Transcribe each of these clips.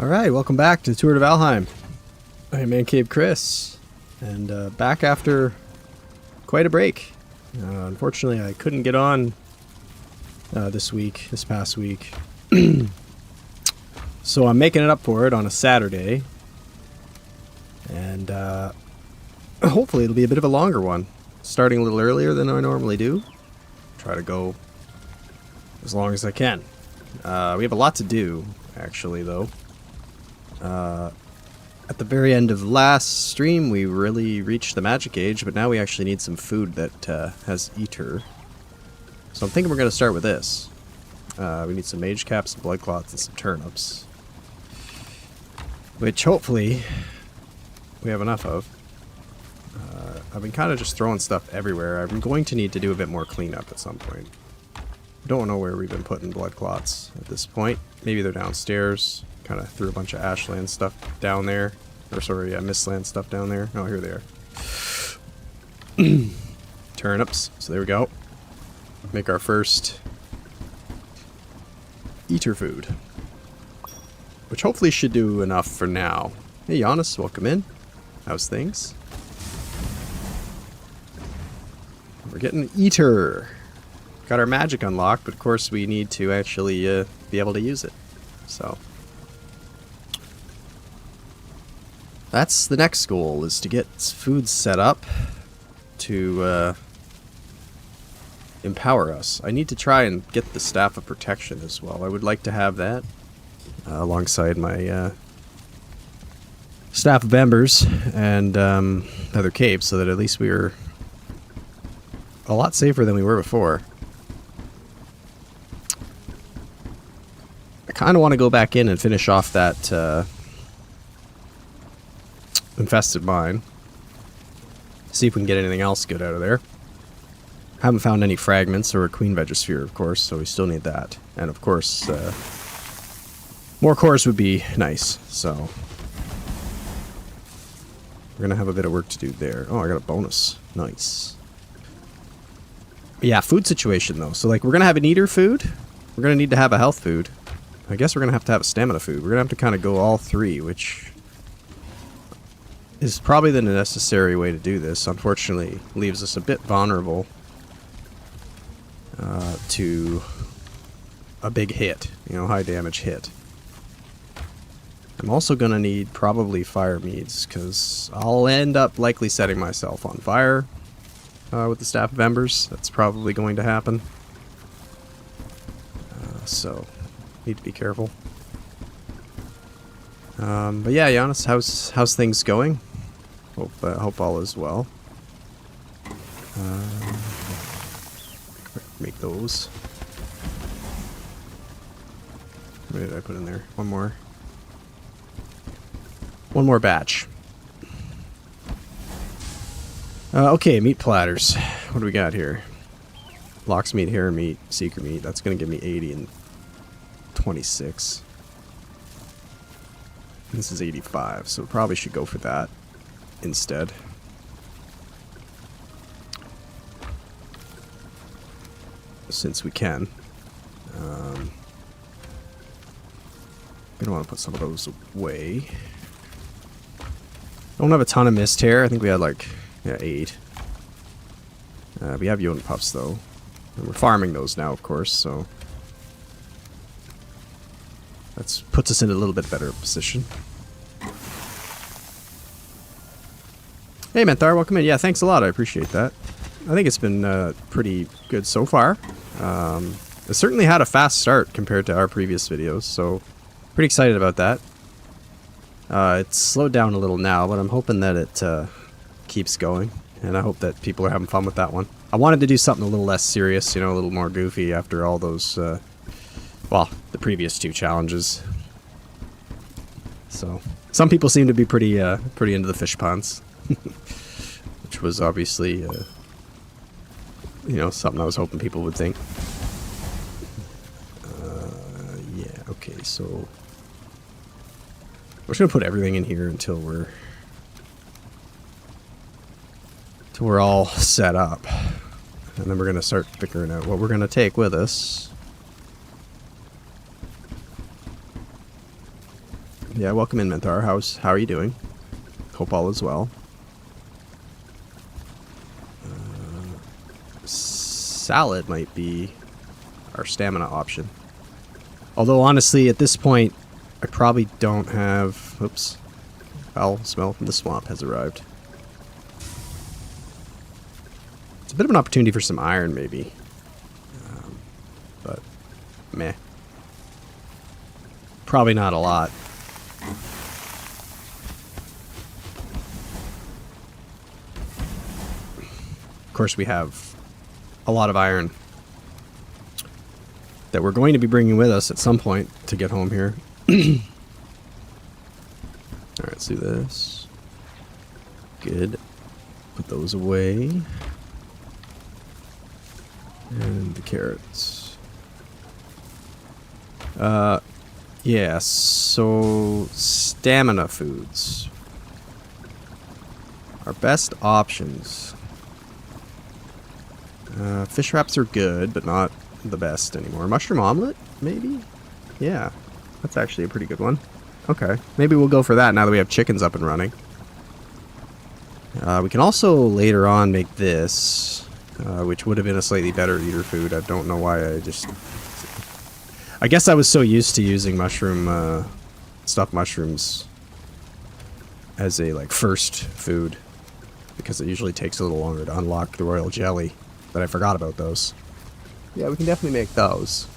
Alright, welcome back to the Tour de Valheim. I'm ManCaveChris, and back after quite a break. Unfortunately, I couldn't get on this past week. So I'm making it up for it on a Saturday. And hopefully it'll be a bit of a longer one. Starting a little earlier than I normally do. Try to go as long as I can. We have a lot to do, actually, though. At the very end of last stream, we really reached the magic age, but now we actually need some food that has ether. So I'm thinking we're going to start with this. We need some mage caps, some blood clots, and some turnips. Which, hopefully, we have enough of. I've been kind of just throwing stuff everywhere. I'm going to need to do a bit more cleanup at some point. Don't know where we've been putting blood clots at this point. Maybe they're downstairs. Kind of threw a bunch of ashland stuff down there. Or sorry, mistland stuff down there. Oh, here they are. Turnips. So there we go. Make our first eater food. Which hopefully should do enough for now. Hey, Giannis, welcome in. How's things? We're getting eater. Got our magic unlocked, but of course we need to actually be able to use it. So that's the next goal, is to get food set up to empower us. I need to try and get the Staff of Protection as well. I would like to have that alongside my Staff of Embers and other capes, so that at least we are a lot safer than we were before. I kind of want to go back in and finish off that infested mine. See if we can get anything else good out of there. Haven't found any fragments or a queen vegosphere, of course, so we still need that. And of course, more cores would be nice, so we're gonna have a bit of work to do there. Oh, I got a bonus. Nice. Yeah, food situation though. So like, we're gonna have an eater food. We're gonna need to have a health food. I guess we're gonna have to have a stamina food. We're gonna have to kind of go all three, which is probably the necessary way to do this. Unfortunately, leaves us a bit vulnerable to a big hit, you know, high damage hit. I'm also gonna need probably fire meads, because I'll end up likely setting myself on fire with the Staff of Embers. That's probably going to happen. So need to be careful. But yeah, Giannis, how's things going? Hope all is well. Make those. What did I put in there? One more batch. Okay, meat platters. What do we got here? Lox meat, hare meat, seeker meat. That's gonna give me 80 and 26. This is 85, so probably should go for that instead. Since we can. Gonna want to put some of those away. Don't have a ton of mist hair. I think we had like 8. We have Yodin puffs though. And we're farming those now, of course, so that puts us in a little bit better position. Hey Menthar, welcome in. Yeah, thanks a lot. I appreciate that. I think it's been pretty good so far. It certainly had a fast start compared to our previous videos, so pretty excited about that. It's slowed down a little now, but I'm hoping that it keeps going, and I hope that people are having fun with that one. I wanted to do something a little less serious, you know, a little more goofy after all those, well, the previous 2 challenges. So, some people seem to be pretty into the fish ponds. Which was obviously, you know, something I was hoping people would think. Yeah, okay, so we're just gonna put everything in here until we're all set up. And then we're gonna start figuring out what we're gonna take with us. Yeah, welcome in, Menthar. How are you doing? Hope all is well. Salad might be our stamina option. Although, honestly, at this point, I probably don't have... Oops. Foul smell from the swamp has arrived. It's a bit of an opportunity for some iron, maybe. But, meh. Probably not a lot. Of course, we have a lot of iron that we're going to be bringing with us at some point to get home here. Alright, let's do this. Good. Put those away. And the carrots. Yeah, so stamina foods. Our best options. Fish wraps are good, but not the best anymore. Mushroom omelet, maybe? Yeah, that's actually a pretty good one. Okay, maybe we'll go for that now that we have chickens up and running. We can also later on make this, which would have been a slightly better eater food. I don't know why I guess I was so used to using stuffed mushrooms as a, like, first food. Because it usually takes a little longer to unlock the royal jelly. But I forgot about those. Yeah, we can definitely make those.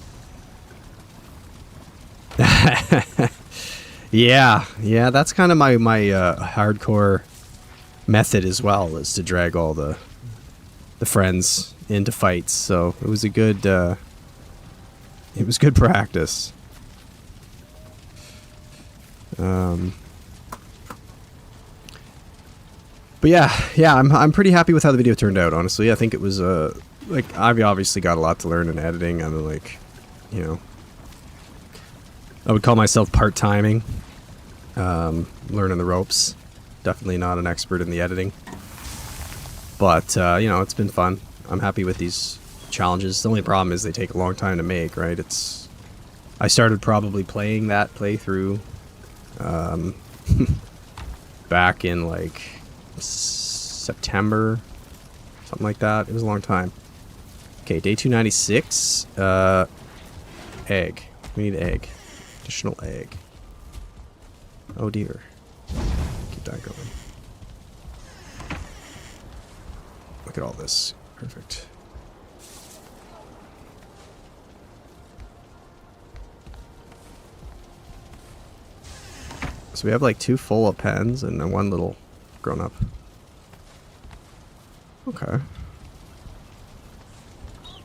Yeah, that's kind of my hardcore method as well, is to drag all the friends into fights. So it was a good practice. But yeah, I'm pretty happy with how the video turned out, honestly. I think it was, like, I've obviously got a lot to learn in editing. I'm, like, you know, I would call myself part-timing, learning the ropes. Definitely not an expert in the editing. But, you know, it's been fun. I'm happy with these challenges. The only problem is they take a long time to make, right? I started probably playing that playthrough, back in, like, September, something like that. It was a long time. Okay, day 296. Egg. We need egg. Additional egg. Oh dear. Keep that going. Look at all this. Perfect. So we have like 2 full of pens and then 1 little grown up. Okay. I'm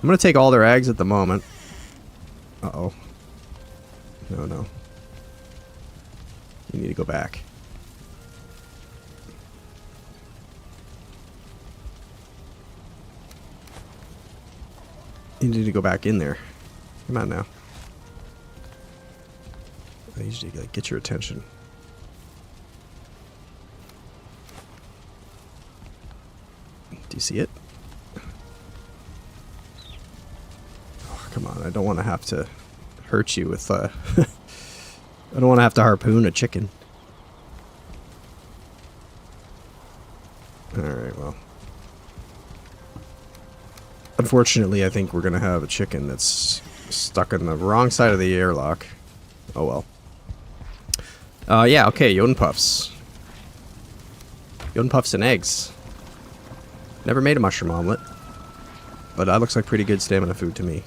gonna take all their eggs at the moment. Uh-oh. No. You need to go back. You need to go back in there. Come on now. I usually like get your attention. Do you see it? Oh, come on, I don't want to have to hurt you with, I don't want to have to harpoon a chicken. Alright, well. Unfortunately, I think we're going to have a chicken that's stuck on the wrong side of the airlock. Oh well. Yeah, okay, Yoden Puffs. Yoden Puffs and eggs. Never made a mushroom omelet, but that looks like pretty good stamina food to me.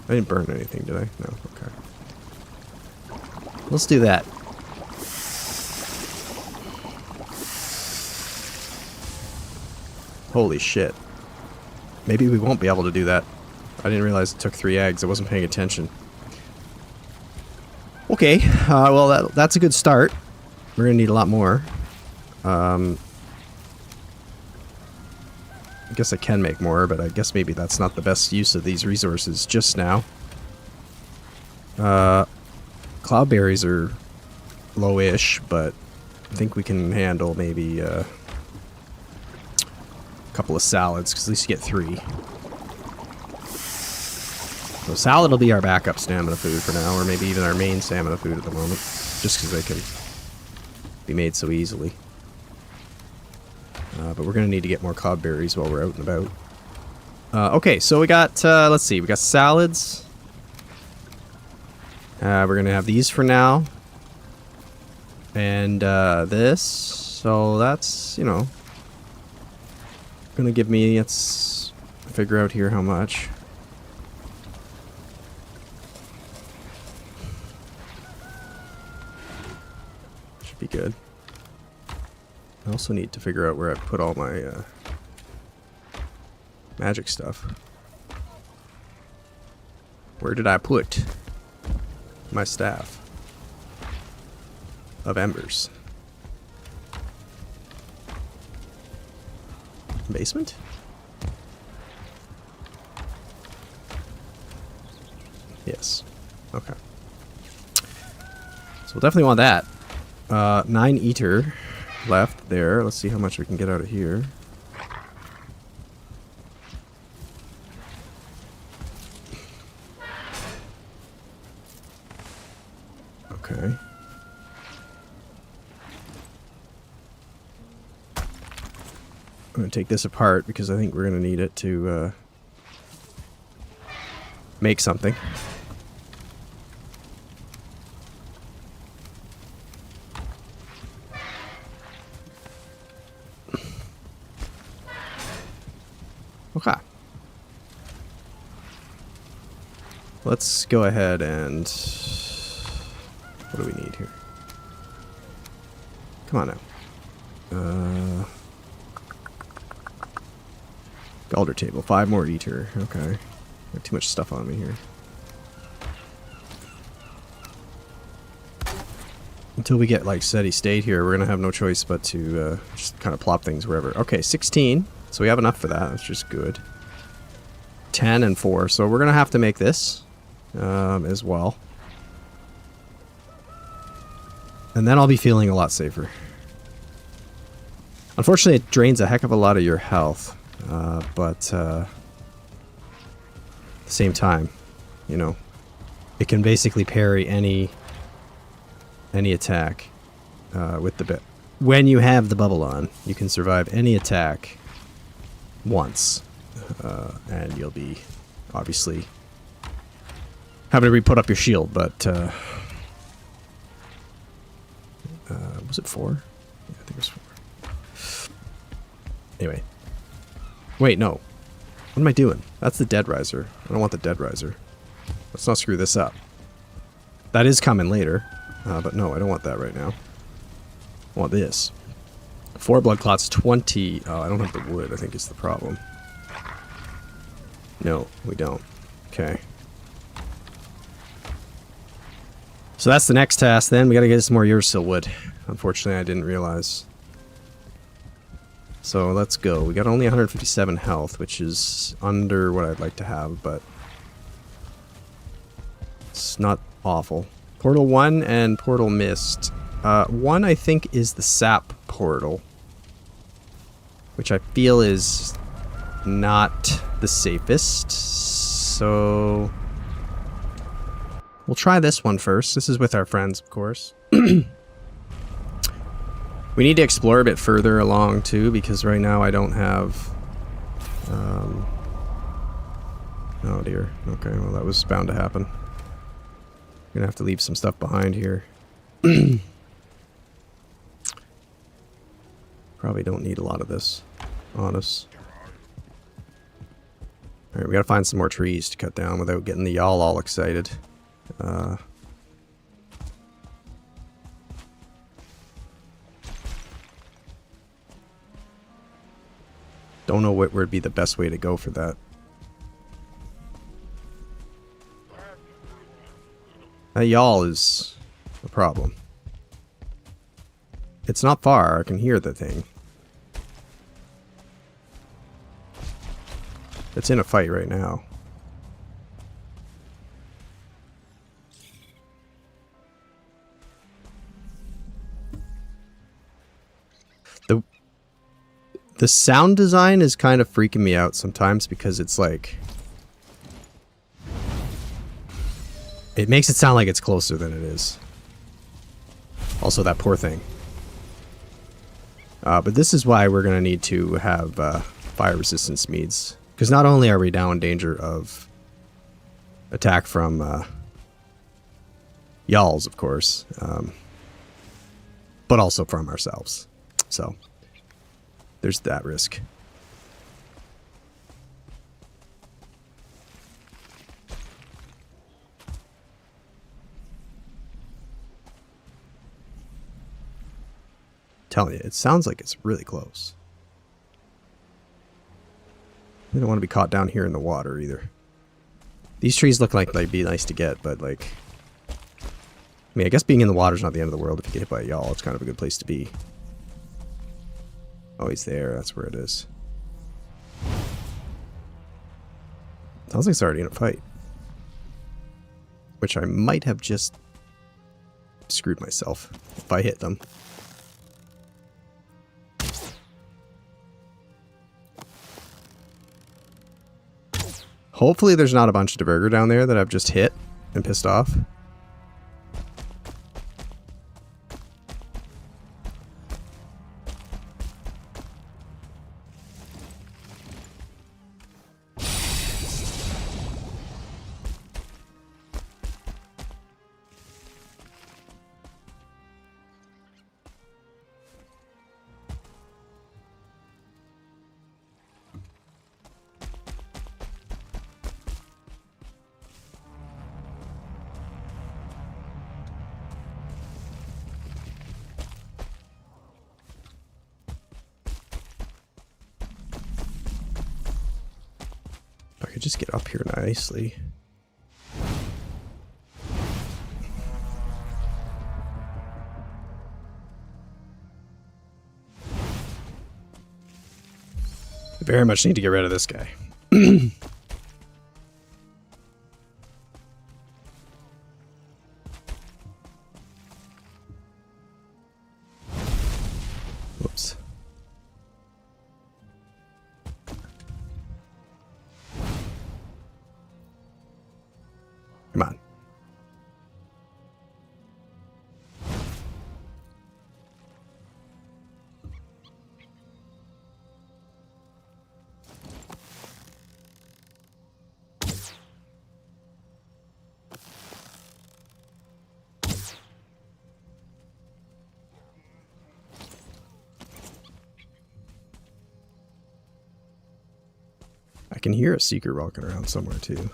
I didn't burn anything, did I? No, okay. Let's do that. Holy shit. Maybe we won't be able to do that. I didn't realize it took 3 eggs. I wasn't paying attention. Okay, well that's a good start. We're gonna need a lot more. I guess I can make more, but I guess maybe that's not the best use of these resources just now. Cloudberries are low-ish, but I think we can handle maybe a couple of salads, because at least you get 3. So salad will be our backup stamina food for now, or maybe even our main stamina food at the moment, just because they can be made so easily. But we're going to need to get more cobberries while we're out and about. Okay, so we got, let's see, we got salads. We're going to have these for now. And this, so that's, you know, going to give me, let's figure out here how much. Should be good. I also need to figure out where I put all my magic stuff. Where did I put my staff of embers? Basement? Yes. Okay. So we'll definitely want that. 9 eater left there. Let's see how much we can get out of here. Okay. I'm going to take this apart because I think we're going to need it to make something. Okay. Let's go ahead and... what do we need here? Come on now. Galder table. 5 more eater. Okay. Got too much stuff on me here. Until we get like steady state here, we're gonna have no choice but to just kind of plop things wherever. Okay, 16. So we have enough for that. That's just good. 10 and 4. So we're gonna have to make this as well. And then I'll be feeling a lot safer. Unfortunately, it drains a heck of a lot of your health. But at the same time, you know, it can basically parry any attack with the bit. When you have the bubble on, you can survive any attack once, and you'll be obviously having to re-put up your shield. But was it 4? Yeah, I think it was 4. Anyway. Wait, no. What am I doing? That's the dead riser. I don't want the dead riser. Let's not screw this up. That is coming later. But no, I don't want that right now. I want this. 4 blood clots, 20... oh, I don't have the wood, I think is the problem. No, we don't. Okay. So that's the next task then. We gotta get some more Ursil wood. Unfortunately, I didn't realize. So let's go. We got only 157 health, which is under what I'd like to have, but it's not awful. Portal 1 and Portal Mist. 1 I think is the sap portal, which I feel is not the safest. So we'll try this one first. This is with our friends, of course. We need to explore a bit further along too, because right now I don't have... oh dear. Okay, well that was bound to happen. Gonna have to leave some stuff behind here. Probably don't need a lot of this on us. Alright, we gotta find some more trees to cut down without getting the y'all all excited. Don't know what would be the best way to go for that. That y'all is a problem. It's not far, I can hear the thing. It's in a fight right now. The sound design is kind of freaking me out sometimes because it's like... It makes it sound like it's closer than it is. Also, that poor thing. But this is why we're going to need to have fire resistance meads. Because not only are we now in danger of attack from Yalls, of course, but also from ourselves. So, there's that risk. Telling you, it sounds like it's really close. We don't want to be caught down here in the water either. These trees look like they'd be nice to get, but like, I mean, I guess being in the water is not the end of the world. If you get hit by a yawl, it's kind of a good place to be. Oh, he's there. That's where it is. Sounds like it's already in a fight. Which I might have just screwed myself if I hit them. Hopefully there's not a bunch of Deburger down there that I've just hit and pissed off. I could just get up here nicely. I very much need to get rid of this guy. Whoops. Come on. I can hear a seeker walking around somewhere too.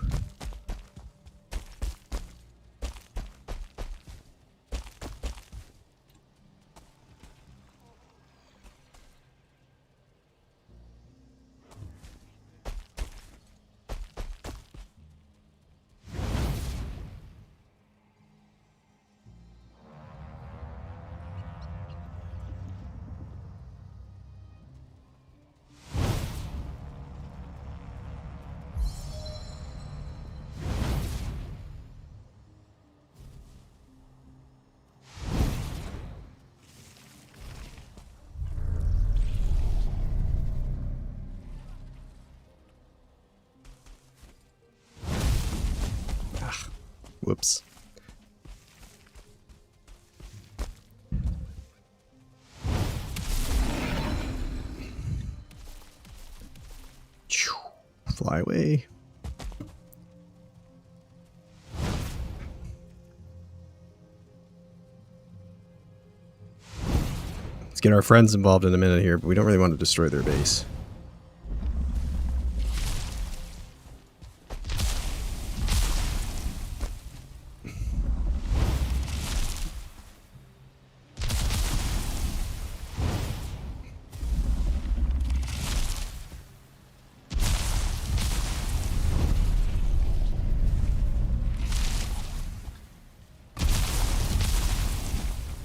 Whoops. Fly away. Let's get our friends involved in a minute here, but we don't really want to destroy their base.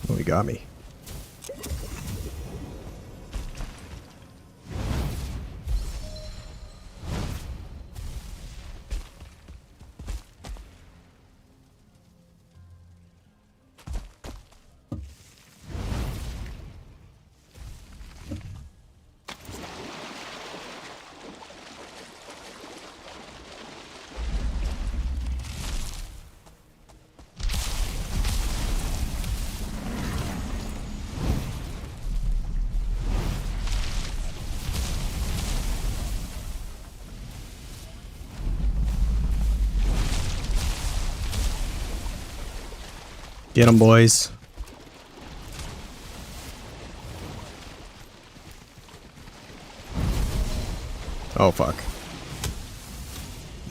Oh, he got me. Get them, boys. Oh, fuck.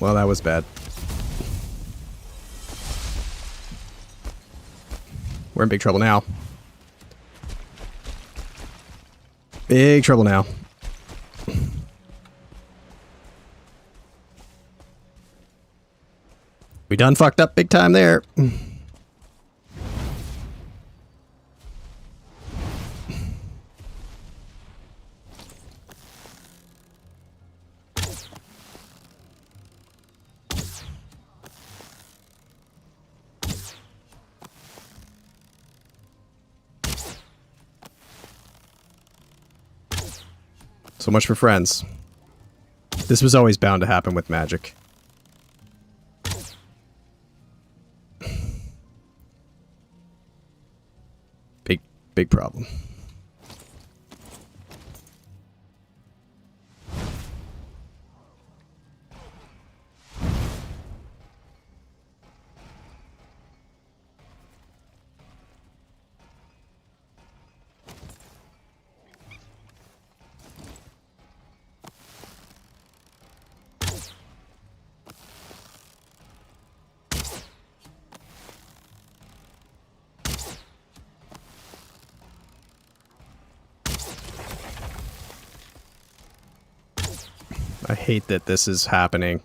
Well, that was bad. We're in big trouble now. Big trouble now. We done fucked up big time there. So much for friends. This was always bound to happen with magic. Big problem. I hate that this is happening.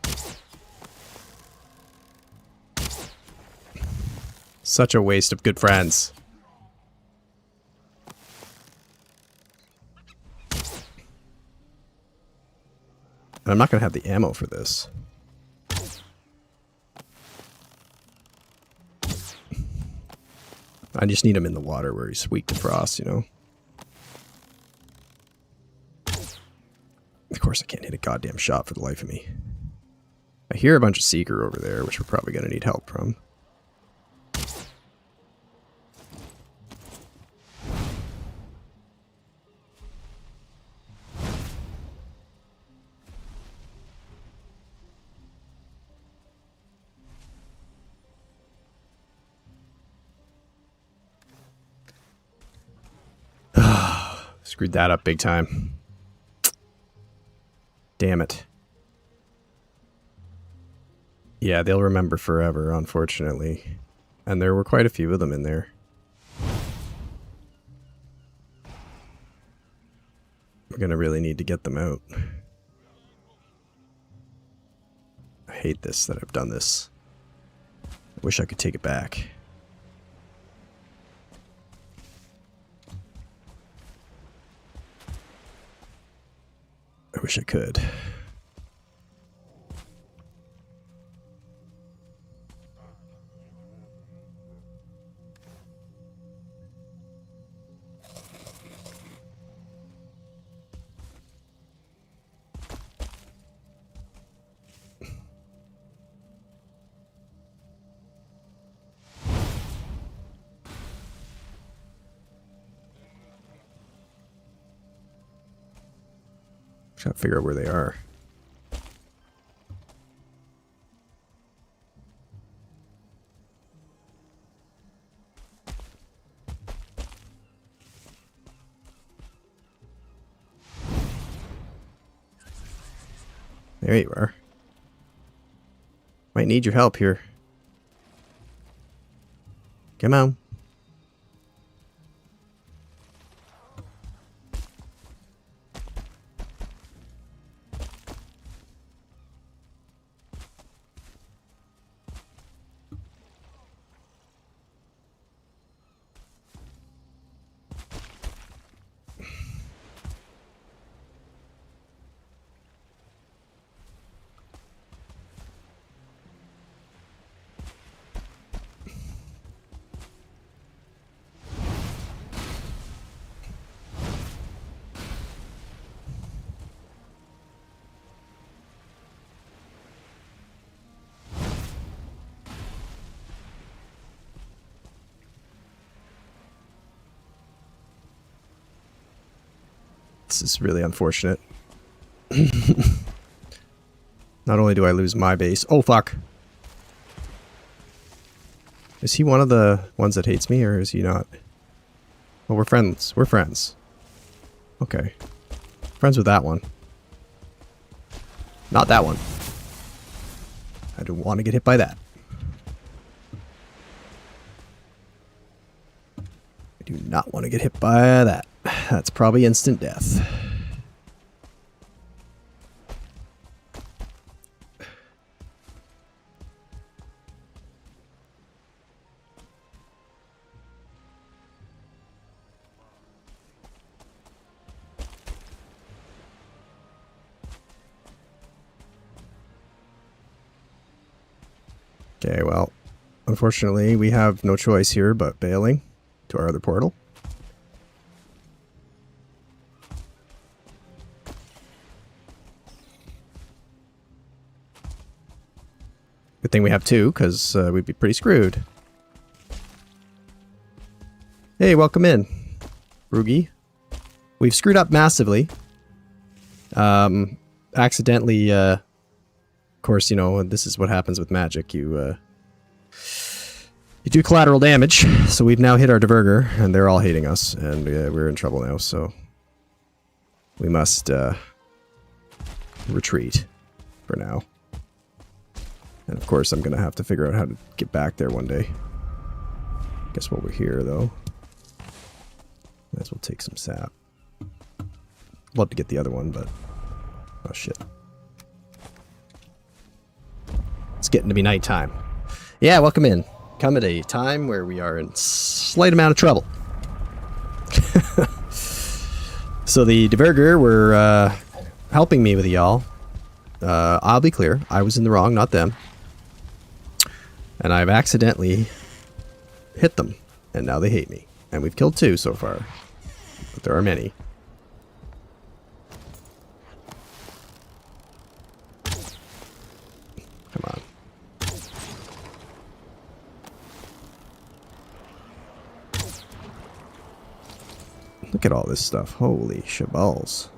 Such a waste of good friends. I'm not gonna have the ammo for this. I just need him in the water where he's weak to frost, you know? Of course I can't hit a goddamn shot for the life of me. I hear a bunch of Seeker over there, which we're probably going to need help from. Screwed that up big time. Damn it. Yeah, they'll remember forever, unfortunately. And there were quite a few of them in there. We're gonna really need to get them out. I hate this, that I've done this. I wish I could take it back. I wish I could. Trying to figure out where they are. There you are. Might need your help here. Come on. This is really unfortunate. Not only do I lose my base. Oh, fuck. Is he one of the ones that hates me, or is he not? Well, we're friends. We're friends. Okay. Friends with that one. Not that one. I don't want to get hit by that. I do not want to get hit by that. That's probably instant death. Okay, well, unfortunately, we have no choice here but bailing to our other portal. Good thing we have two, because we'd be pretty screwed. Hey, welcome in, Rugi. We've screwed up massively. Accidentally, of course, you know, this is what happens with magic. You do collateral damage, so we've now hit our diverger, and they're all hating us, and we're in trouble now, so we must retreat for now. And of course, I'm going to have to figure out how to get back there one day. Guess while we're here, though, might as well take some sap. Love to get the other one, but oh shit. It's getting to be nighttime. Yeah, welcome in. Come at a time where we are in slight amount of trouble. So the diverger were helping me with y'all. I'll be clear, I was in the wrong, not them. And I've accidentally hit them, and now they hate me. And we've killed two so far, but there are many. Come on. Look at all this stuff. Holy shaballs.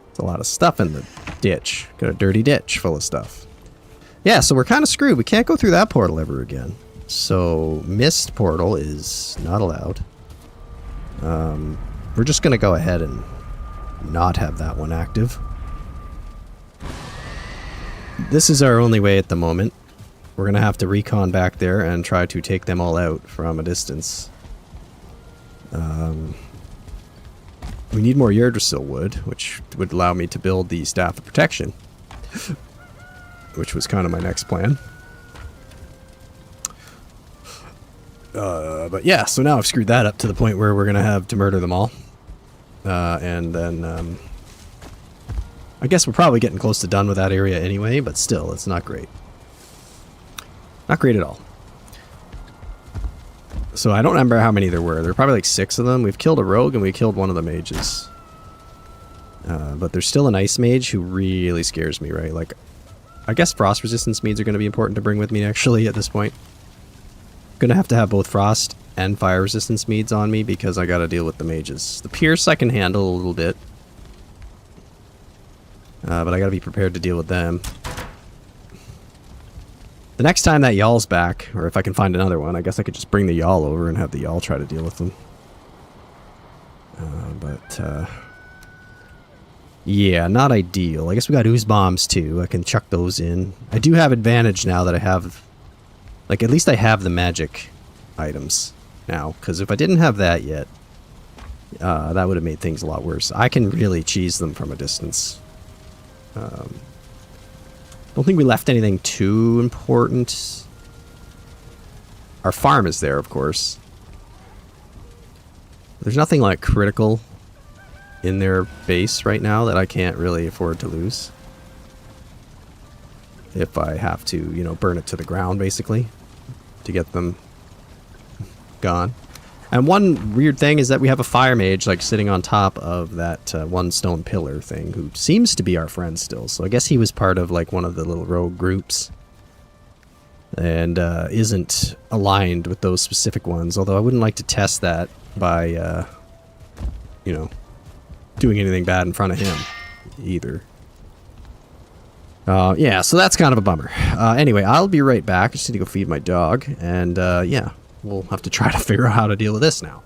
There's a lot of stuff in the ditch. Got a dirty ditch full of stuff. Yeah, so we're kind of screwed. We can't go through that portal ever again. So, mist portal is not allowed. We're just going to go ahead and not have that one active. This is our only way at the moment. We're going to have to recon back there and try to take them all out from a distance. We need more Yggdrasil wood, which would allow me to build the Staff of Protection. Which was kind of my next plan. But yeah, so now I've screwed that up to the point where we're going to have to murder them all. And then, I guess we're probably getting close to done with that area anyway, but still, it's not great. Not great at all. So I don't remember how many there were. There were probably like 6 of them. We've killed a rogue and we killed one of the mages. But there's still an ice mage who really scares me, right? Like, I guess frost resistance meads are going to be important to bring with me actually at this point. Going to have both frost and fire resistance meads on me because I got to deal with the mages. The pierce I can handle a little bit. But I got to be prepared to deal with them. The next time that Yall's back, or if I can find another one, I guess I could just bring the Yall over and have the Yall try to deal with them. Yeah, not ideal. I guess we got ooze bombs too. I can chuck those in. I do have advantage now that I have... Like, at least I have the magic items now. Because if I didn't have that yet, that would have made things a lot worse. I can really cheese them from a distance. Don't think we left anything too important. Our farm is there, of course. There's nothing like critical in their base right now that I can't really afford to lose. If I have to, you know, burn it to the ground, basically, to get them gone. And one weird thing is that we have a fire mage, like, sitting on top of that one stone pillar thing, who seems to be our friend still. So I guess he was part of, like, one of the little rogue groups. And isn't aligned with those specific ones. Although I wouldn't like to test that by, you know, doing anything bad in front of him, either. Yeah, so that's kind of a bummer. Anyway, I'll be right back. I just need to go feed my dog. And, yeah, we'll have to try to figure out how to deal with this now.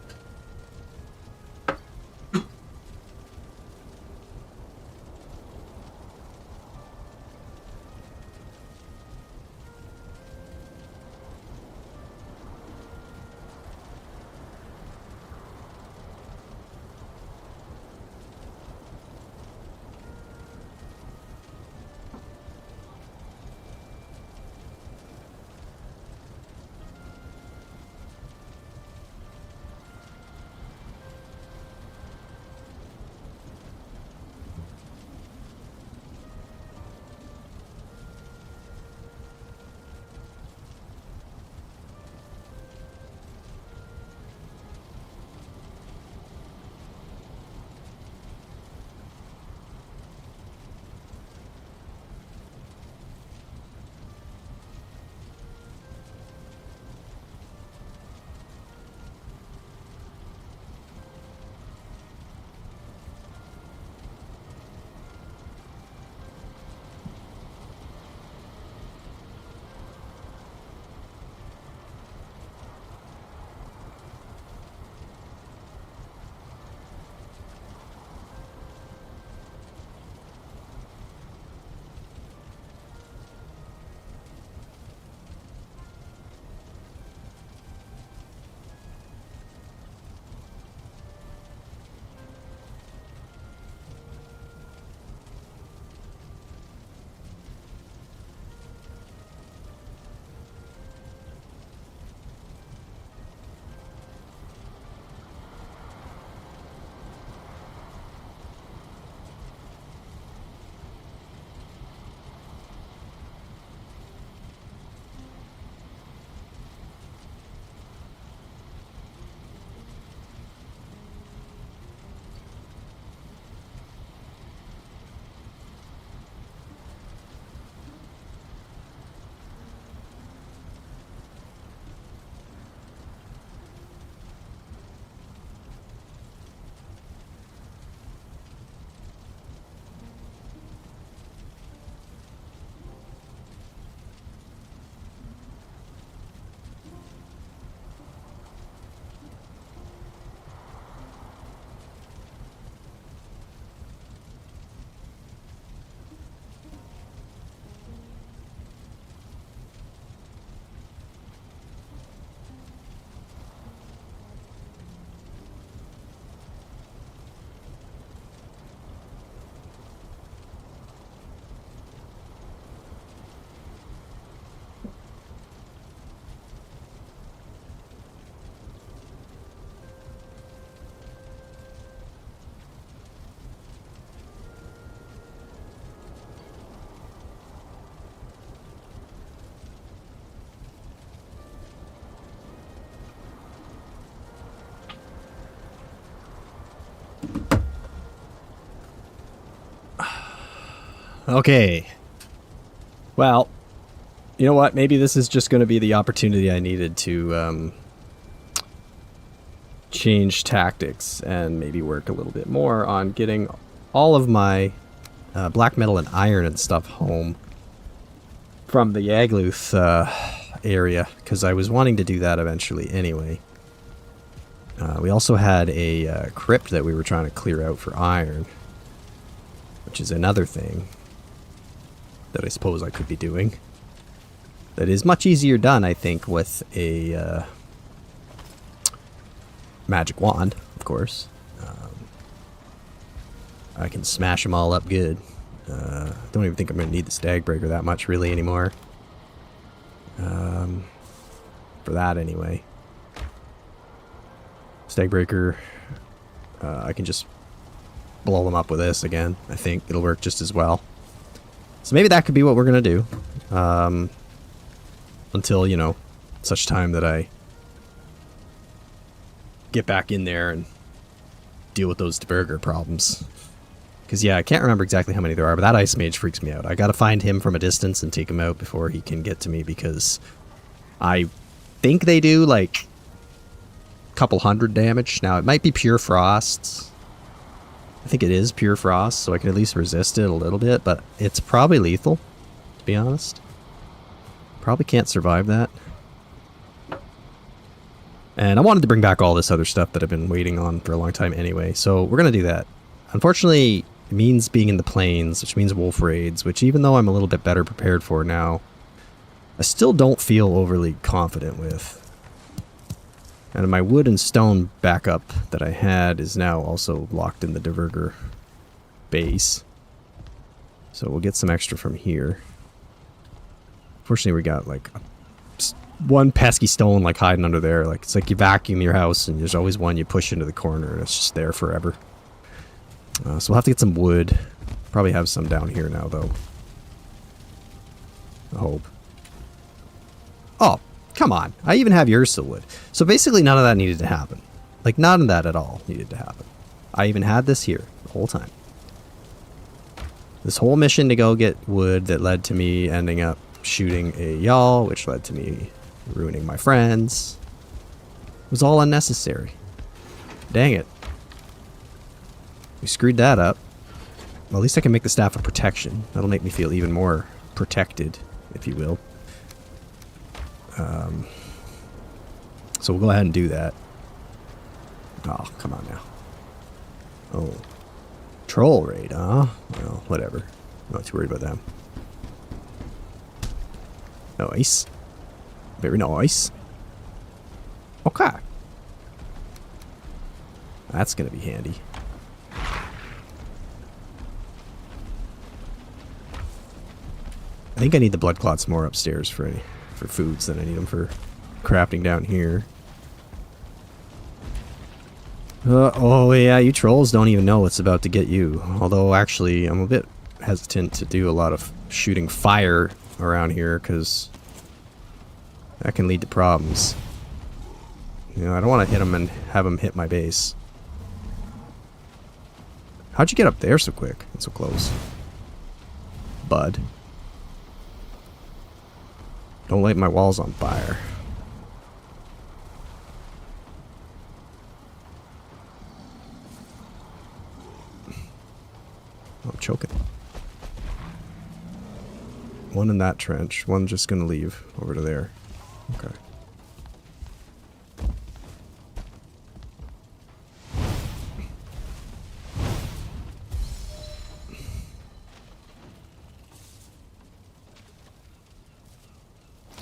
Okay. Well, you know what? Maybe this is just going to be the opportunity I needed to change tactics and maybe work a little bit more on getting all of my black metal and iron and stuff home from the Yagluth area, because I was wanting to do that eventually anyway. We also had a crypt that we were trying to clear out for iron, which is another thing that I suppose I could be doing. That is much easier done, I think, with a magic wand, of course. I can smash them all up good. Don't even think I'm going to need the stag breaker that much really anymore. For that anyway. Stag breaker, I can just blow them up with this again. I think it'll work just as well. So maybe that could be what we're going to do. Until, you know, such time that I get back in there and deal with those burger problems. Because, yeah, I can't remember exactly how many there are, but that Ice Mage freaks me out. I gotta find him from a distance and take him out before he can get to me, because I think they do, like, a couple hundred damage. Now, it might be pure frosts. I think it is pure frost, so I can at least resist it a little bit, but it's probably lethal. to be honest. Probably can't survive that. And I wanted to bring back all this other stuff that I've been waiting on for a long time anyway, so we're going to do that. Unfortunately, it means being in the plains, which means wolf raids, which even though I'm a little bit better prepared for now, I still don't feel overly confident with. And my wood and stone backup that I had is now also locked in the Diverger base. So we'll get some extra from here. Fortunately, we got like one pesky stone like hiding under there. Like it's like you vacuum your house and there's always one you push into the corner and it's just there forever. So we'll have to get some wood. Probably have some down here now though. I hope. Oh, come on. I even have Ursa wood. So basically none of that needed to happen. Like none of that at all needed to happen. I even had this here the whole time. This whole mission to go get wood that led to me ending up shooting a yawl, which led to me ruining my friends, was all unnecessary. Dang it. We screwed that up. Well, at least I can make the staff of protection. That'll make me feel even more protected, if you will. So we'll go ahead and do that. Oh, come on now. Oh. Troll raid, huh? Well, whatever. I'm not too worried about them. Nice. Very nice. Okay. That's gonna be handy. I think I need the blood clots more upstairs for foods than I need them for crafting down here. Oh yeah, you trolls don't even know what's about to get you. Although actually, I'm a bit hesitant to do a lot of shooting fire around here because that can lead to problems. You know, I don't want to hit them and have them hit my base. How'd you get up there so quick and so close? Bud. Don't light my walls on fire. I'm choking. One in that trench. One just gonna leave over to there. Okay.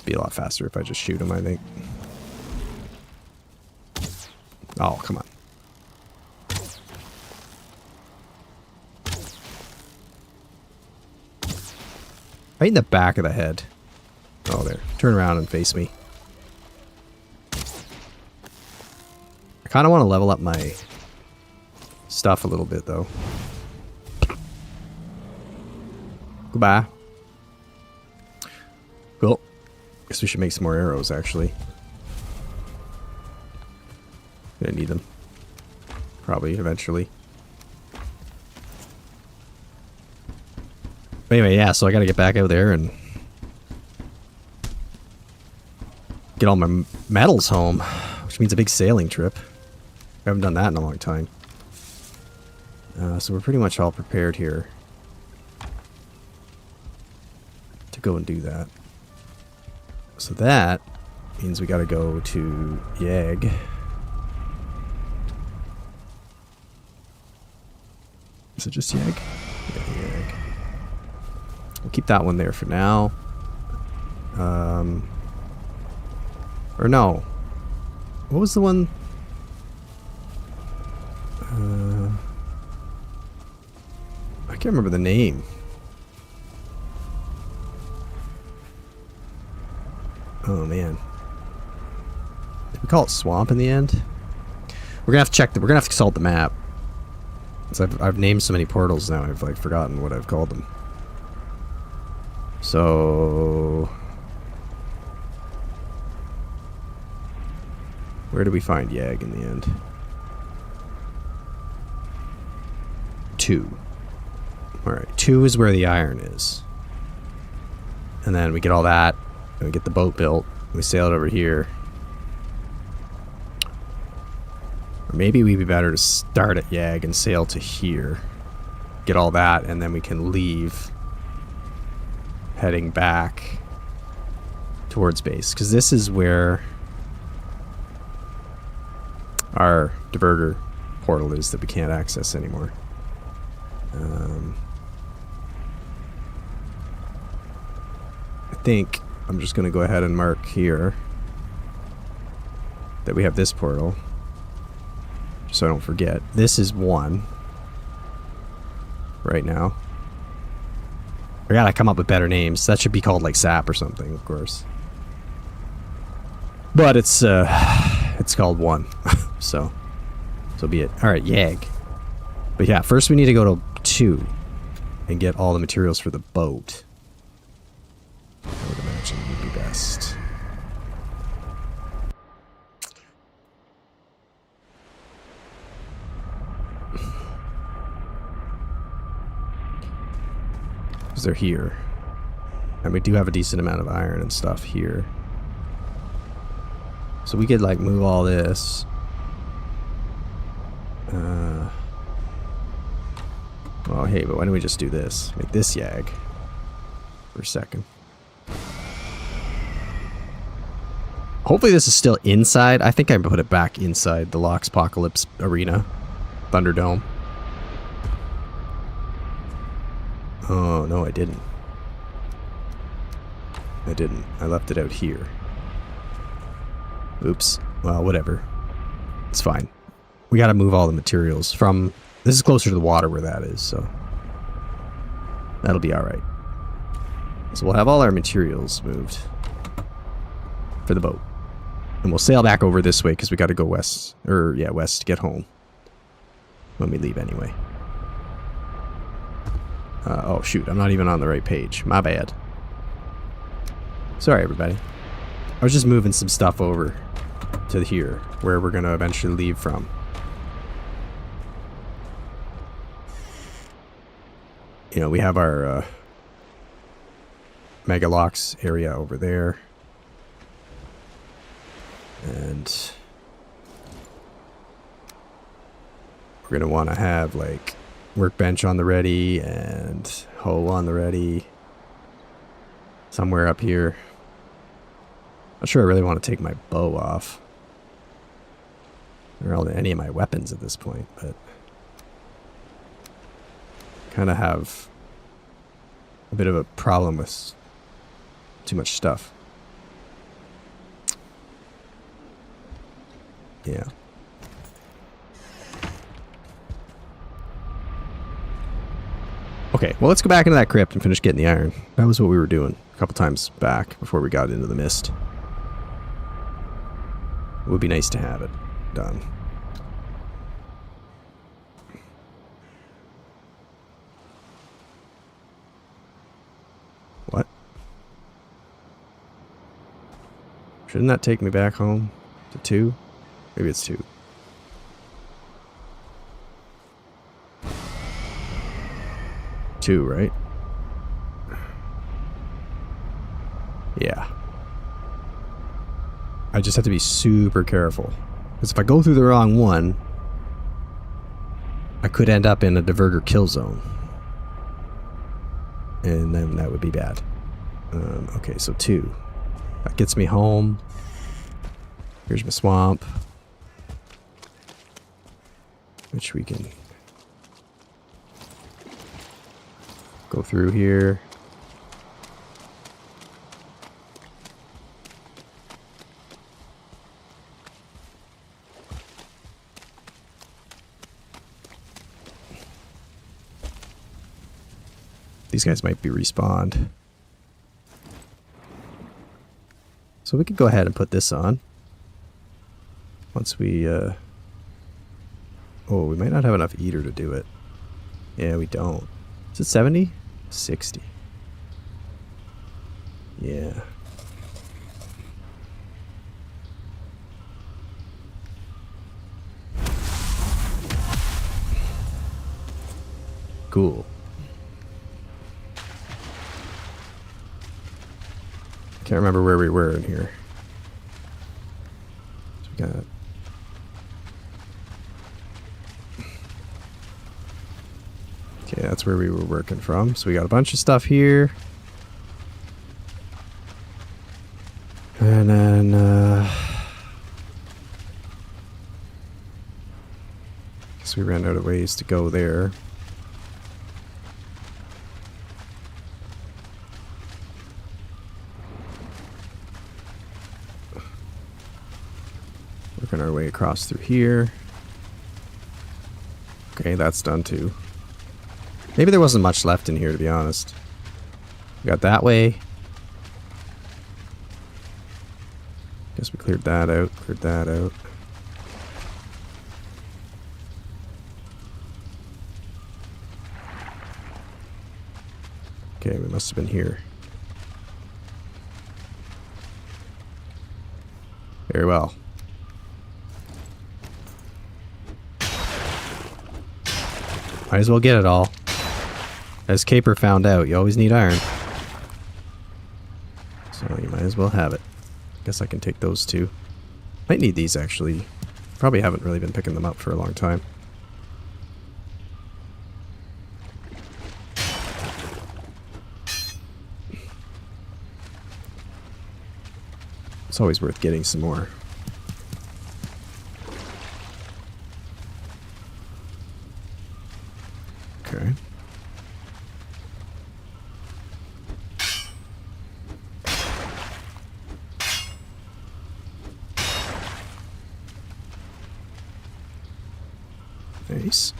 Be a lot faster if I just shoot him, I think. Oh, come on. Right in the back of the head. Oh, there. Turn around and face me. I kind of want to level up my stuff a little bit, though. Goodbye. Cool. Guess we should make some more arrows, actually. Gonna need them. Probably, eventually. But anyway, yeah, so I gotta get back out there and get all my metals home, which means a big sailing trip. I haven't done that in a long time. So we're pretty much all prepared here to go and do that. So that means we gotta go to Yag. Is it just Yag? Yeah, Yag. We'll keep that one there for now. Or no. What was the one? I can't remember the name. Oh man. Did we call it Swamp in the end? We're gonna have to check we're gonna have to consult the map. So I've named so many portals now, I've like forgotten what I've called them. So where do we find Yag in the end? 2. Alright, 2 is where the iron is. And then we get all that, and we get the boat built, and we sail it over here. Or maybe we'd be better to start at Yag and sail to here. Get all that, and then we can leave. heading back towards base, because this is where our diverter portal is that we can't access anymore. I think I'm just going to go ahead and mark here that we have this portal, just so I don't forget. This is 1 right now. I gotta come up with better names. That should be called like SAP or something, of course. But it's called 1. So be it. Alright, Yag. But yeah, first we need to go to 2 and get all the materials for the boat. I would imagine would be best. Because they're here. And we do have a decent amount of iron and stuff here. So we could like move all this. Well, hey, but why don't we just do this? Make this Yag for a second. Hopefully this is still inside. I think I put it back inside the Loxpocalypse Arena. Thunderdome. Oh, no, I didn't. I didn't. I left it out here. Oops. Well, whatever. It's fine. We gotta move all the materials from... This is closer to the water where that is, so... That'll be alright. So we'll have all our materials moved for the boat. And we'll sail back over this way because we gotta go west. Or, yeah, west to get home. When we leave anyway. Oh, shoot. I'm not even on the right page. My bad. Sorry, everybody. I was just moving some stuff over to here, where we're going to eventually leave from. You know, we have our Megalox area over there. And we're going to want to have, like, workbench on the ready and hoe on the ready. Somewhere up here. Not sure I really want to take my bow off. Or any of my weapons at this point, but... kind of have a bit of a problem with too much stuff. Yeah. Okay, well, let's go back into that crypt and finish getting the iron. That was what we were doing a couple times back before we got into the mist. It would be nice to have it done. What? Shouldn't that take me back home to 2? Maybe it's 2. Two, right? Yeah. I just have to be super careful. Because if I go through the wrong one, I could end up in a diverter kill zone. And then that would be bad. Okay, so 2. That gets me home. Here's my swamp. Which we can... go through here. These guys might be respawned. So we could go ahead and put this on. Once we, oh, we might not have enough eater to do it. Yeah, we don't. Is it 70? 60. Yeah. Cool. Can't remember where we were in here. So we got... Okay, that's where we were working from. So we got a bunch of stuff here. And then, guess we ran out of ways to go there. Working our way across through here. Okay, that's done too. Maybe there wasn't much left in here, to be honest. We got that way. Guess we cleared that out, cleared that out. Okay, we must have been here. Very well. Might as well get it all. As Caper found out, you always need iron. So you might as well have it. Guess I can take those two. Might need these actually. Probably haven't really been picking them up for a long time. It's always worth getting some more. Okay. Nice.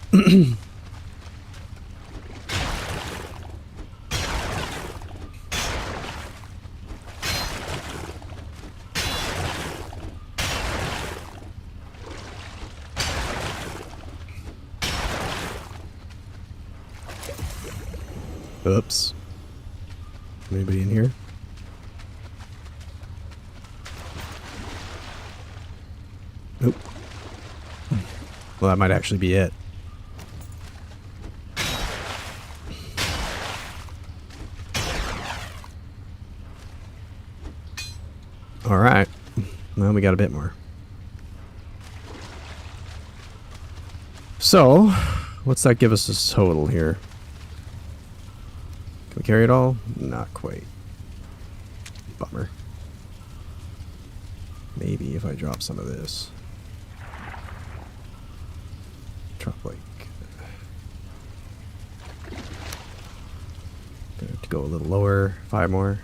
Oops. Anybody in here? Nope. Well, that might actually be it. Alright. Well, we got a bit more. So, what's that give us as total here? Can we carry it all? Not quite. Bummer. Maybe if I drop some of this. Drop like... Gonna have to go a little lower. 5 more.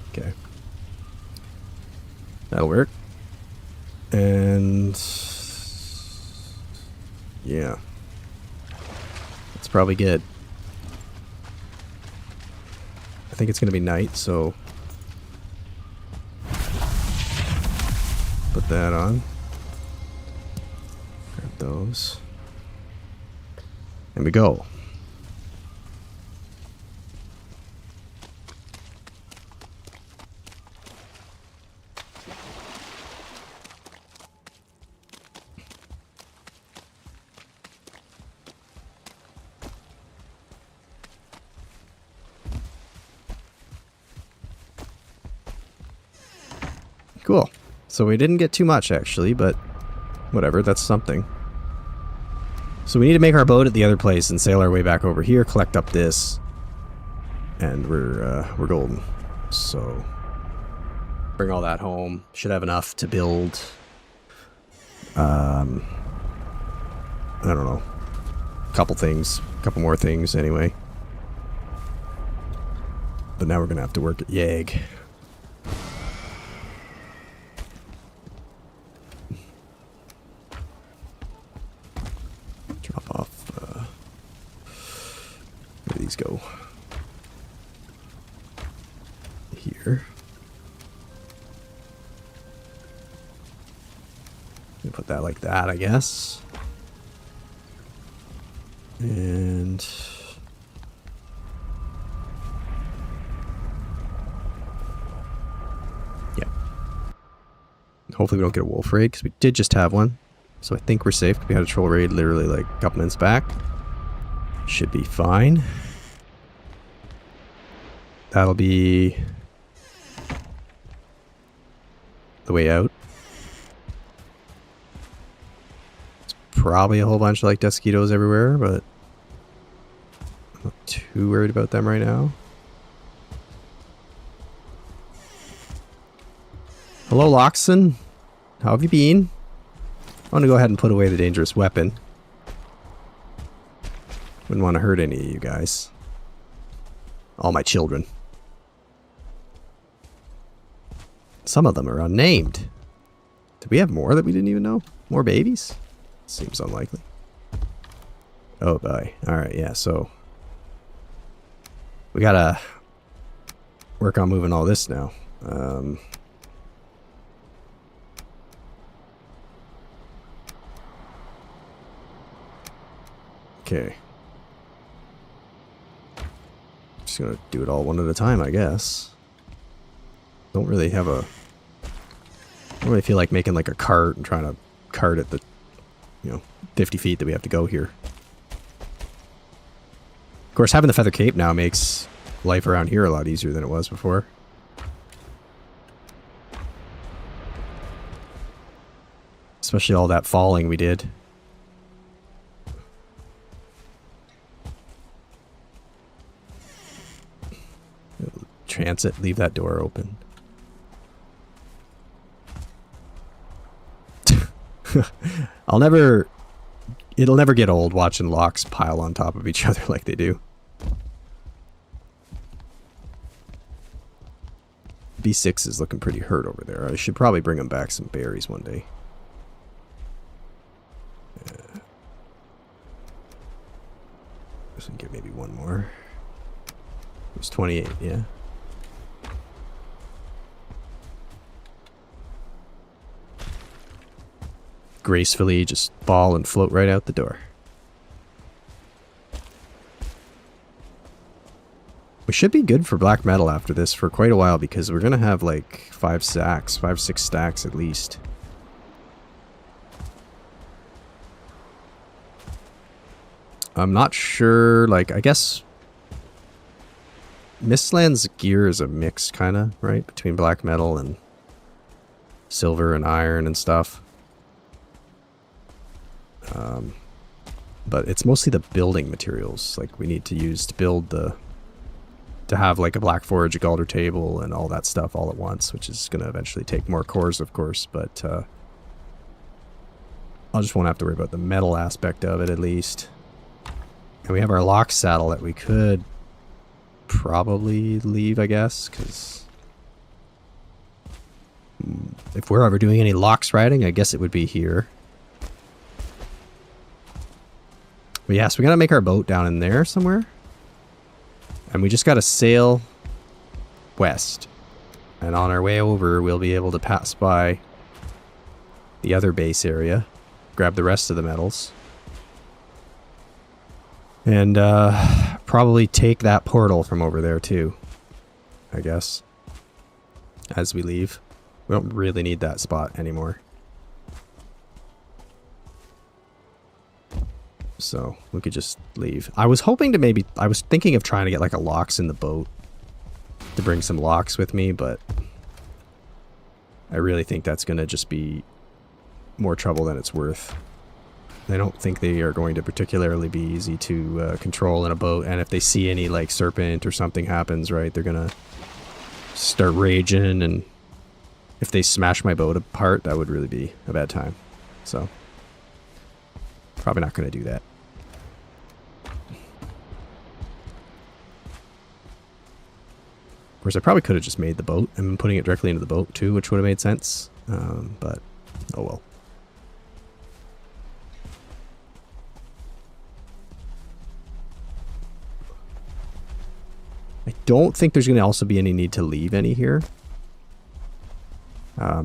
Okay. That'll work. And... yeah. That's probably good. I think it's going to be night, so... put that on. Grab those. And we go. Cool. So we didn't get too much actually, but whatever, that's something. So we need to make our boat at the other place and sail our way back over here, collect up this, and we're golden. So bring all that home. Should have enough to build I don't know. A couple more things anyway. But now we're gonna have to work at Yag. Drop off, where do these go? Here. Put that like that, I guess. And yeah. Hopefully we don't get a wolf raid, because we did just have one. So I think we're safe. We had a troll raid literally like a couple minutes back. Should be fine. That'll be the way out. It's probably a whole bunch of like Desquitos everywhere, but I'm not too worried about them right now. Hello, Loxon. How have you been? I want to go ahead and put away the dangerous weapon. Wouldn't want to hurt any of you guys. All my children. Some of them are unnamed. Did we have more that we didn't even know? More babies? Seems unlikely. Oh boy. Alright, yeah, so we gotta work on moving all this now. Okay. Just gonna do it all one at a time, I guess. Don't really have a... I don't really feel like making like a cart and trying to cart at the, 50 feet that we have to go here. Of course, having the feather cape now makes life around here a lot easier than it was before. Especially all that falling we did. Transit, leave that door open. It'll never get old watching locks pile on top of each other like they do. B6 is looking pretty hurt over there. I should probably bring him back some berries one day. Just get maybe one more. It was 28, yeah. Gracefully just fall and float right out the door. We should be good for black metal after this for quite a while because we're gonna have like 5, 6 stacks at least. I'm not sure, like, I guess Mistland's gear is a mix kinda, right? Between black metal and silver and iron and stuff. But it's mostly the building materials like we need to use to build to have like a black forge, a galder table, and all that stuff all at once, which is going to eventually take more cores, of course, but I just won't have to worry about the metal aspect of it at least. And we have our lock saddle that we could probably leave, I guess, because if we're ever doing any locks riding, I guess it would be here. But yes, we gotta make our boat down in there somewhere. And we just gotta sail west. And on our way over, we'll be able to pass by the other base area, grab the rest of the metals, and probably take that portal from over there too, I guess, as we leave. We don't really need that spot anymore. So we could just leave. I was hoping to I was thinking of trying to get like a locks in the boat to bring some locks with me, but I really think that's going to just be more trouble than it's worth. I don't think they are going to particularly be easy to control in a boat, and if they see any like serpent or something happens, right, they're going to start raging, and if they smash my boat apart, that would really be a bad time. So probably not going to do that. Of course, I probably could have just made the boat and been putting it directly into the boat too, which would have made sense. But, oh well. I don't think there's going to also be any need to leave any here.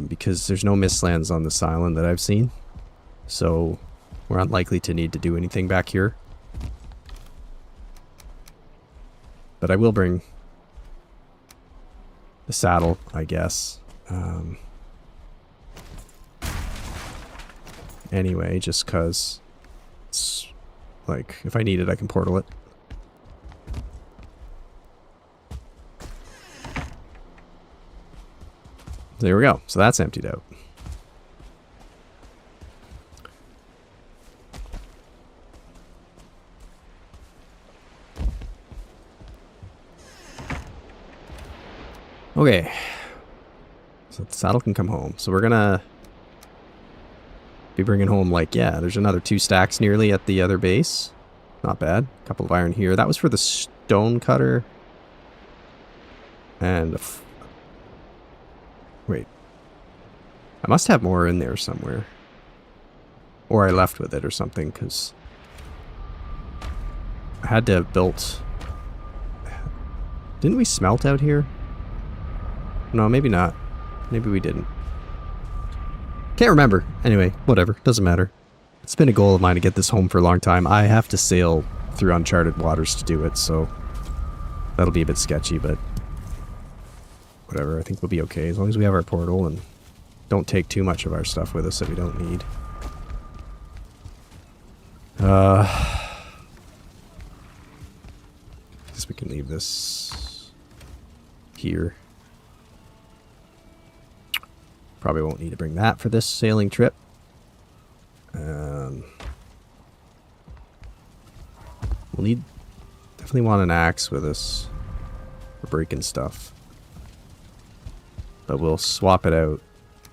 Because there's no mistlands on this island that I've seen. So we're unlikely to need to do anything back here. But I will bring the saddle, I guess. Anyway, just because it's like, if I need it, I can portal it. There we go. So that's emptied out. Okay. So the saddle can come home. So we're gonna be bringing home, like, yeah, there's another 2 stacks nearly at the other base. Not bad. A couple of iron here. That was for the stone cutter. And wait. I must have more in there somewhere. Or I left with it or something, because I had to have built... Didn't we smelt out here? No, maybe not. Maybe we didn't. Can't remember. Anyway, whatever. Doesn't matter. It's been a goal of mine to get this home for a long time. I have to sail through uncharted waters to do it, so that'll be a bit sketchy, but whatever. I think we'll be okay as long as we have our portal and don't take too much of our stuff with us that we don't need. Guess we can leave this here. Probably won't need to bring that for this sailing trip. We'll definitely want an axe with us for breaking stuff. But we'll swap it out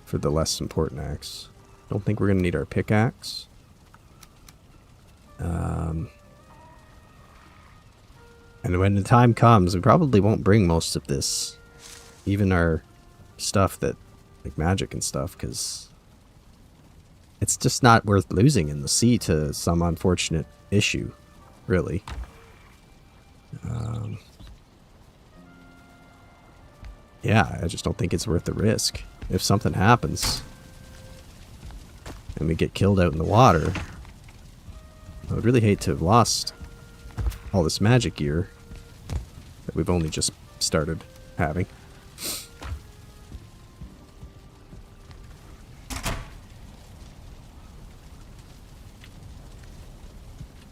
for the less important axe. Don't think we're going to need our pickaxe. And when the time comes, we probably won't bring most of this. Even our stuff that, like magic and stuff, because it's just not worth losing in the sea to some unfortunate issue, really. Yeah, I just don't think it's worth the risk. If something happens and we get killed out in the water, I would really hate to have lost all this magic gear that we've only just started having.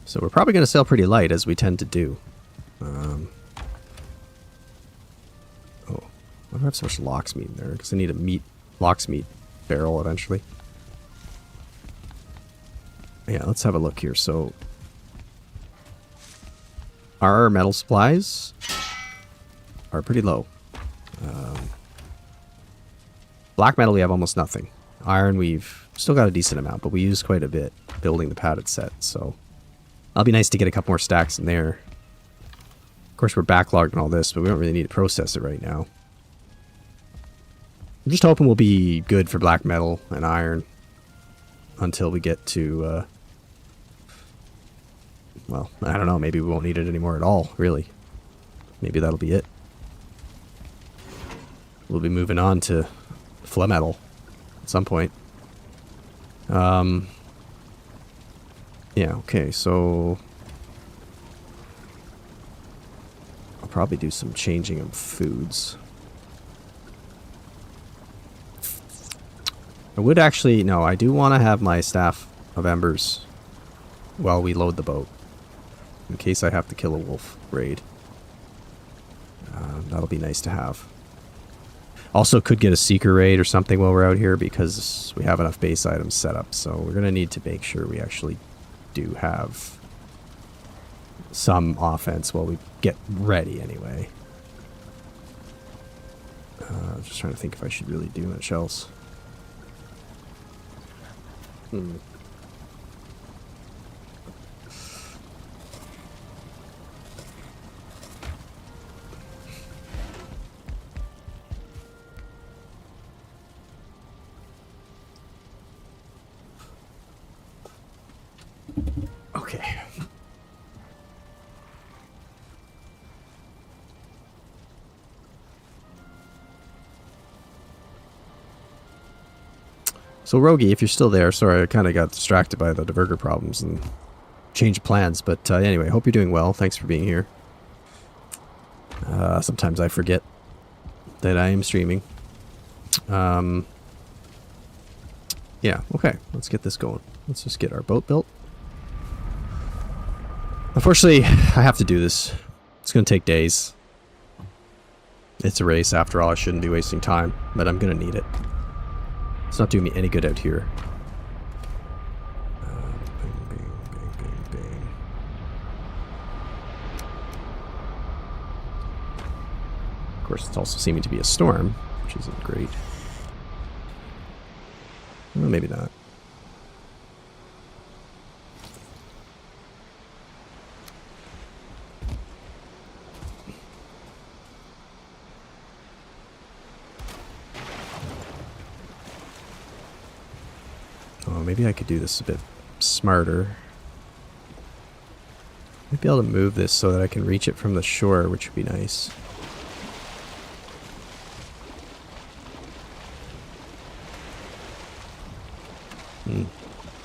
So we're probably going to sail pretty light, as we tend to do. Oh, why do I have so much lox meat in there? Because I need a lox meat barrel eventually. Yeah, let's have a look here. So, our metal supplies are pretty low. Black metal, we have almost nothing. Iron, we've still got a decent amount, but we use quite a bit building the padded set, so that'll be nice to get a couple more stacks in there. Of course, we're backlogged and all this, but we don't really need to process it right now. I'm just hoping we'll be good for black metal and iron until we get to, well, I don't know, maybe we won't need it anymore at all, really. Maybe that'll be it. We'll be moving on to flame metal at some point. Yeah, okay, so I'll probably do some changing of foods. I would actually, no, I do want to have my staff of embers while we load the boat, in case I have to kill a wolf raid. That'll be nice to have. Also could get a seeker raid or something while we're out here, because we have enough base items set up, so we're going to need to make sure we actually do have some offense while we get ready anyway. Just trying to think if I should really do much else. Okay. So Rogi, if you're still there, sorry, I kind of got distracted by the diverger problems and changed plans, but anyway, hope you're doing well. Thanks for being here. Sometimes I forget that I am streaming. Yeah, okay, let's get this going. Let's just get our boat built. Unfortunately, I have to do this. It's going to take days. It's a race, after all. I shouldn't be wasting time, but I'm going to need it. It's not doing me any good out here. Bang, bang, bang, bang, bang. Of course, it's also seeming to be a storm, which isn't great. Well, maybe not. Oh, maybe I could do this a bit smarter. Might be able to move this so that I can reach it from the shore, which would be nice.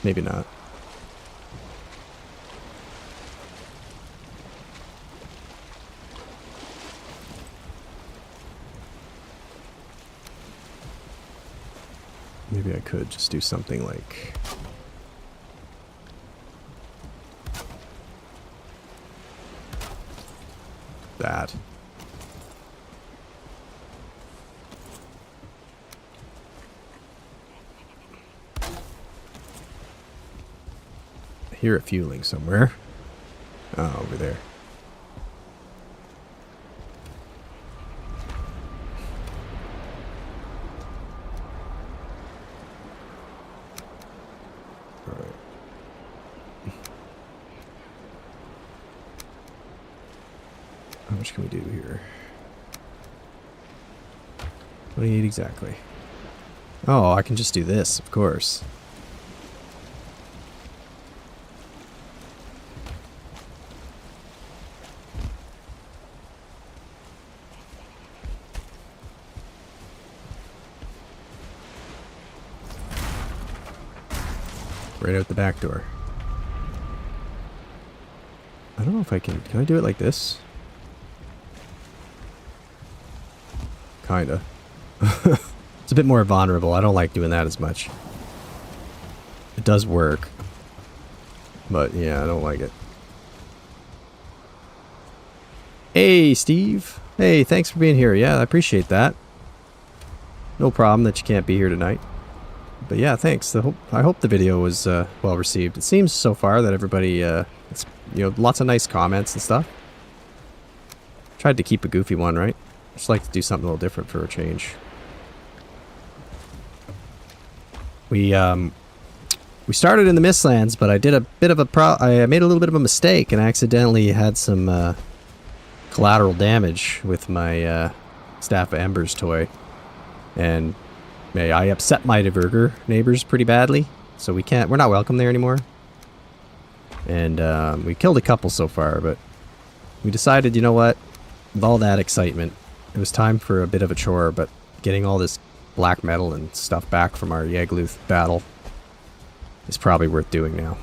Maybe not. Maybe I could just do something like that. I hear it fueling somewhere. Oh, over there. How much can we do here? What do you need exactly? Oh, I can just do this, of course. Right out the back door. I don't know if I can I do it like this? Kinda. It's a bit more vulnerable. I don't like doing that as much. It does work. But yeah, I don't like it. Hey, Steve. Hey, thanks for being here. Yeah, I appreciate that. No problem that you can't be here tonight. But yeah, thanks. I hope the video was well received. It seems so far that everybody, it's, lots of nice comments and stuff. Tried to keep a goofy one, right? Just like to do something a little different for a change. We started in the Mistlands, but I did a bit of I made a little bit of a mistake and accidentally had some collateral damage with my Staff of Embers toy, and I upset my Diverger neighbors pretty badly, so we're not welcome there anymore. And we killed a couple so far, but we decided, you know what, with all that excitement, it was time for a bit of a chore, but getting all this black metal and stuff back from our Yagluth battle is probably worth doing now.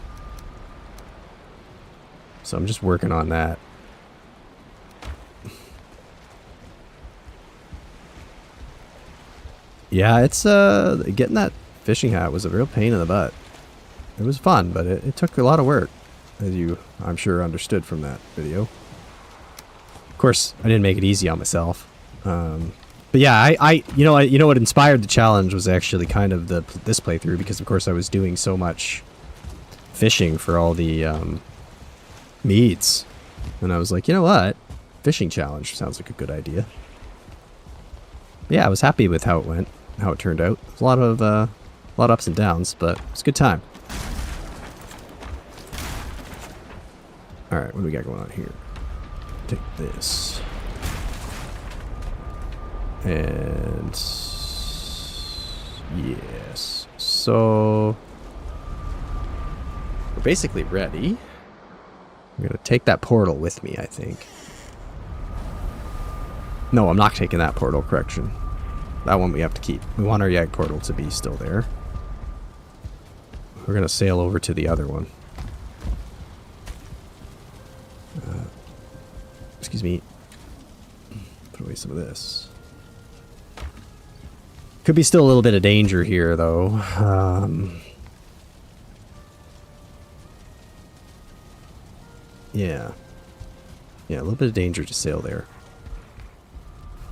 So I'm just working on that. Yeah, it's getting that fishing hat was a real pain in the butt. It was fun, but it took a lot of work, as you, I'm sure, understood from that video. Of course, I didn't make it easy on myself. But yeah, you know what inspired the challenge was actually kind of this playthrough, because of course I was doing so much fishing for all the meads, and I was like, you know what, fishing challenge sounds like a good idea. But yeah, I was happy with how it went, how it turned out. It was a lot of ups and downs, but it was a good time. All right, what do we got going on here? Take this. And yes, so we're basically ready. I'm gonna take that portal with me, I think. No, I'm not taking that portal, correction. That one we have to keep. We want our Yag portal to be still there. We're gonna sail over to the other one. Excuse me. Put away some of this. Could be still a little bit of danger here, though. Yeah. Yeah, a little bit of danger to sail there.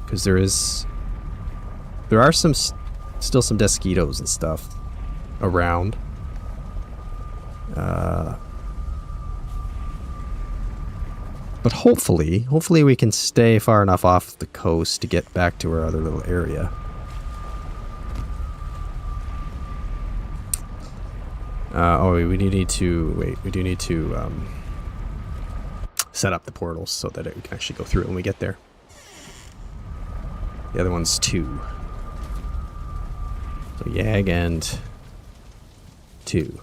Because there are still some Desquitos and stuff around. But hopefully we can stay far enough off the coast to get back to our other little area. Oh, we do need to... Wait, we do need to set up the portals so that it can actually go through when we get there. The other one's 2. So Yag and 2.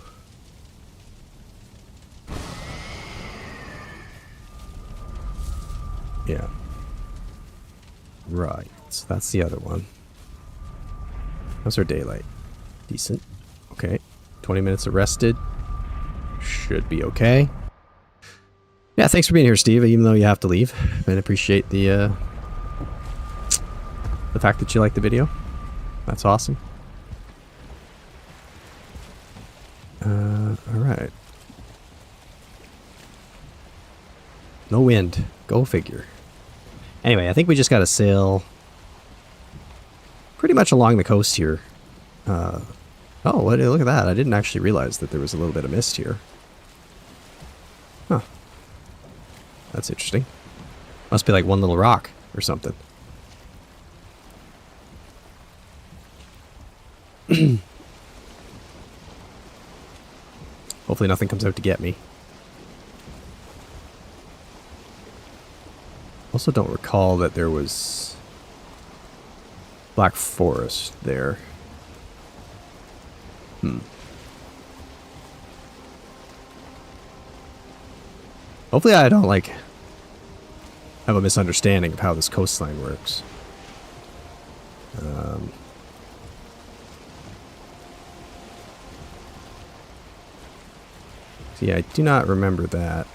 Yeah. Right. So that's the other one. How's our daylight? Decent. Okay. 20 minutes arrested. Should be okay. Yeah, thanks for being here, Steve, even though you have to leave. And appreciate the fact that you like the video. That's awesome. Alright. No wind. Go figure. Anyway, I think we just got to sail pretty much along the coast here. Oh, look at that. I didn't actually realize that there was a little bit of mist here. Huh. That's interesting. Must be like one little rock or something. Hopefully nothing comes out to get me. Also don't recall that there was Black Forest there. Hopefully I don't, like, have a misunderstanding of how this coastline works. So yeah, I do not remember that.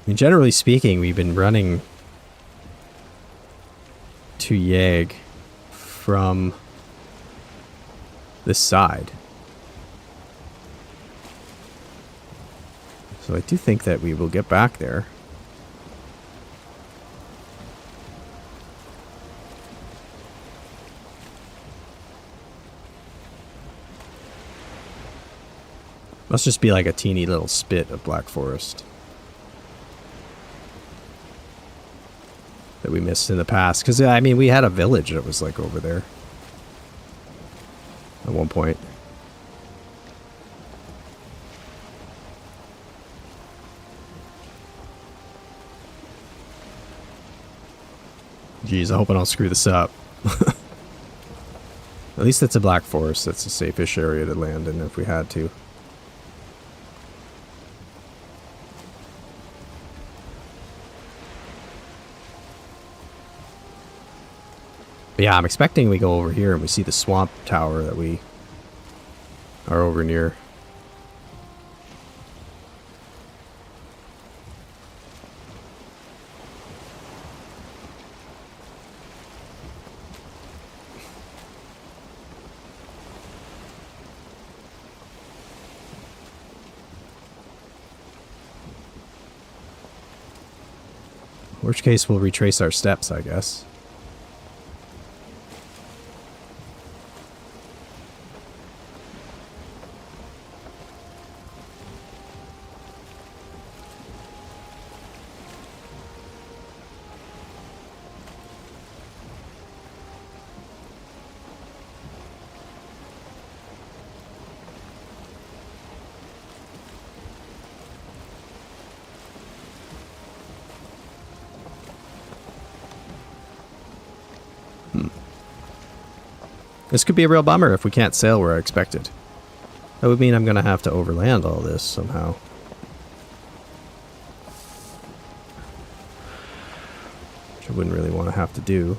I mean, generally speaking, we've been running to Yag from this side. So I do think that we will get back there. Must just be like a teeny little spit of Black Forest that we missed in the past. Because, I mean, we had a village that was, like, over there at one point. Jeez, I hope I don't screw this up. At least it's a Black Forest. That's a safe-ish area to land in if we had to. But yeah, I'm expecting we go over here and we see the swamp tower that we are over near. In which case we'll retrace our steps, I guess. This could be a real bummer if we can't sail where I expected. That would mean I'm going to have to overland all this somehow. Which I wouldn't really want to have to do.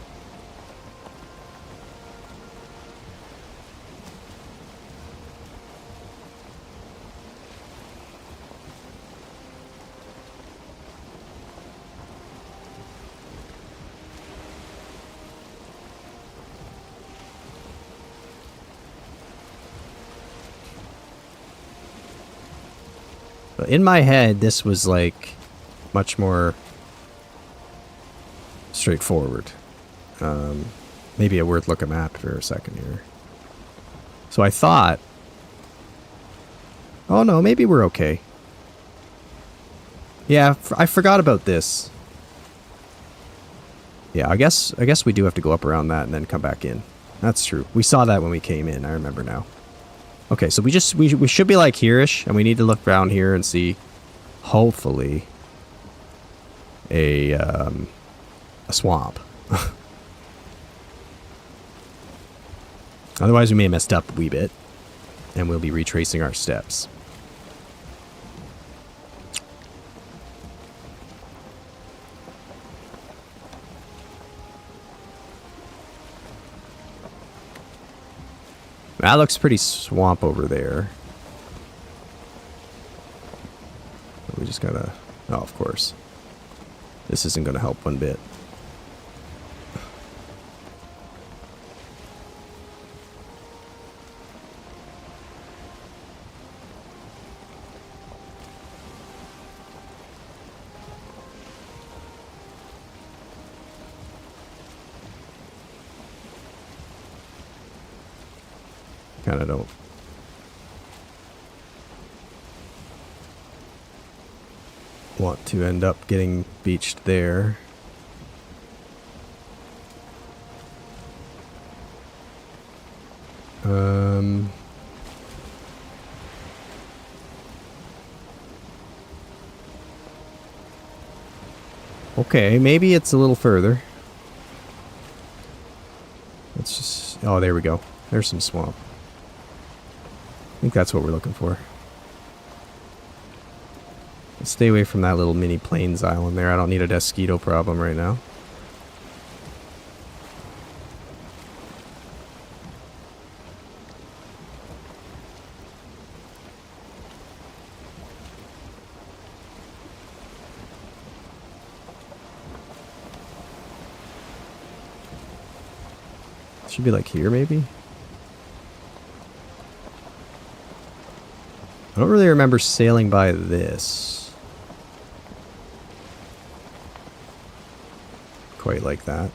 But in my head, this was like much more straightforward. Maybe a worth look at map for a second here. So I thought, oh no, maybe we're okay. Yeah, I forgot about this. Yeah, I guess we do have to go up around that and then come back in. That's true. We saw that when we came in. I remember now. Okay, so we should be like here-ish, and we need to look around here and see, hopefully, a swamp. Otherwise, we may have messed up a wee bit, and we'll be retracing our steps. That looks pretty swamp over there. We just gotta... Oh, of course. This isn't gonna help one bit. Kind of don't want to end up getting beached there. Okay, maybe it's a little further. Let's just... Oh, there we go. There's some swamp. I think that's what we're looking for. Let's stay away from that little mini plains island there. I don't need a mosquito problem right now. Should be like here, maybe? I don't really remember sailing by this. Quite like that.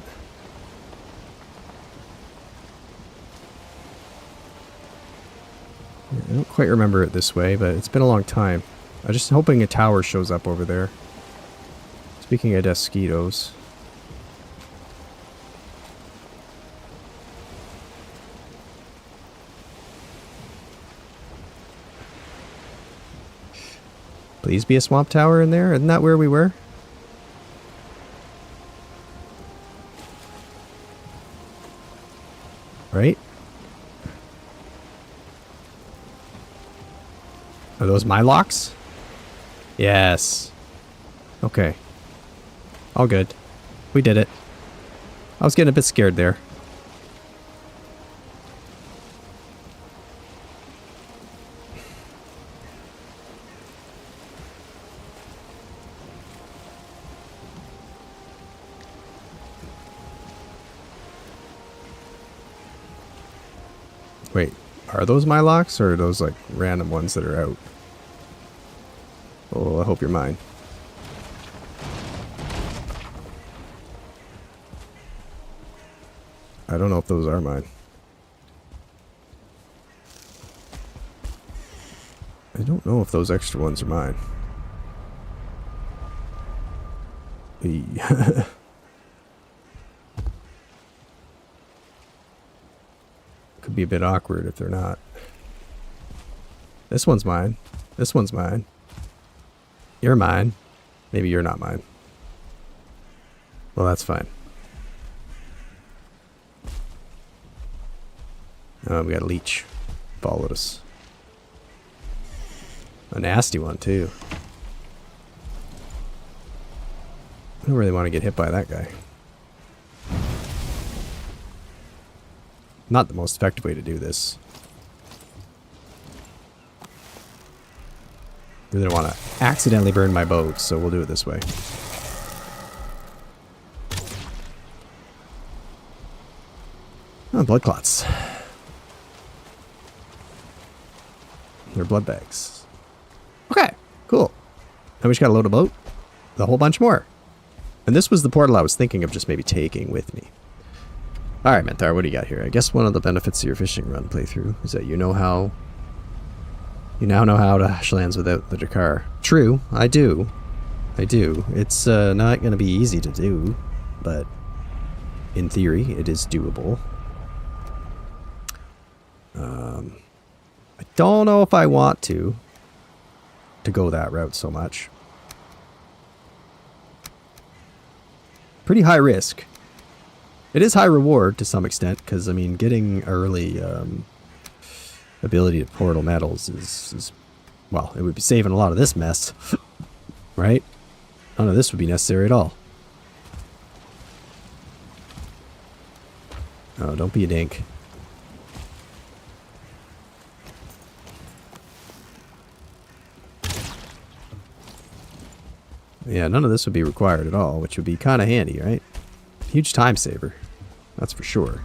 Yeah, I don't quite remember it this way, but it's been a long time. I'm just hoping a tower shows up over there. Speaking of mosquitoes. Please be a swamp tower in there? Isn't that where we were? Right? Are those my locks? Yes. Okay. All good. We did it. I was getting a bit scared there. Wait, are those my locks or are those like random ones that are out? Oh, I hope you're mine. I don't know if those are mine. I don't know if those extra ones are mine. Could be a bit awkward if they're not. This one's mine. This one's mine. You're mine. Maybe you're not mine. Well, that's fine. We got a leech. Followed us. A nasty one, too. I don't really want to get hit by that guy. Not the most effective way to do this. Really don't want to accidentally burn my boat, so we'll do it this way. Oh, blood clots. They're blood bags. Okay, cool. Now we just gotta load a boat. A whole bunch more. And this was the portal I was thinking of just maybe taking with me. Alright, Menthar, what do you got here? I guess one of the benefits of your fishing run playthrough is that you now know how to hash lands without the Dakar. True, I do. I do. It's not going to be easy to do, but in theory, it is doable. I don't know if I want to go that route so much. Pretty high risk. It is high reward to some extent, because, I mean, getting early ability to portal metals is, well, it would be saving a lot of this mess, right? None of this would be necessary at all. Oh, don't be a dink. Yeah, none of this would be required at all, which would be kind of handy, right? Huge time saver. That's for sure.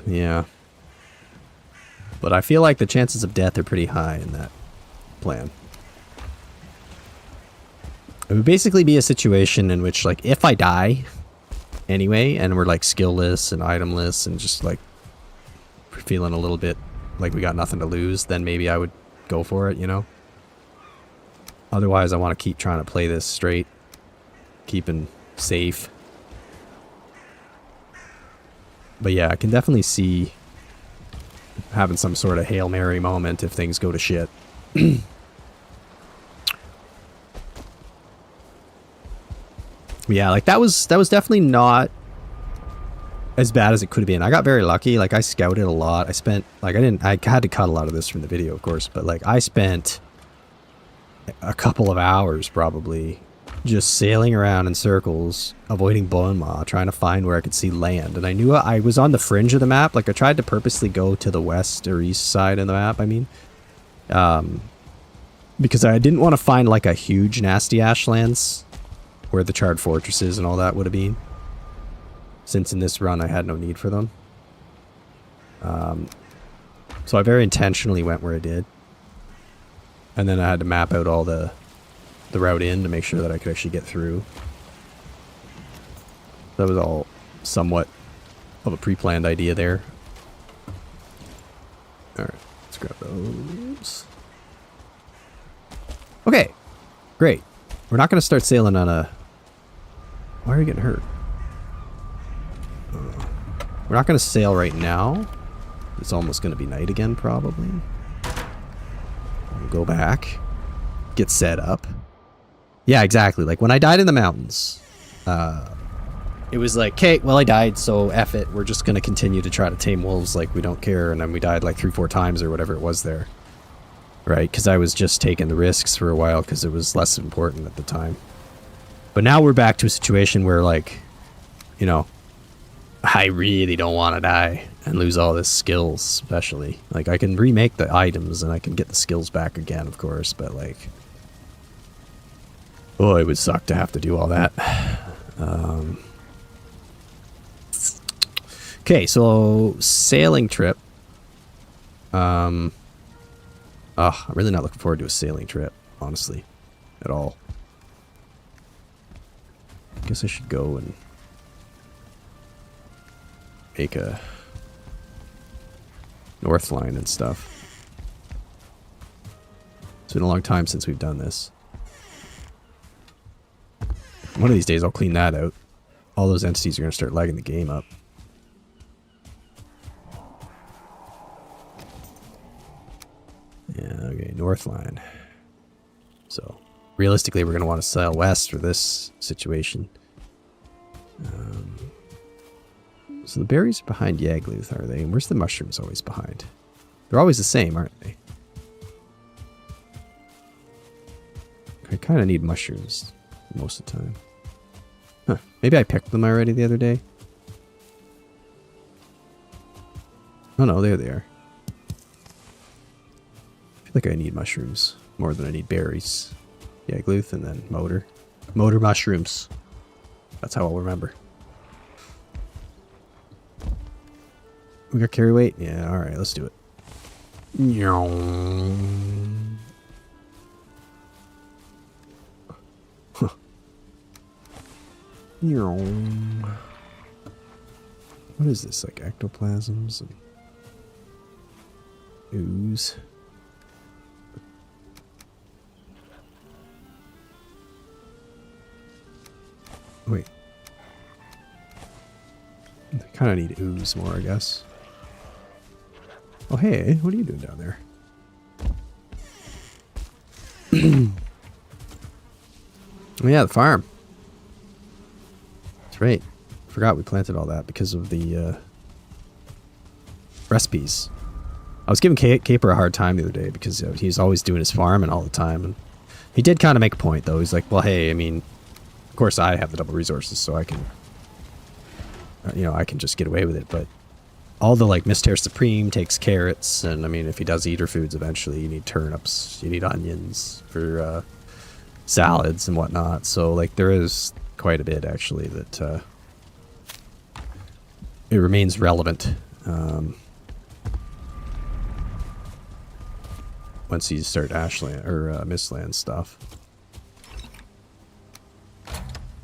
Yeah. But I feel like the chances of death are pretty high in that plan. It would basically be a situation in which, like, if I die anyway, and we're, like, skillless and itemless and just, like, feeling a little bit like we got nothing to lose, then maybe I would go for it, you know? Otherwise, I want to keep trying to play this straight, keeping safe. But yeah, I can definitely see having some sort of Hail Mary moment if things go to shit. Yeah, like that was definitely not as bad as it could have been. I got very lucky. Like, I scouted a lot. I spent, like, I had to cut a lot of this from the video, of course, but like I spent a couple of hours probably just sailing around in circles, avoiding Bonma, trying to find where I could see land. And I knew I was on the fringe of the map. Like, I tried to purposely go to the west or east side of the map, I mean. Because I didn't want to find, like, a huge nasty ashlands where the charred fortresses and all that would have been. Since in this run I had no need for them. So I very intentionally went where I did. And then I had to map out all the route in to make sure that I could actually get through. That was all somewhat of a pre-planned idea there. Alright, let's grab those. Okay, great. We're not going to start sailing on a... Why are you getting hurt? We're not going to sail right now. It's almost going to be night again, probably. We'll go back. Get set up. Yeah, exactly. Like, when I died in the mountains, it was like, okay, well, I died, so F it. We're just going to continue to try to tame wolves like we don't care. And then we died like 3-4 times or whatever it was there. Right? Because I was just taking the risks for a while because it was less important at the time. But now we're back to a situation where, like, you know, I really don't want to die and lose all this skills, especially. Like, I can remake the items and I can get the skills back again, of course, but, like... Oh, it would suck to have to do all that. Okay, so sailing trip. I'm really not looking forward to a sailing trip, honestly, at all. I guess I should go and make a north line and stuff. It's been a long time since we've done this. One of these days I'll clean that out. All those entities are going to start lagging the game up. Yeah, okay, north line. So, realistically, we're going to want to sail west for this situation. So the berries are behind Yagluth, are they? And where's the mushrooms always behind? They're always the same, aren't they? I kind of need mushrooms most of the time. Huh. Maybe I picked them already the other day. Oh no, there they are. I feel like I need mushrooms more than I need berries. Yagluth and then motor. Motor mushrooms. That's how I'll remember. We got carry weight? Yeah, alright, let's do it. Huh. What is this, like ectoplasms and ooze? Wait. I kind of need ooze more, I guess. Oh, hey, what are you doing down there? Oh, yeah, the farm. That's right. Forgot we planted all that because of the recipes. I was giving Caper a hard time the other day because he's always doing his farming all the time. And he did kind of make a point, though. He's like, well, hey, I mean, of course I have the double resources, so I can, you know, I can just get away with it. But all the, like, Mister Supreme takes carrots. And, I mean, if he does eater foods eventually, you need turnips, you need onions for salads and whatnot. So, like, there is quite a bit, actually, that it remains relevant. Once you start Ashland or Mistland stuff.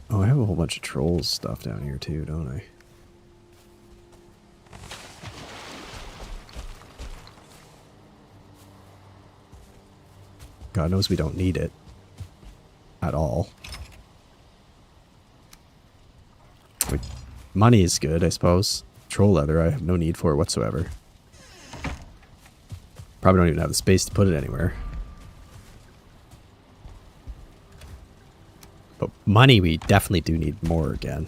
Oh, I have a whole bunch of trolls stuff down here too, don't I? God knows we don't need it at all. Like, money is good, I suppose. Troll leather, I have no need for it whatsoever. Probably don't even have the space to put it anywhere. But money, we definitely do need more again.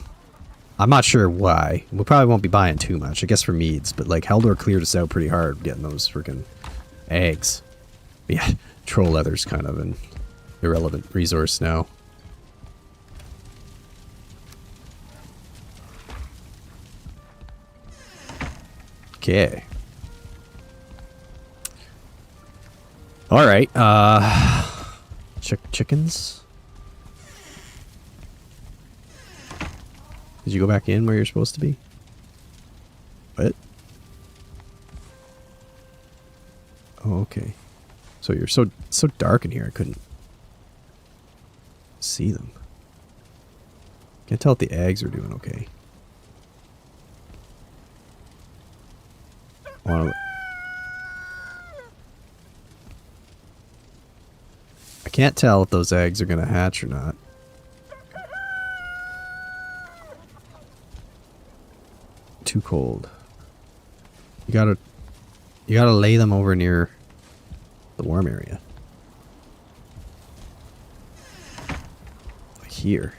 I'm not sure why. We probably won't be buying too much. I guess for meads. But like Heldor cleared us out pretty hard getting those freaking eggs. But yeah, troll leather's kind of an irrelevant resource now. Okay. All right, chickens? Did you go back in where you're supposed to be? What? Oh, okay. So you're so dark in here, I couldn't see them. Can't tell if the eggs are doing okay. I can't tell if those eggs are going to hatch or not. Too cold. You gotta lay them over near the warm area. Like here.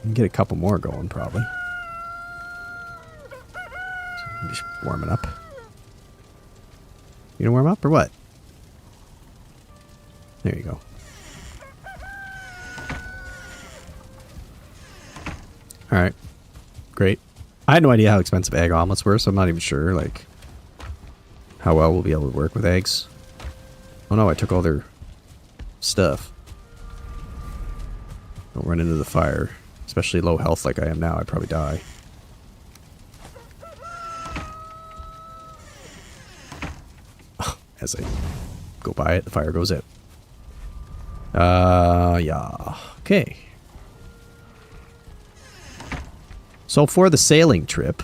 You can get a couple more going probably. Just warm it up. You gonna warm up or what? There you go. Alright. Great. I had no idea how expensive egg omelets were, so I'm not even sure, like, how well we'll be able to work with eggs. Oh no, I took all their stuff. Don't run into the fire. Especially low health like I am now, I'd probably die. As I go by it, the fire goes out. Yeah. Okay. So for the sailing trip,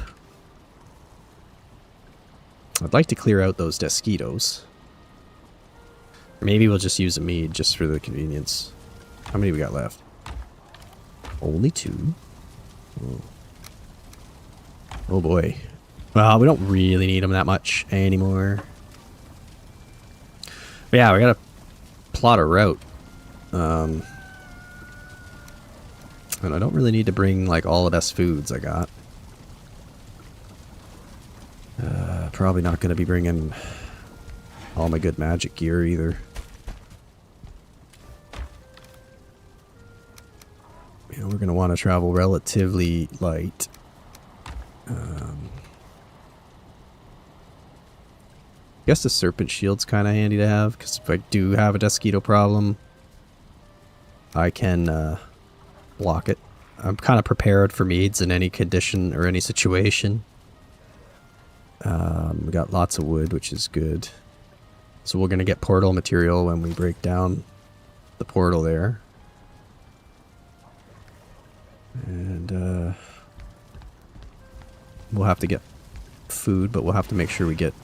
I'd like to clear out those mosquitoes. Or maybe we'll just use a mead just for the convenience. How many we got left? Only 2. Oh. Oh boy. Well, we don't really need them that much anymore. But yeah, we gotta plot a route. And I don't really need to bring, like, all the best foods I got. Probably not going to be bringing all my good magic gear either. You know, we're going to want to travel relatively light. I guess the serpent shield's kind of handy to have, because if I do have a mosquito problem, I can block it. I'm kind of prepared for meads in any condition or any situation. We got lots of wood, which is good. So we're going to get portal material when we break down the portal there. And we'll have to get food, but we'll have to make sure we get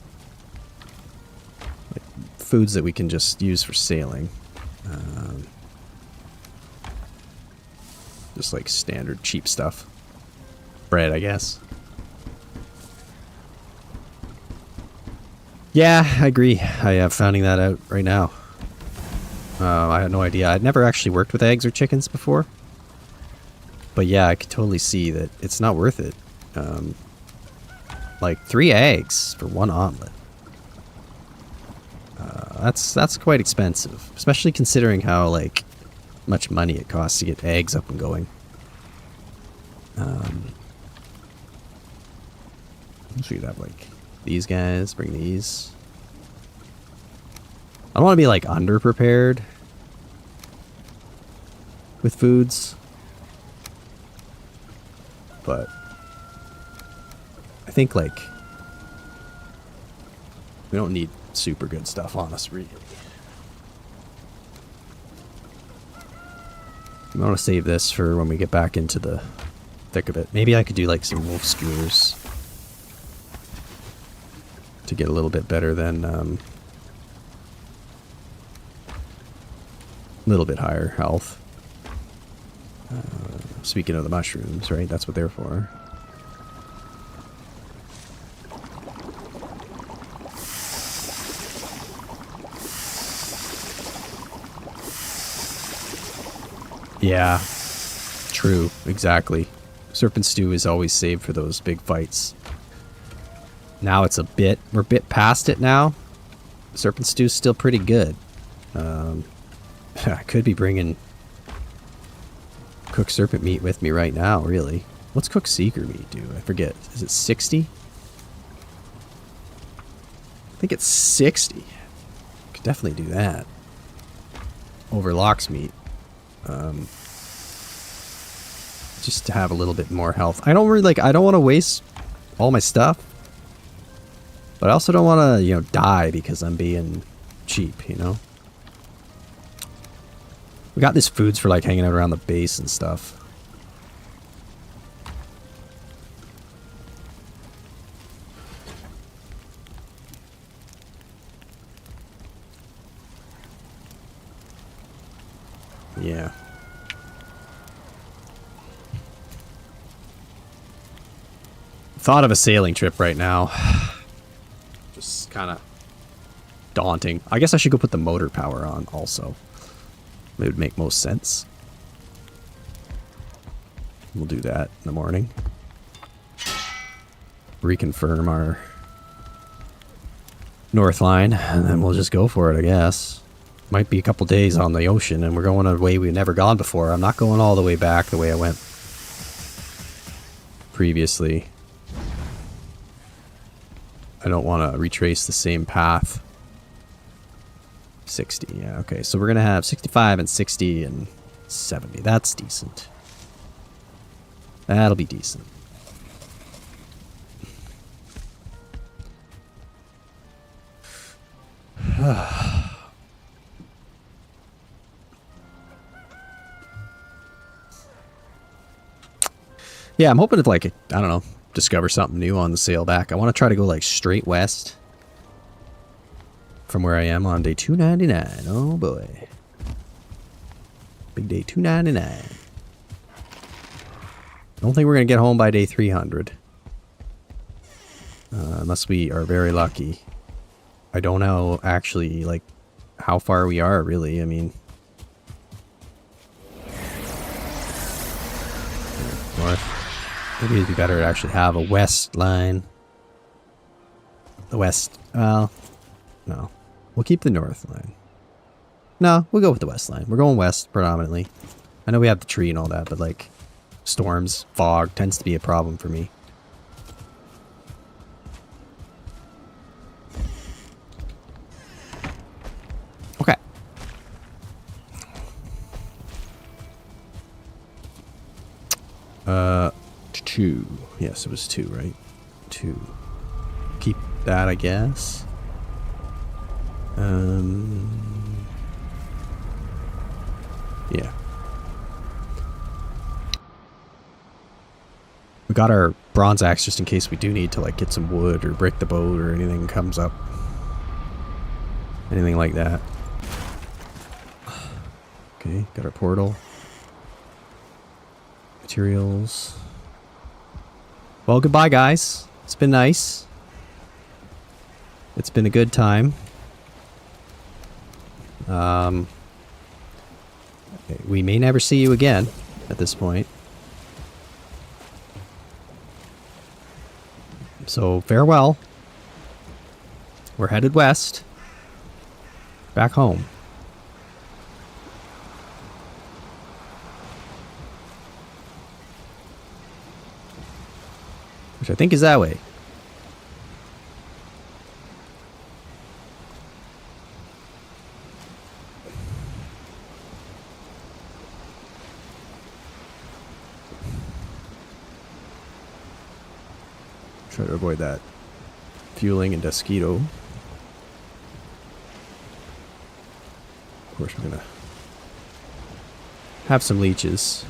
like, foods that we can just use for sailing. Just like standard cheap stuff. Bread, I guess. Yeah, I agree. I am finding that out right now. I had no idea. I'd never actually worked with eggs or chickens before. But yeah, I could totally see that it's not worth it. Like 3 eggs for 1 omelet. That's quite expensive, especially considering how like much money it costs to get eggs up and going. So you'd have like these guys, bring these. I don't want to be like underprepared with foods, but I think like we don't need super good stuff on us really. I want to save this for when we get back into the thick of it. Maybe I could do like some wolf skewers to get a little bit better than a little bit higher health. Speaking of the mushrooms, right? That's what they're for. Yeah, true, exactly. Serpent stew is always saved for those big fights. Now it's we're a bit past it now. Serpent stew's still pretty good. I could be bringing cooked serpent meat with me right now, really. What's cooked seeker meat do? I forget. Is it 60? I think it's 60. Could definitely do that. Over lox meat. Just to have a little bit more health. I don't want to waste all my stuff. But I also don't want to, die because I'm being cheap, We got these foods for like hanging out around the base and stuff. Yeah. Thought of a sailing trip right now. Just kind of daunting. I guess I should go put the motor power on also. It would make most sense. We'll do that in the morning. Reconfirm our north line, and then we'll just go for it, I guess. Might be a couple days on the ocean, and we're going a way we've never gone before. I'm not going all the way back the way I went previously. I don't want to retrace the same path. 60, yeah, okay. So we're going to have 65 and 60 and 70. That's decent. That'll be decent. Yeah, I'm hoping to, like, I don't know, discover something new on the sail back. I want to try to go, like, straight west from where I am on day 299. Oh, boy. Big day 299. I don't think we're going to get home by day 300. Unless we are very lucky. I don't know, actually, like, how far we are, really. I mean... North. Maybe it'd be better to actually have a west line. The west... Well... No. We'll keep the north line. No, we'll go with the west line. We're going west, predominantly. I know we have the tree and all that, but, like... Storms, fog, tends to be a problem for me. Okay. Two. Yes, it was 2, right? 2. Keep that, I guess. Yeah. We got our bronze axe just in case we do need to, like, get some wood or break the boat or anything comes up. Anything like that. Okay, got our portal. Materials. Well, goodbye, guys. It's been nice. It's been a good time. We may never see you again at this point. So, farewell. We're headed west. Back home. Which I think is that way. Try to avoid that fueling and Desquito. Of course, we're gonna have some leeches.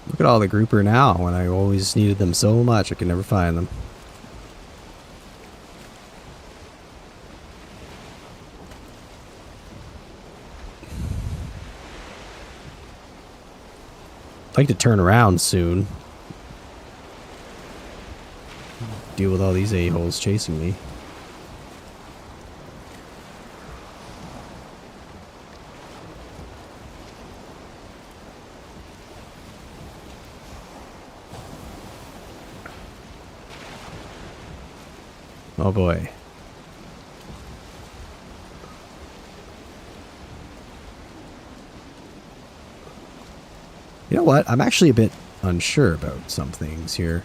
Look at all the grouper now, when I always needed them so much I could never find them. I'd like to turn around soon. Deal with all these a-holes chasing me. Oh boy. You know what? I'm actually a bit unsure about some things here.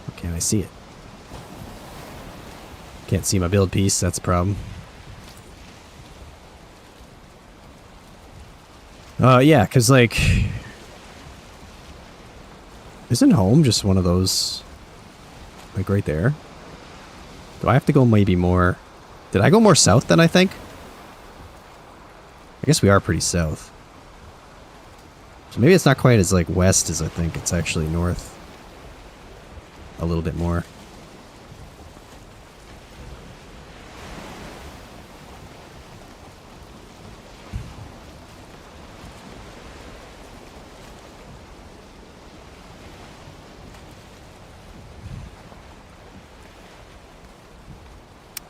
Or can't I see it? Can't see my build piece, that's a problem. Yeah, because like... Isn't home just one of those, like right there? Do I have to go maybe more... Did I go more south than I think? I guess we are pretty south. So maybe it's not quite as like west as I think. It's actually north. A little bit more.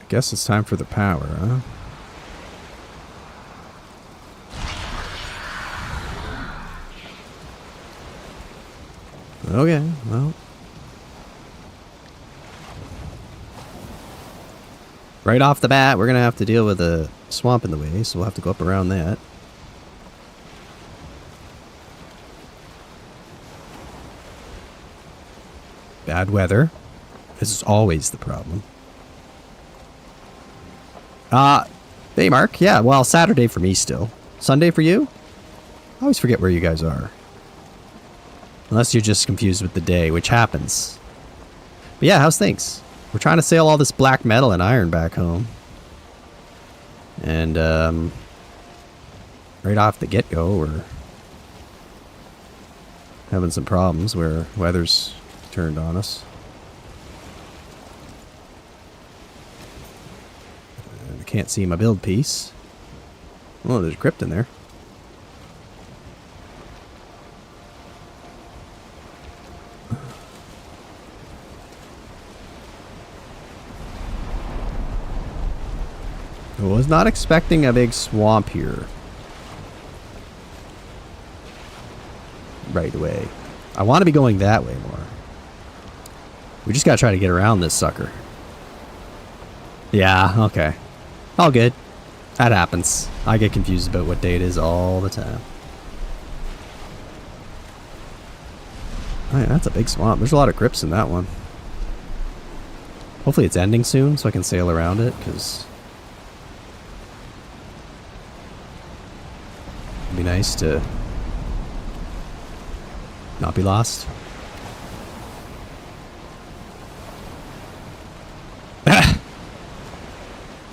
Guess it's time for the power, huh? Okay, well. Right off the bat, we're gonna have to deal with a swamp in the way, so we'll have to go up around that. Bad weather. This is always the problem. Hey Mark, yeah, well, Saturday for me still. Sunday for you? I always forget where you guys are. Unless you're just confused with the day, which happens. But yeah, how's things? We're trying to sail all this black metal and iron back home. And, right off the get-go, we're having some problems where weather's turned on us. Can't see my build piece. Oh, there's a crypt in there. I was not expecting a big swamp here. Right away. I want to be going that way more. We just gotta try to get around this sucker. Yeah, okay. All good. That happens. I get confused about what day it is all the time. Oh yeah, that's a big swamp. There's a lot of crypts in that one. Hopefully it's ending soon so I can sail around it, because it'd be nice to not be lost.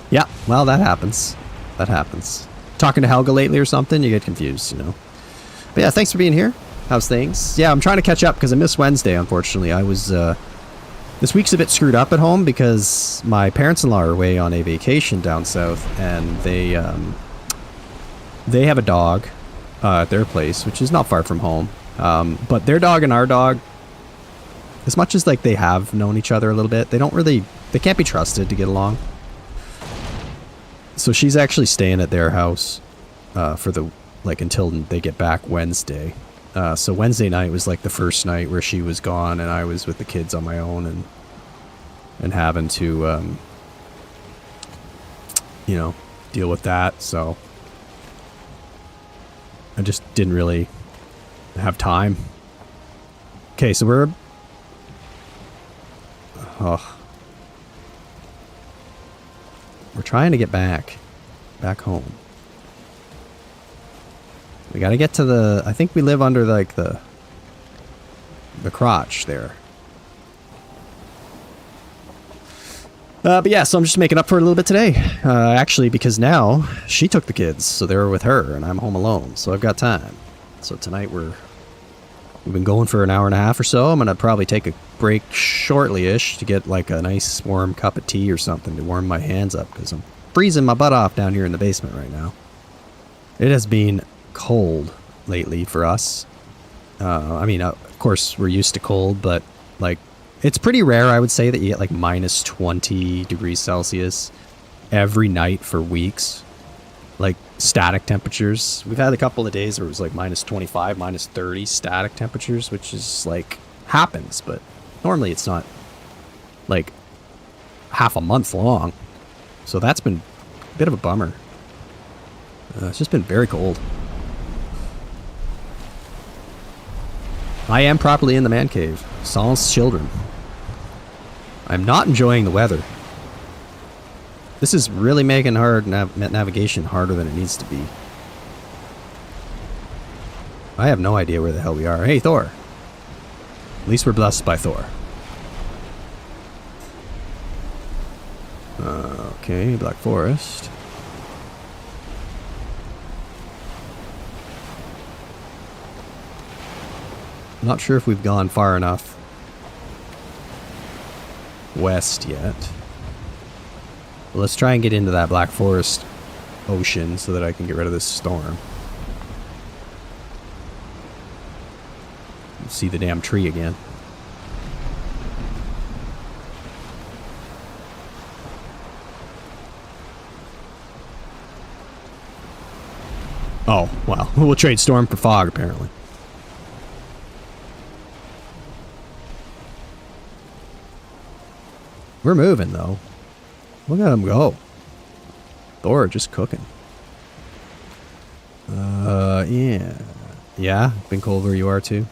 Yeah, well, that happens. That happens. Talking to Helga lately or something, you get confused, you know. But yeah, thanks for being here. How's things? Yeah, I'm trying to catch up because I missed Wednesday, unfortunately. I was, this week's a bit screwed up at home because my parents-in-law are away on a vacation down south, and they have a dog at their place, which is not far from home. But their dog and our dog, as much as like they have known each other a little bit, they can't be trusted to get along. So she's actually staying at their house for until they get back Wednesday. So Wednesday night was like the first night where she was gone and I was with the kids on my own and having to deal with that. So I just didn't really have time. Okay, so we're trying to get back home. We gotta get to I think we live under like the crotch there. But yeah, so I'm just making up for it a little bit today. Actually, because now she took the kids, so they were with her and I'm home alone, so I've got time. So tonight we've been going for an hour and a half or so. I'm gonna probably take a break shortly-ish to get like a nice warm cup of tea or something to warm my hands up because I'm freezing my butt off down here in the basement right now. It has been cold lately for us. I mean, of course we're used to cold, but like it's pretty rare, I would say, that you get like minus 20 degrees Celsius every night for weeks. Like static temperatures. We've had a couple of days where it was like minus 25, minus 30 static temperatures, which is like happens, but normally it's not like half a month long. So that's been a bit of a bummer. It's just been very cold. I am properly in the man cave. Sans children. I'm not enjoying the weather. This is really making navigation harder than it needs to be. I have no idea where the hell we are. Hey, Thor. At least we're blessed by Thor. Okay, Black Forest. Not sure if we've gone far enough west yet. Well, let's try and get into that Black Forest ocean so that I can get rid of this storm. See the damn tree again. Oh, well, we'll trade storm for fog, apparently. We're moving, though. Look at him go. Thor just cooking. Yeah. Yeah? Been cold where you are, too?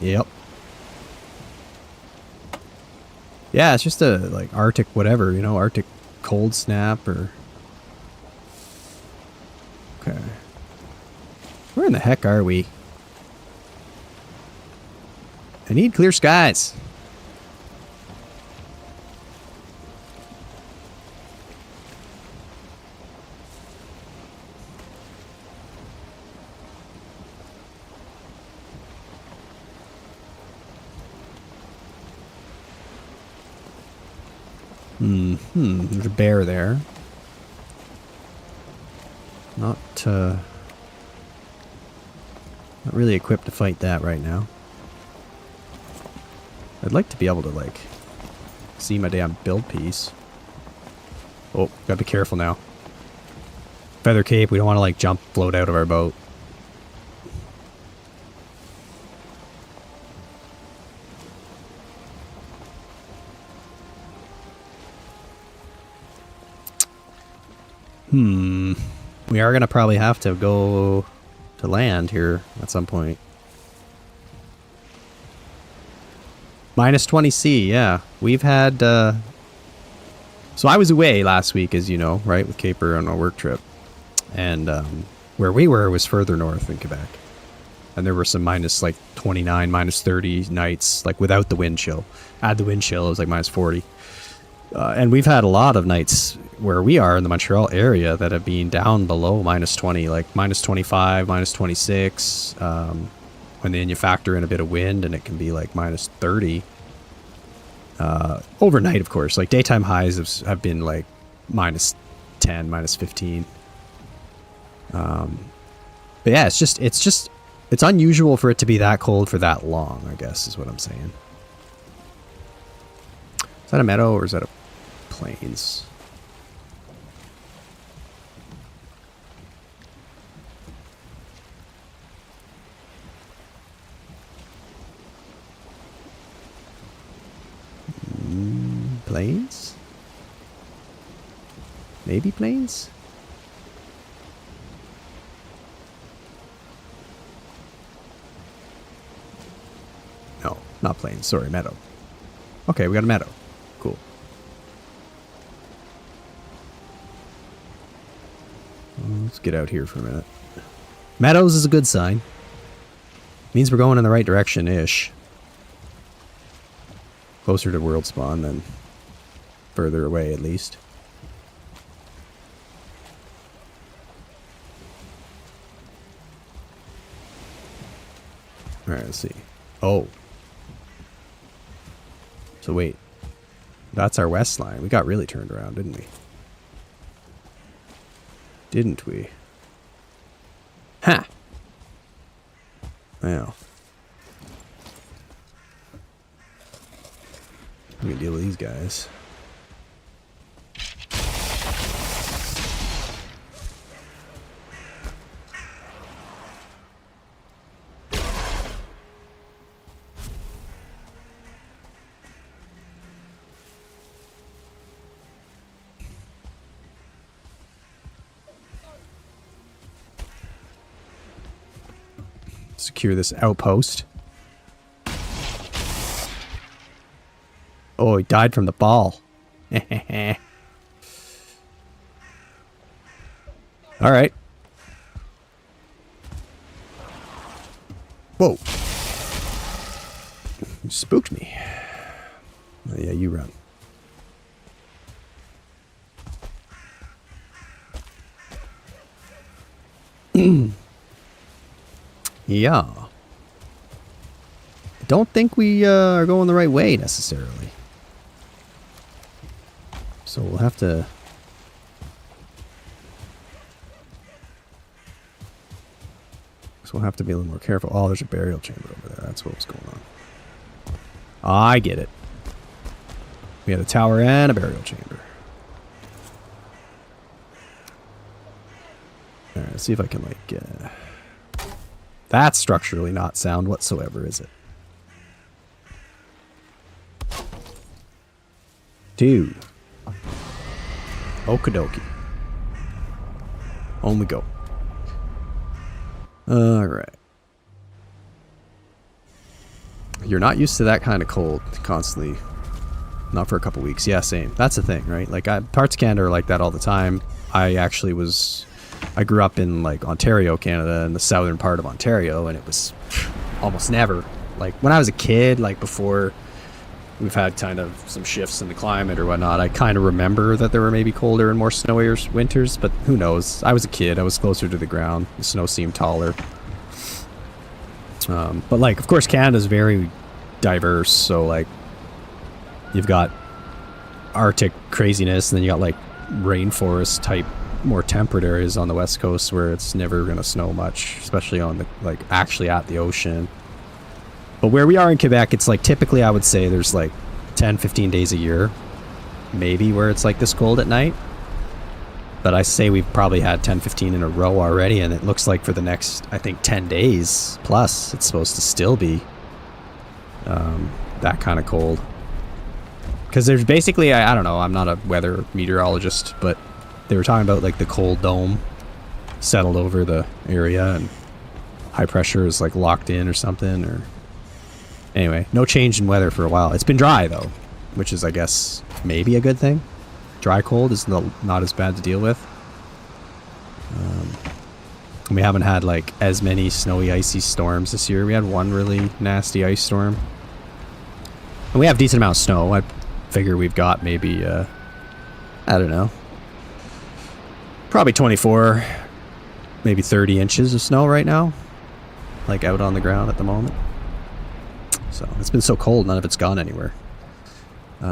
Yep. Yeah, it's just a, like, Arctic whatever, you know, Arctic cold snap or... Okay. Where in the heck are we? I need clear skies. There's a bear there. Not really equipped to fight that right now. I'd like to be able to, like, see my damn build piece. Oh, gotta be careful now. Feather cape, we don't want to, like, float out of our boat. We are going to probably have to go to land here at some point. Minus 20C, yeah. We've had... So I was away last week, as you know, right, with Caper on a work trip. And where we were was further north in Quebec. And there were some minus, like, 29, minus 30 nights, like, without the wind chill. Add the wind chill, it was like minus 40. And we've had a lot of nights where we are in the Montreal area that have been down below -20, like -25, -26. When then you factor in a bit of wind, and it can be like -30. Overnight, of course, like daytime highs have been like -10, -15. But yeah, it's unusual for it to be that cold for that long, I guess is what I'm saying. Is that a meadow or is that a plains? Plains? Maybe plains? No, not plains. Sorry, meadow. Okay, we got a meadow. Cool. Let's get out here for a minute. Meadows is a good sign. Means we're going in the right direction-ish. Closer to world spawn than further away, at least. Alright, let's see. Oh. So wait. That's our west line. We got really turned around, didn't we? Didn't we? Ha! Well. We can deal with these guys. Secure this outpost. Oh, he died from the ball. All right. Whoa. You spooked me. Oh, yeah, you run. Yeah. I don't think we are going the right way necessarily. So we'll have to... So we'll have to be a little more careful. Oh, there's a burial chamber over there. That's what was going on. I get it. We had a tower and a burial chamber. Alright, let's see if I can, like... That's structurally not sound whatsoever, is it? Dude. Okie dokie. On we go. Alright. You're not used to that kind of cold constantly. Not for a couple weeks. Yeah, same. That's the thing, right? Like, parts of Canada are like that all the time. I grew up in, like, Ontario, Canada, in the southern part of Ontario, and it was almost never. Like, when I was a kid, like, before we've had kind of some shifts in the climate or whatnot, I kind of remember that there were maybe colder and more snowier winters, but who knows? I was a kid. I was closer to the ground. The snow seemed taller. But, like, of course, Canada's very diverse, so, like, you've got Arctic craziness, and then you got, like, rainforest type more temperate areas on the west coast where it's never going to snow much, especially on the, like, actually at the ocean. But where we are in Quebec, it's like typically I would say there's like 10-15 days a year maybe where it's like this cold at night, but I say we've probably had 10-15 in a row already, and it looks like for the next, I think, 10 days plus it's supposed to still be that kind of cold, because there's basically, I don't know, I'm not a weather meteorologist, but they were talking about like the cold dome settled over the area and high pressure is like locked in or something, or anyway, no change in weather for a while. It's been dry though, which is, I guess, maybe a good thing. Dry cold is not as bad to deal with. We haven't had like as many snowy, icy storms this year. We had one really nasty ice storm, and we have a decent amount of snow. I figure we've got maybe I don't know, Probably 24, maybe 30 inches of snow right now. Like out on the ground at the moment. So it's been so cold, none of it's gone anywhere.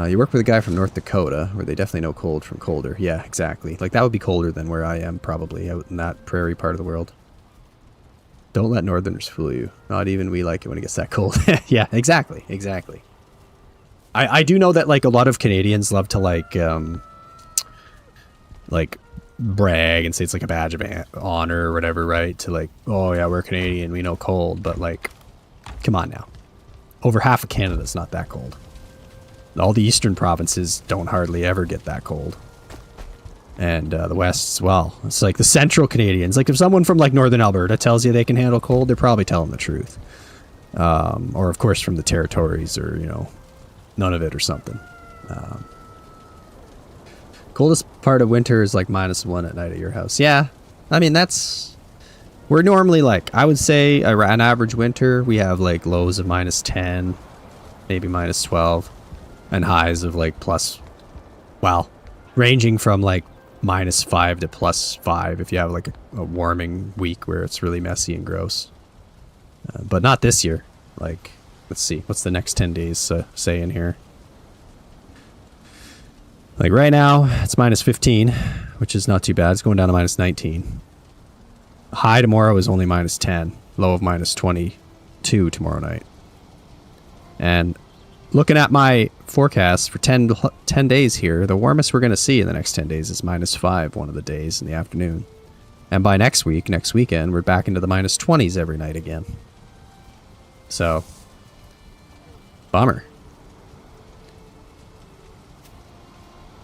You work with a guy from North Dakota, where they definitely know cold from colder. Yeah, exactly. Like that would be colder than where I am, probably, out in that prairie part of the world. Don't let Northerners fool you. Not even we like it when it gets that cold. Yeah, exactly, exactly. I do know that like a lot of Canadians love to like brag and say it's like a badge of honor or whatever, right? To like, oh yeah, we're Canadian, we know cold, but like, come on now. Over half of Canada's not that cold. All the eastern provinces don't hardly ever get that cold. And the west as well. It's like the central Canadians. Like if someone from like northern Alberta tells you they can handle cold, they're probably telling the truth. Or of course from the territories, or, you know, none of it or something. Coldest part of winter is like -1 at night at your house. Yeah, I mean we're normally like, I would say an average winter we have like lows of -10, maybe -12, and highs of like ranging from like -5 to +5 if you have like a warming week where it's really messy and gross. But not this year. Like, let's see, what's the next 10 days say in here? Like right now, it's -15, which is not too bad. It's going down to -19. High tomorrow is only -10. Low of -22 tomorrow night. And looking at my forecast for 10 days here, the warmest we're going to see in the next 10 days is -5 one of the days in the afternoon. And by next weekend, we're back into the -20s every night again. So, bummer.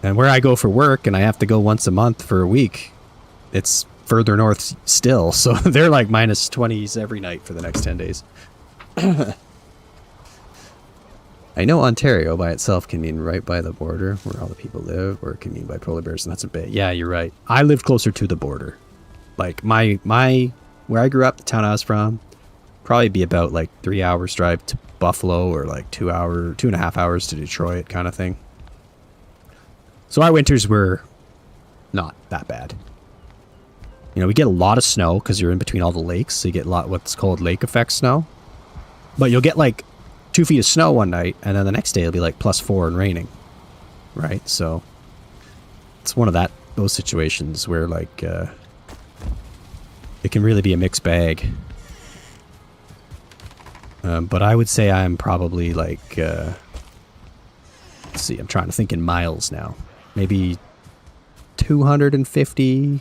And where I go for work, and I have to go once a month for a week, it's further north still. So they're like -20s every night for the next 10 days. I know Ontario by itself can mean right by the border where all the people live, or it can mean by polar bears, and that's a bit. Yeah, you're right. I live closer to the border. Like my where I grew up, the town I was from, probably be about like 3 hours drive to Buffalo, or like 2.5 hours to Detroit kind of thing. So our winters were not that bad. You know, we get a lot of snow because you're in between all the lakes. So you get a lot what's called lake effect snow. But you'll get like 2 feet of snow one night, and then the next day it'll be like +4 and raining. Right? So it's one of those situations where like it can really be a mixed bag. But I would say I'm probably like let's see, I'm trying to think in miles now. Maybe 250,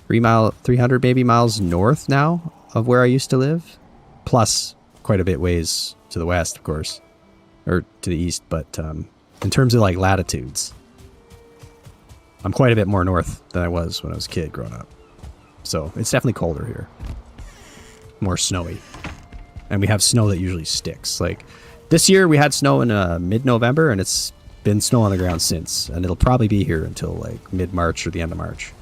300 maybe miles north now of where I used to live. Plus quite a bit ways to the west, of course. Or to the east, but in terms of like latitudes, I'm quite a bit more north than I was when I was a kid growing up. So it's definitely colder here. More snowy. And we have snow that usually sticks. Like this year we had snow in mid-November, and it's been snow on the ground since, and it'll probably be here until like mid-March or the end of March,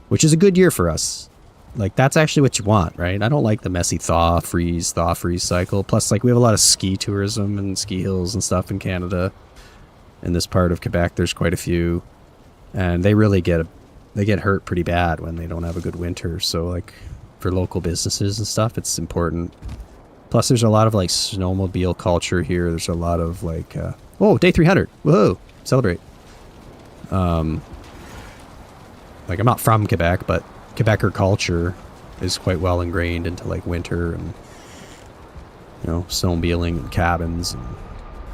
which is a good year for us. Like that's actually what you want, right? I don't like the messy thaw freeze cycle. Plus, like we have a lot of ski tourism and ski hills and stuff in Canada. In this part of Quebec, there's quite a few, and they really get hurt pretty bad when they don't have a good winter. So like for local businesses and stuff, it's important. Plus, there's a lot of like snowmobile culture here. There's a lot of like, oh, day 300. Whoa, celebrate. Like I'm not from Quebec, but Quebecer culture is quite well ingrained into like winter and, you know, snowmobiling and cabins and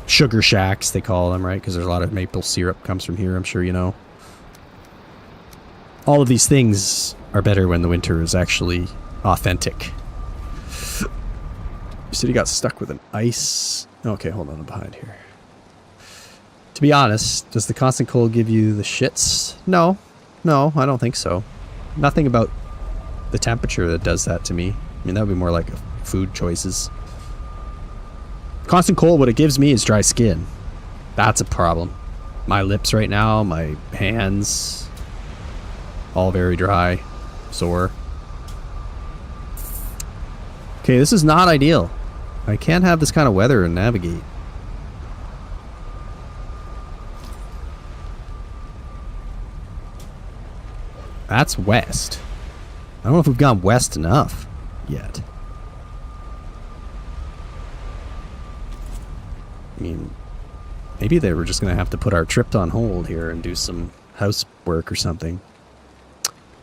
sugar shacks, they call them, right? Because there's a lot of maple syrup comes from here, I'm sure you know. All of these things are better when the winter is actually authentic. You said he got stuck with an ice. Okay, hold on, I'm behind here. To be honest, does the constant cold give you the shits? No, I don't think so. Nothing about the temperature that does that to me. I mean, that would be more like food choices. Constant cold, what it gives me is dry skin. That's a problem. My lips right now, my hands, all very dry, sore. Okay, this is not ideal. I can't have this kind of weather and navigate. That's west. I don't know if we've gone west enough yet. I mean, maybe they were just going to have to put our trip on hold here and do some housework or something.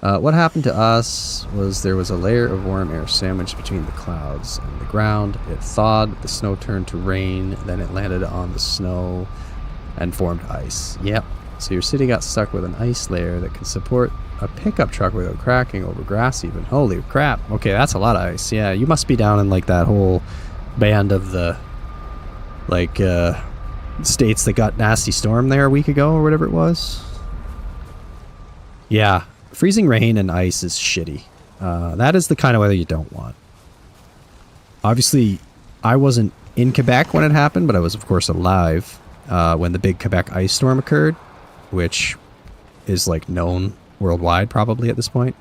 What happened to us was there was a layer of warm air sandwiched between the clouds and the ground. It thawed, the snow turned to rain, then it landed on the snow and formed ice. Yep. So your city got stuck with an ice layer that can support a pickup truck without cracking over grass even. Holy crap. Okay, that's a lot of ice. Yeah, you must be down in like that whole band of the like states that got nasty storm there a week ago or whatever it was. Yeah. Freezing rain and ice is shitty. That is the kind of weather you don't want. Obviously, I wasn't in Quebec when it happened, but I was, of course, alive when the big Quebec ice storm occurred, which is, like, known worldwide probably at this point.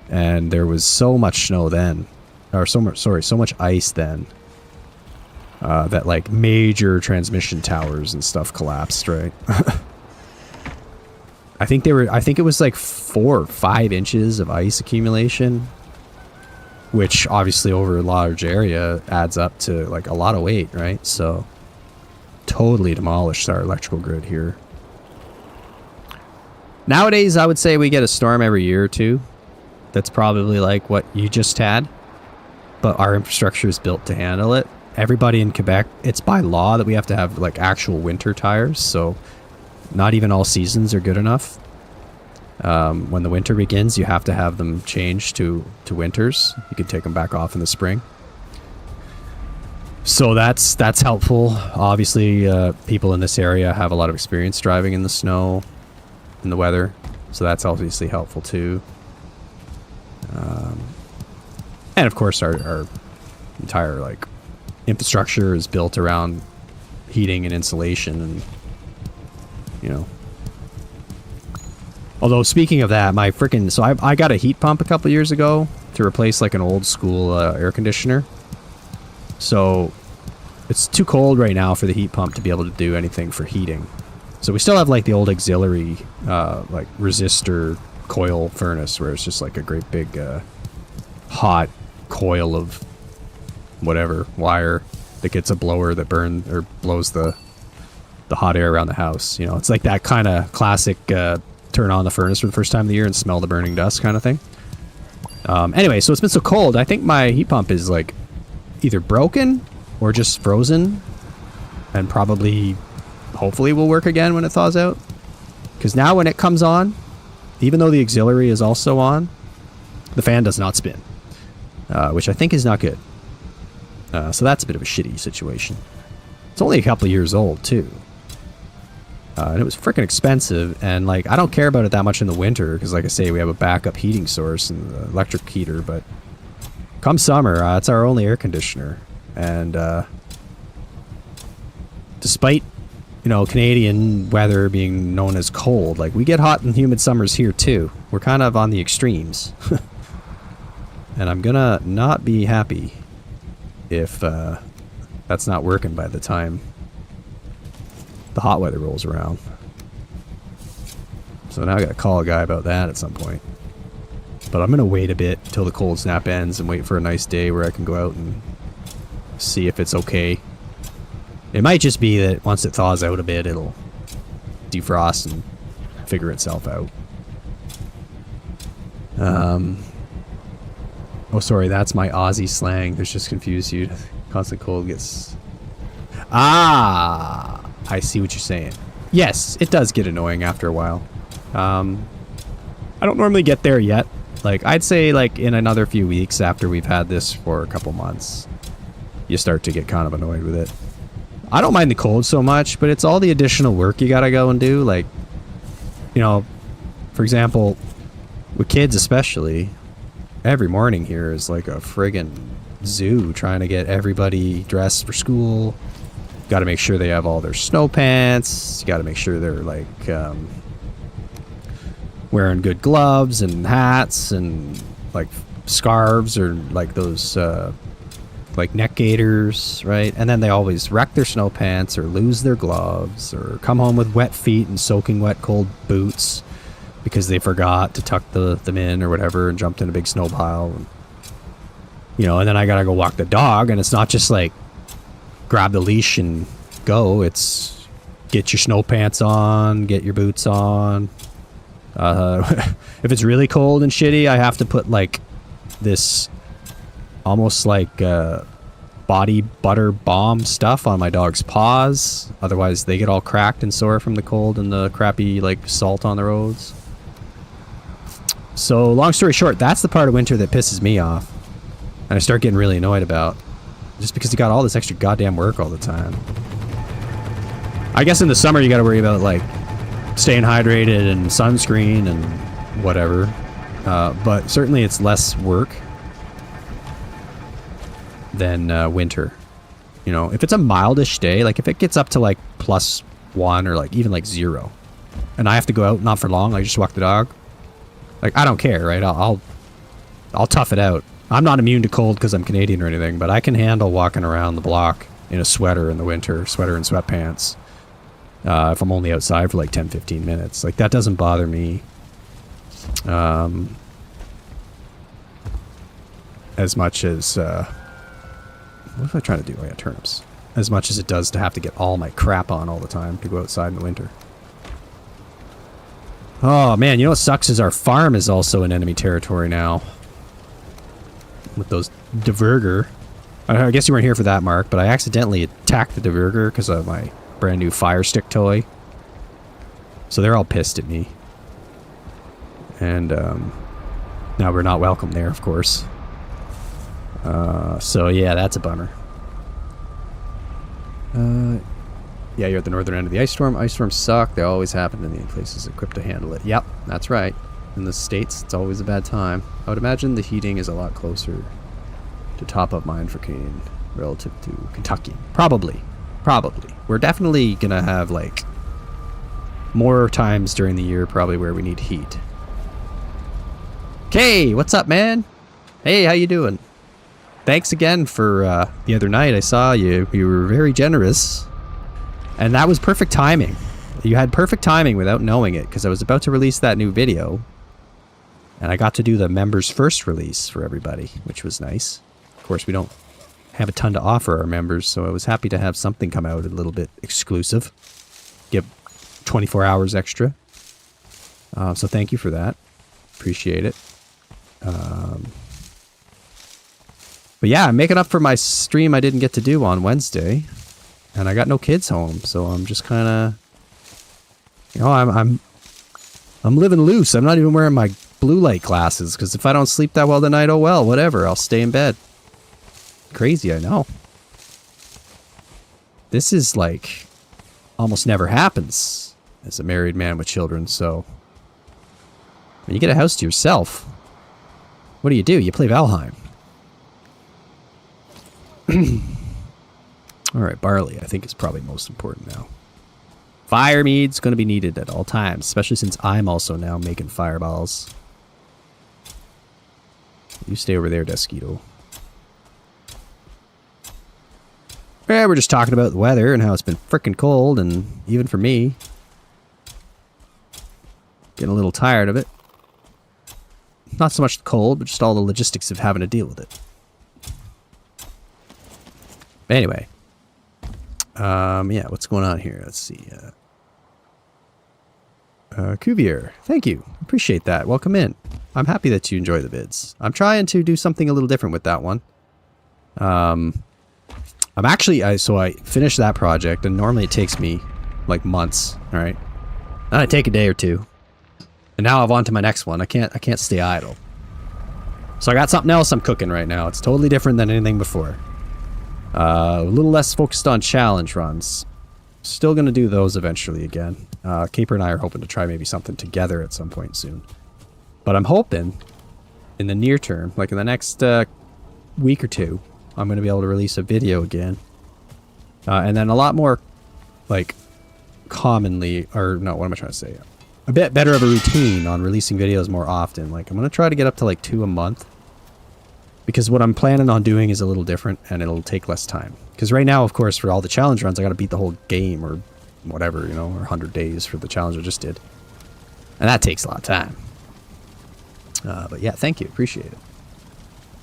And there was so much snow then, or so much ice then, that, like, major transmission towers and stuff collapsed, right? I think it was like 4 or 5 inches of ice accumulation, which obviously over a large area adds up to like a lot of weight, right? So totally demolished our electrical grid here. Nowadays, I would say we get a storm every year or two. That's probably like what you just had, but our infrastructure is built to handle it. Everybody in Quebec, it's by law that we have to have like actual winter tires, so not even all seasons are good enough. When the winter begins, you have to have them changed to winters. You can take them back off in the spring. So that's helpful. Obviously, people in this area have a lot of experience driving in the snow, in the weather. So that's obviously helpful too. And of course, our entire like infrastructure is built around heating and insulation and you know. Although speaking of that, so I got a heat pump a couple years ago to replace like an old school air conditioner. So it's too cold right now for the heat pump to be able to do anything for heating. So we still have like the old auxiliary like resistor coil furnace where it's just like a great big hot coil of whatever wire that gets a blower that blows the hot air around the house. You know, it's like that kind of classic turn on the furnace for the first time of the year and smell the burning dust kind of thing. Anyway, so it's been so cold, I think my heat pump is like either broken or just frozen and probably, hopefully will work again when it thaws out. Because now when it comes on, even though the auxiliary is also on, the fan does not spin, which I think is not good. So that's a bit of a shitty situation. It's only a couple of years old too. And it was freaking expensive, and like I don't care about it that much in the winter because, like I say, we have a backup heating source and the electric heater. But come summer, it's our only air conditioner, and despite Canadian weather being known as cold, like we get hot and humid summers here too. We're kind of on the extremes, and I'm gonna not be happy if that's not working by the time the hot weather rolls around. So now I gotta call a guy about that at some point. But I'm gonna wait a bit till the cold snap ends and wait for a nice day where I can go out and see if it's okay. It might just be that once it thaws out a bit, it'll defrost and figure itself out. Oh, sorry, that's my Aussie slang. There's just confused you. Constant cold gets... Ah! I see what you're saying. Yes, it does get annoying after a while. I don't normally get there yet. Like, I'd say, like, in another few weeks after we've had this for a couple months, you start to get kind of annoyed with it. I don't mind the cold so much, but it's all the additional work you gotta go and do. Like, for example, with kids especially, every morning here is like a friggin' zoo trying to get everybody dressed for school. Got to make sure they have all their snow pants. You got to make sure they're like wearing good gloves and hats and like scarves or like those like neck gaiters, right? And then they always wreck their snow pants or lose their gloves or come home with wet feet and soaking wet cold boots. because they forgot to tuck them in or whatever and jumped in a big snow pile. And, you know, and then I gotta go walk the dog, and it's not just like grab the leash and go. It's get your snow pants on, get your boots on. If it's really cold and shitty, I have to put like this almost like body butter balm stuff on my dog's paws. Otherwise they get all cracked and sore from the cold and the crappy like salt on the roads. So long story short, that's the part of winter that pisses me off and I start getting really annoyed about, just because you got all this extra goddamn work all the time. I guess in the summer you got to worry about like staying hydrated and sunscreen and whatever, but certainly it's less work than winter. You know, if it's a mildish day, like if it gets up to like +1 or like even like 0 and I have to go out, not for long, I just walk the dog, like I don't care, right? I'll tough it out. I'm not immune to cold because I'm Canadian or anything, but I can handle walking around the block in a sweater in the winter, sweater and sweatpants, if I'm only outside for like 10-15 minutes. Like that doesn't bother me as much as what if I try to do? I got turnips. As much as it does to have to get all my crap on all the time to go outside in the winter. Oh man, you know what sucks is our farm is also in enemy territory now. With those Diverger. I guess you weren't here for that, Mark, but I accidentally attacked the Diverger because of my brand new fire stick toy. So they're all pissed at me. And now we're not welcome there, of course. So yeah, that's a bummer. Yeah, you're at the northern end of the ice storm. Ice storms suck. They always happen in the places equipped to handle it. Yep, that's right. In the States, it's always a bad time. I would imagine the heating is a lot closer to top of mind for Canadian relative to Kentucky. Probably. We're definitely gonna have like more times during the year probably where we need heat. Okay, what's up, man? Hey, how you doing? Thanks again for the other night. I saw you. You were very generous. And that was perfect timing. You had perfect timing without knowing it, because I was about to release that new video. And I got to do the members first release for everybody, which was nice. Of course, we don't have a ton to offer our members, so I was happy to have something come out a little bit exclusive. Give 24 hours extra. So thank you for that. Appreciate it. But yeah, I'm making up for my stream I didn't get to do on Wednesday. And I got no kids home, so I'm just kind of... You know, I'm living loose. I'm not even wearing my blue light glasses, because if I don't sleep that well tonight, oh well, whatever. I'll stay in bed. Crazy, I know. This is like... almost never happens as a married man with children, so... When you get a house to yourself, what do? You play Valheim. Alright, barley, I think, is probably most important now. Fire mead's going to be needed at all times, especially since I'm also now making fireballs. You stay over there, Desquito. Yeah, we're just talking about the weather and how it's been frickin' cold, and even for me, getting a little tired of it. Not so much the cold, but just all the logistics of having to deal with it. But anyway. Yeah, what's going on here? Let's see. Cuvier, thank you. Appreciate that. Welcome in. I'm happy that you enjoy the vids. I'm trying to do something a little different with that one. I'm actually, so I finished that project, and normally it takes me like months, all right? Then I take a day or two. And now I'm on to my next one. I can't stay idle. So I got something else I'm cooking right now. It's totally different than anything before. A little less focused on challenge runs. Still gonna do those eventually again. Caper and I are hoping to try maybe something together at some point soon. But I'm hoping in the near term, like in the next week or two, I'm gonna be able to release a video again. And then a lot more, like, commonly, or no, what am I trying to say? A bit better of a routine on releasing videos more often. Like, I'm gonna try to get up to like 2 a month. Because what I'm planning on doing is a little different, and it'll take less time. Because right now, of course, for all the challenge runs, I gotta beat the whole game, or whatever, you know, or 100 days for the challenge I just did. And that takes a lot of time. But yeah, thank you. Appreciate it.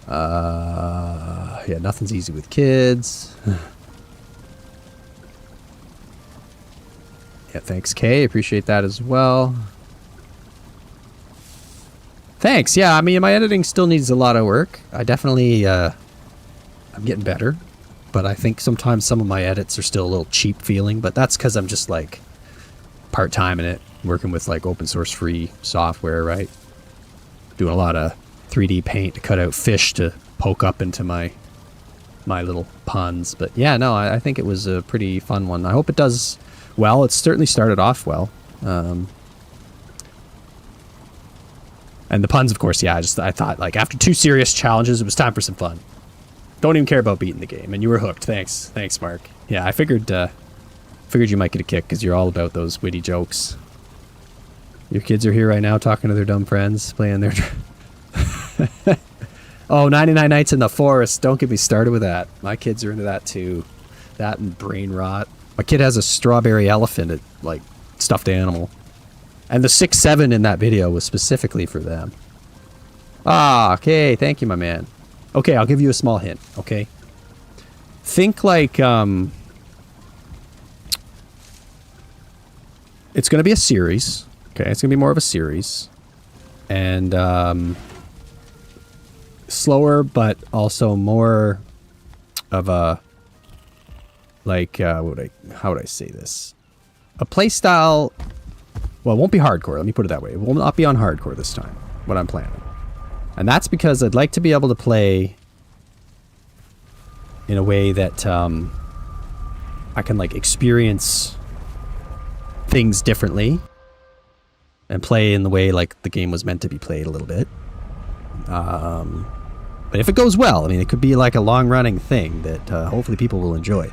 Yeah, nothing's easy with kids. Yeah, thanks, Kay. Appreciate that as well. Thanks. Yeah, I mean, my editing still needs a lot of work. I definitely, I'm getting better. But I think sometimes some of my edits are still a little cheap feeling. But that's because I'm just, like, part-time in it. Working with, like, open source free software, right? Doing a lot of 3D paint to cut out fish to poke up into my little puns. But yeah, no, I think it was a pretty fun one. I hope it does well. It certainly started off well. And the puns, of course, yeah, I thought, like, after 2 serious challenges, it was time for some fun. Don't even care about beating the game, and you were hooked. Thanks, Mark. Yeah, I figured you might get a kick because you're all about those witty jokes. Your kids are here right now talking to their dumb friends, playing their... Oh, 99 Nights in the Forest. Don't get me started with that. My kids are into that too. That and brain rot. My kid has a strawberry elephant, like, stuffed animal. And the 6-7 in that video was specifically for them. Ah, okay. Thank you, my man. Okay, I'll give you a small hint, okay? Think like, it's going to be a series. Okay, it's going to be more of a series. And, slower, but also more of a, like, how would I say this? A play style. Well, it won't be hardcore. Let me put it that way. It will not be on hardcore this time, what I'm planning. And that's because I'd like to be able to play in a way that I can, like, experience things differently and play in the way, like, the game was meant to be played a little bit. But if it goes well, I mean, it could be like a long-running thing that hopefully people will enjoy.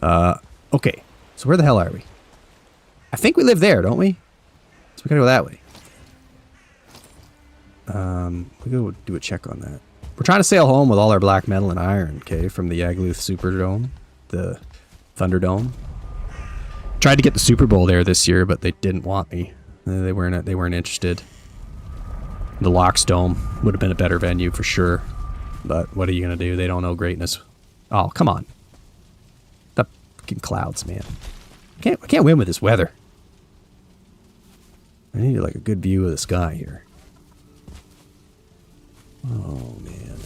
Okay, so where the hell are we? I think we live there, don't we? So we gotta go that way. We go do a check on that. We're trying to sail home with all our black metal and iron, okay, from the Yagluth Superdome, the Thunderdome. Tried to get the Super Bowl there this year, but they didn't want me. They weren't interested. The Locks Dome would have been a better venue for sure. But what are you going to do? They don't know greatness. Oh, come on. The fucking clouds, man. I can't win with this weather. I need, like, a good view of the sky here. Oh, man.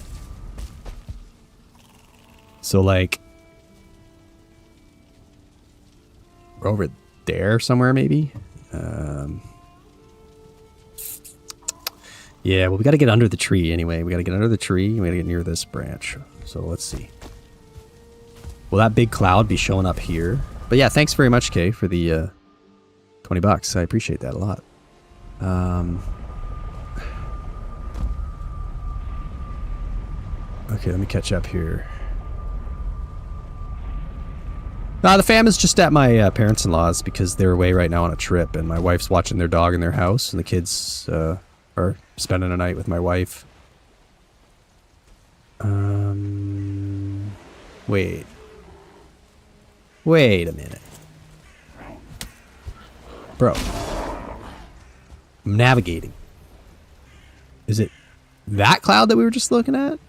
So, like, we're over there somewhere, maybe? Yeah, well, we got to get under the tree anyway. We got to get under the tree. We got to get near this branch. So let's see. Will that big cloud be showing up here? But yeah, thanks very much, Kay, for the $20. I appreciate that a lot. Okay, let me catch up here. The fam is just at my parents-in-law's because they're away right now on a trip, and my wife's watching their dog in their house, and the kids are spending a night with my wife. Wait. Wait a minute. Bro. I'm navigating. Is it that cloud that we were just looking at?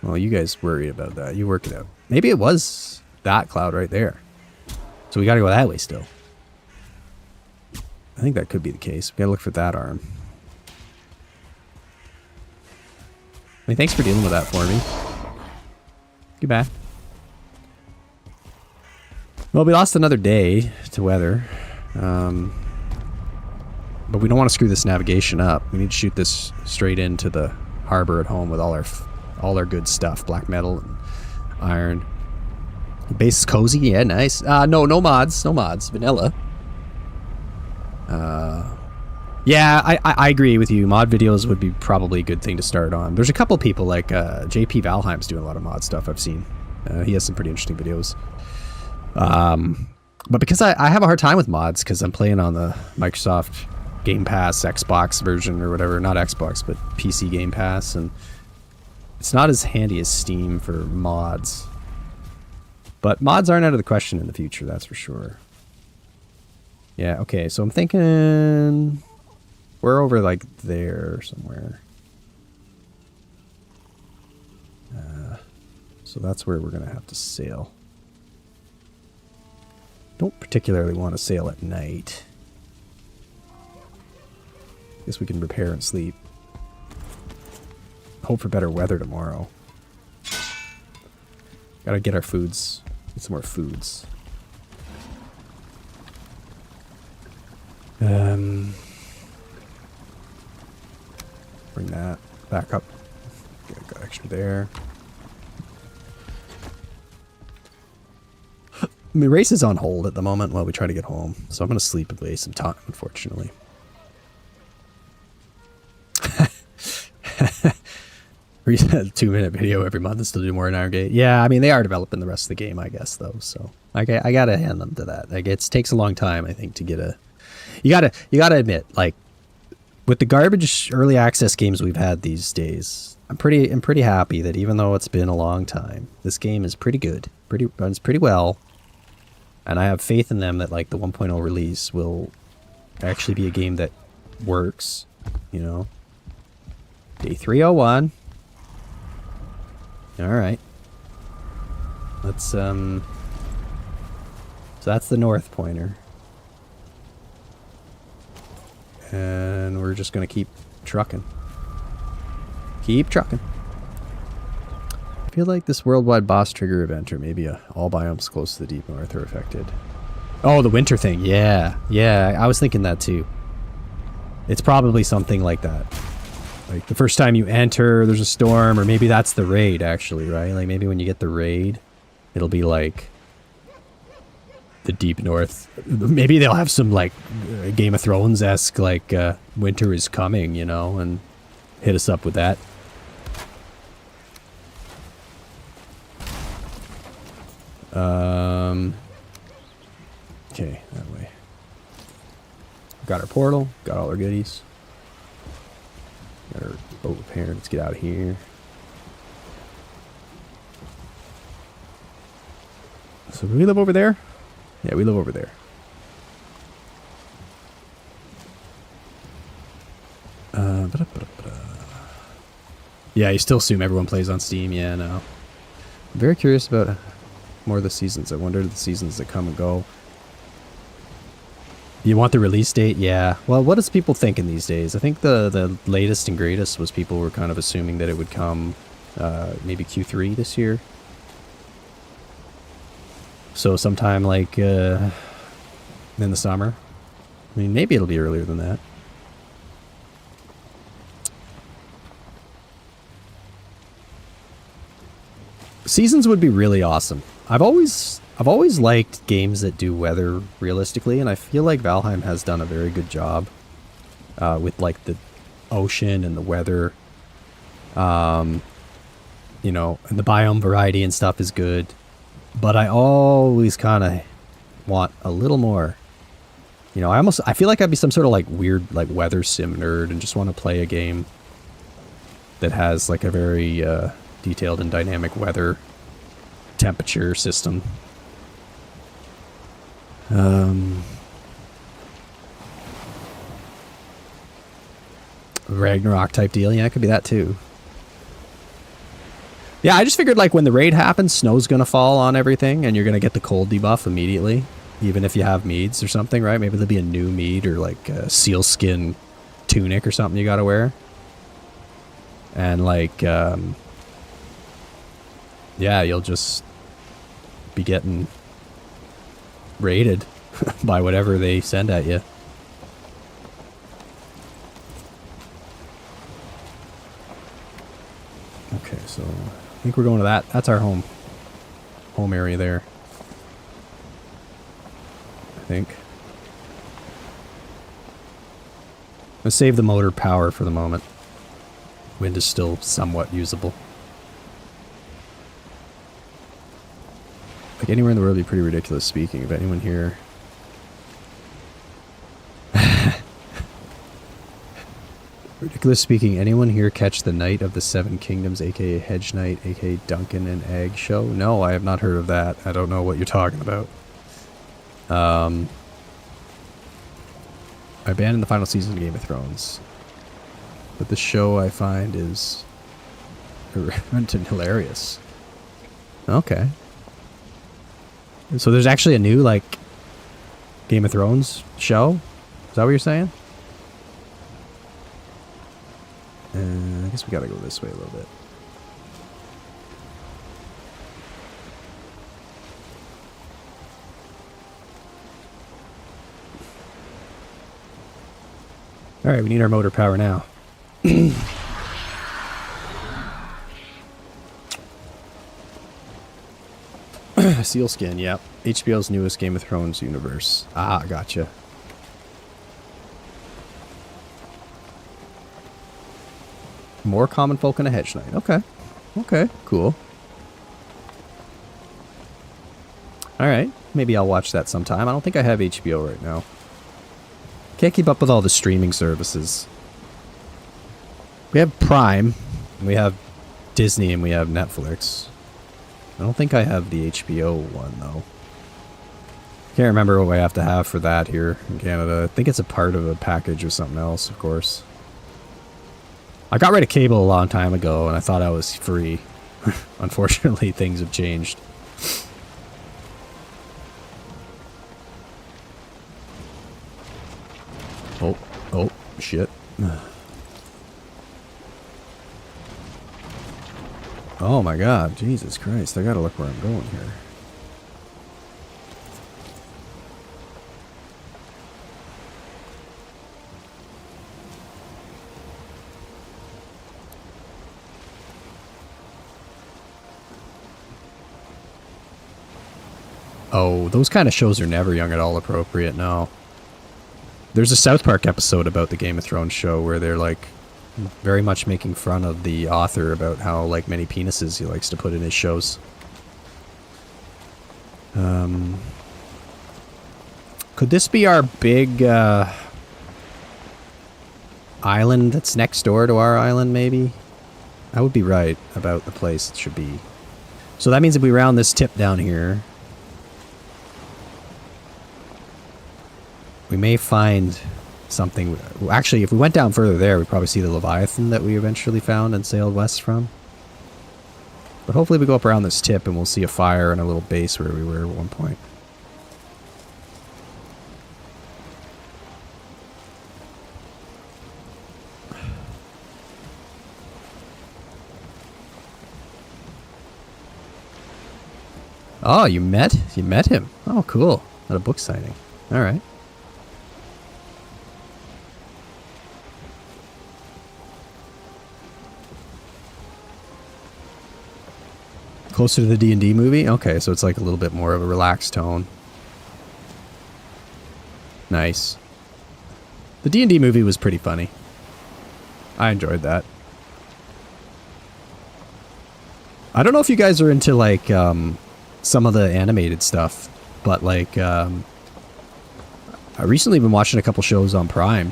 Well, you guys worried about that. You work it out. Maybe it was that cloud right there. So we gotta go that way still. I think that could be the case. We gotta look for that arm. I mean, thanks for dealing with that for me. Goodbye. Well, we lost another day to weather. But we don't want to screw this navigation up. We need to shoot this straight into the harbor at home with all our good stuff. Black metal and iron. The base is cozy. Yeah, nice. No mods. No mods. Vanilla. Yeah, I agree with you. Mod videos would be probably a good thing to start on. There's a couple people like JP Valheim's doing a lot of mod stuff I've seen. He has some pretty interesting videos. But because I have a hard time with mods because I'm playing on the Microsoft Game Pass Xbox version or whatever. Not Xbox, but PC Game Pass. And it's not as handy as Steam for mods. But mods aren't out of the question in the future, that's for sure. Yeah, okay, so I'm thinking we're over like there somewhere. So that's where we're going to have to sail. Don't particularly want to sail at night. Guess we can repair and sleep. Hope for better weather tomorrow. Gotta get our foods. Get some more foods. Bring that back up. Got extra there. The race is on hold at the moment while we try to get home, so I'm going to sleep and waste some time, unfortunately. We had a 2-minute video every month and still do more in Iron Gate. Yeah, I mean, they are developing the rest of the game, I guess, though, so I got to hand them to that. Like, it takes a long time, I think, to get a... You gotta admit, like, with the garbage early access games we've had these days, I'm pretty happy that even though it's been a long time, this game is pretty good. Runs pretty well. And I have faith in them that, like, the 1.0 release will actually be a game that works, you know. Day 301. Alright. Let's, so that's the north pointer. And we're just gonna keep trucking. Keep trucking. I feel like this worldwide boss trigger event, or maybe all biomes close to the deep north are affected. Oh, the winter thing. Yeah. Yeah, I was thinking that too. It's probably something like that. Like the first time you enter, there's a storm, or maybe that's the raid, actually, right? Like maybe when you get the raid, it'll be like the deep north. Maybe they'll have some like Game of Thrones-esque like winter is coming, you know, and hit us up with that. Okay, that way. Got our portal, got all our goodies. Got our boat repaired. Let's get out of here. So do we live over there? Yeah, we live over there. Yeah, you still assume everyone plays on Steam. Yeah, no. I'm very curious about more of the seasons. I wonder the seasons that come and go. You want the release date? Yeah. Well, what is people thinking these days? I think the latest and greatest was people were kind of assuming that it would come maybe Q3 this year. So sometime like in the summer. I mean, maybe it'll be earlier than that. Seasons would be really awesome. I've always liked games that do weather realistically, and I feel like Valheim has done a very good job with like the ocean and the weather. You know, and the biome variety and stuff is good. But I always kind of want a little more. You know, I feel like I'd be some sort of like weird like weather sim nerd and just want to play a game that has like a very detailed and dynamic weather temperature system. Ragnarok type deal. Yeah, it could be that too. Yeah, I just figured like when the raid happens, snow's gonna fall on everything and you're gonna get the cold debuff immediately, even if you have meads or something, right? Maybe there'll be a new mead or like a sealskin tunic or something you gotta wear. And like, yeah, you'll just be getting raided by whatever they send at you. Okay, so I think we're going to that. That's our home area there. I think. Let's save the motor power for the moment. Wind is still somewhat usable. Like anywhere in the world would be pretty ridiculous speaking. If anyone here... Particularly speaking, anyone here catch the Knight of the Seven Kingdoms, aka Hedge Knight, aka Duncan and Egg show? No, I have not heard of that. I don't know what you're talking about. I abandoned the final season of Game of Thrones. But the show I find is irreverent and hilarious. Okay. So there's actually a new, like, Game of Thrones show? Is that what you're saying? I guess we gotta go this way a little bit. Alright, we need our motor power now. Sealskin, yep. HBO's newest Game of Thrones universe. Ah, gotcha. More common folk and a hedge knight. Okay. Okay, cool. Alright, maybe I'll watch that sometime. I don't think I have HBO right now. Can't keep up with all the streaming services. We have Prime, and we have Disney, and we have Netflix. I don't think I have the HBO one, though. Can't remember what I have to have for that here in Canada. I think it's a part of a package or something else, of course. I got rid of cable a long time ago, and I thought I was free. Unfortunately, things have changed. Oh, shit. Oh my god, Jesus Christ, I gotta look where I'm going here. Oh, those kind of shows are never young at all appropriate, no. There's a South Park episode about the Game of Thrones show where they're like very much making fun of the author about how like many penises he likes to put in his shows. Could this be our big island that's next door to our island, maybe? I would be right about the place it should be. So that means if we round this tip down here, we may find something. Actually, if we went down further there, we'd probably see the Leviathan that we eventually found and sailed west from. But hopefully we go up around this tip and we'll see a fire and a little base where we were at one point. Oh, you met him. Oh, cool. At a book signing. All right. Closer to the D&D movie? Okay, so it's like a little bit more of a relaxed tone. Nice. The D&D movie was pretty funny. I enjoyed that. I don't know if you guys are into like some of the animated stuff, but like I recently been watching a couple shows on Prime.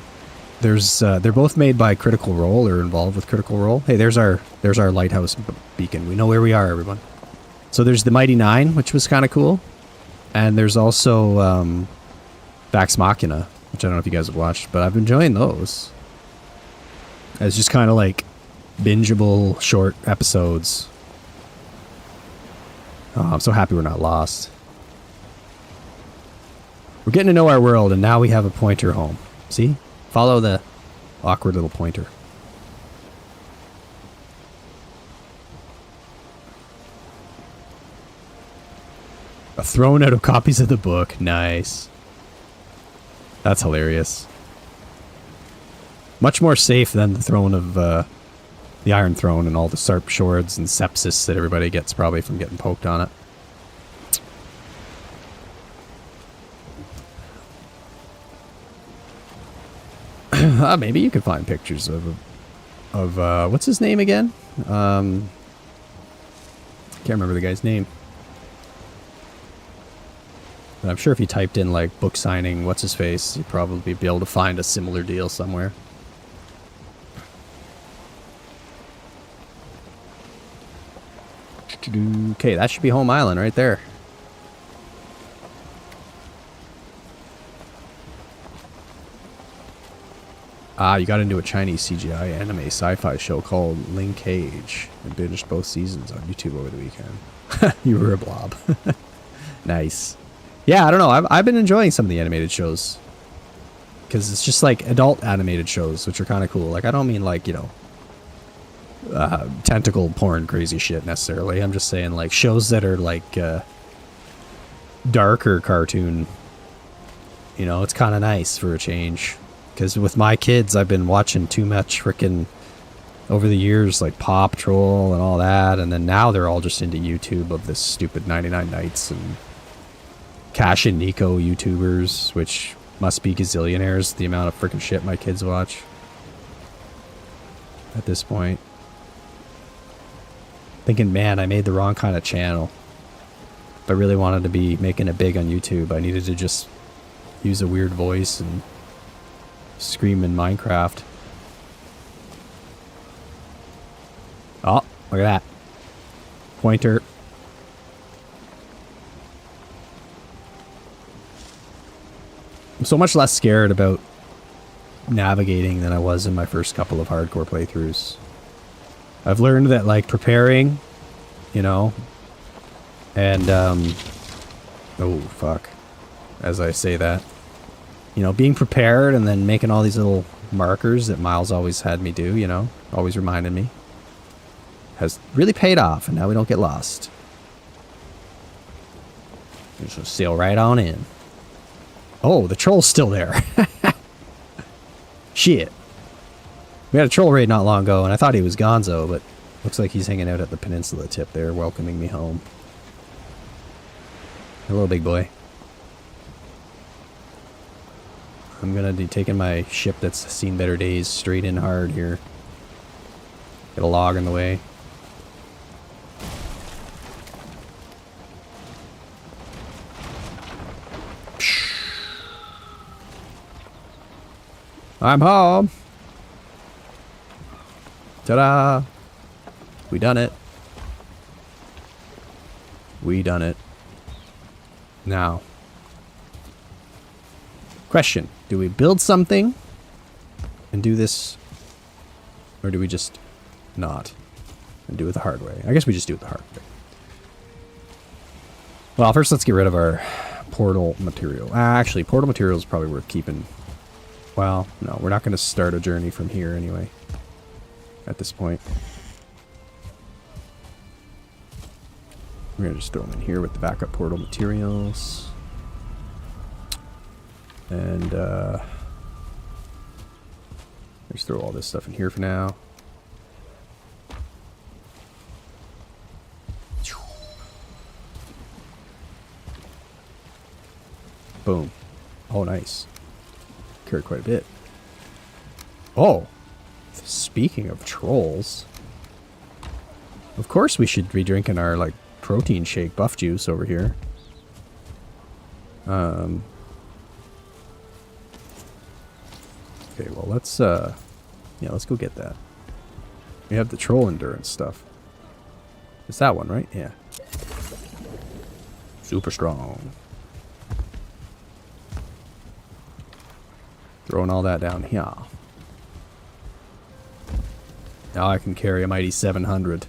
There's they're both made by Critical Role or involved with Critical Role. Hey, there's our lighthouse beacon. We know where we are, everyone. So there's the Mighty Nine, which was kind of cool, and there's also Vax Machina, which I don't know if you guys have watched, but I've been enjoying those. It's just kind of like bingeable short episodes. Oh, I'm so happy we're not lost. We're getting to know our world, and now we have a pointer home. See? Follow the awkward little pointer. A throne out of copies of the book. Nice. That's hilarious. Much more safe than the throne of the Iron Throne and all the Sarp swords and sepsis that everybody gets probably from getting poked on it. Maybe you could find pictures of what's his name again? Can't remember the guy's name. But I'm sure if you typed in like book signing, what's his face, you'd probably be able to find a similar deal somewhere. Okay, that should be home island right there. You got into a Chinese CGI anime sci-fi show called Ling Cage and binged both seasons on YouTube over the weekend. You were a blob. Nice. Yeah, I don't know. I've been enjoying some of the animated shows. Because it's just like adult animated shows, which are kind of cool. Like, I don't mean like, you know, tentacle porn crazy shit necessarily. I'm just saying like shows that are like darker cartoon. You know, it's kind of nice for a change. Because with my kids, I've been watching too much frickin' over the years, like Paw Patrol and all that. And then now they're all just into YouTube of this stupid 99 Nights and Cash and Nico YouTubers, which must be gazillionaires, the amount of frickin' shit my kids watch at this point. Thinking, man, I made the wrong kind of channel. If I really wanted to be making it big on YouTube, I needed to just use a weird voice and scream in Minecraft. Oh, look at that. Pointer. I'm so much less scared about navigating than I was in my first couple of hardcore playthroughs. I've learned that, like, preparing, you know, and, oh, fuck, as I say that. You know, being prepared and then making all these little markers that Miles always had me do, you know, always reminded me, has really paid off, and now we don't get lost. Just sail right on in. Oh, the troll's still there. Shit. We had a troll raid not long ago, and I thought he was gonzo, but looks like he's hanging out at the peninsula tip there, welcoming me home. Hello, big boy. I'm gonna be taking my ship that's seen better days straight in hard here. Get a log in the way. I'm home. Ta-da! We done it. We done it. Now. Question. Do we build something and do this? Or do we just not and do it the hard way? I guess we just do it the hard way. Well, first let's get rid of our portal material. Actually, portal material is probably worth keeping. Well, no, we're not going to start a journey from here anyway. At this point. We're going to just throw them in here with the backup portal materials. And, let's throw all this stuff in here for now. Boom. Oh, nice. Carried quite a bit. Oh! Speaking of trolls. Of course we should be drinking our, like, protein shake buff juice over here. Okay, well, let's, yeah, let's go get that. We have the troll endurance stuff. It's that one, right? Yeah. Super strong. Throwing all that down here. Now I can carry a mighty 700.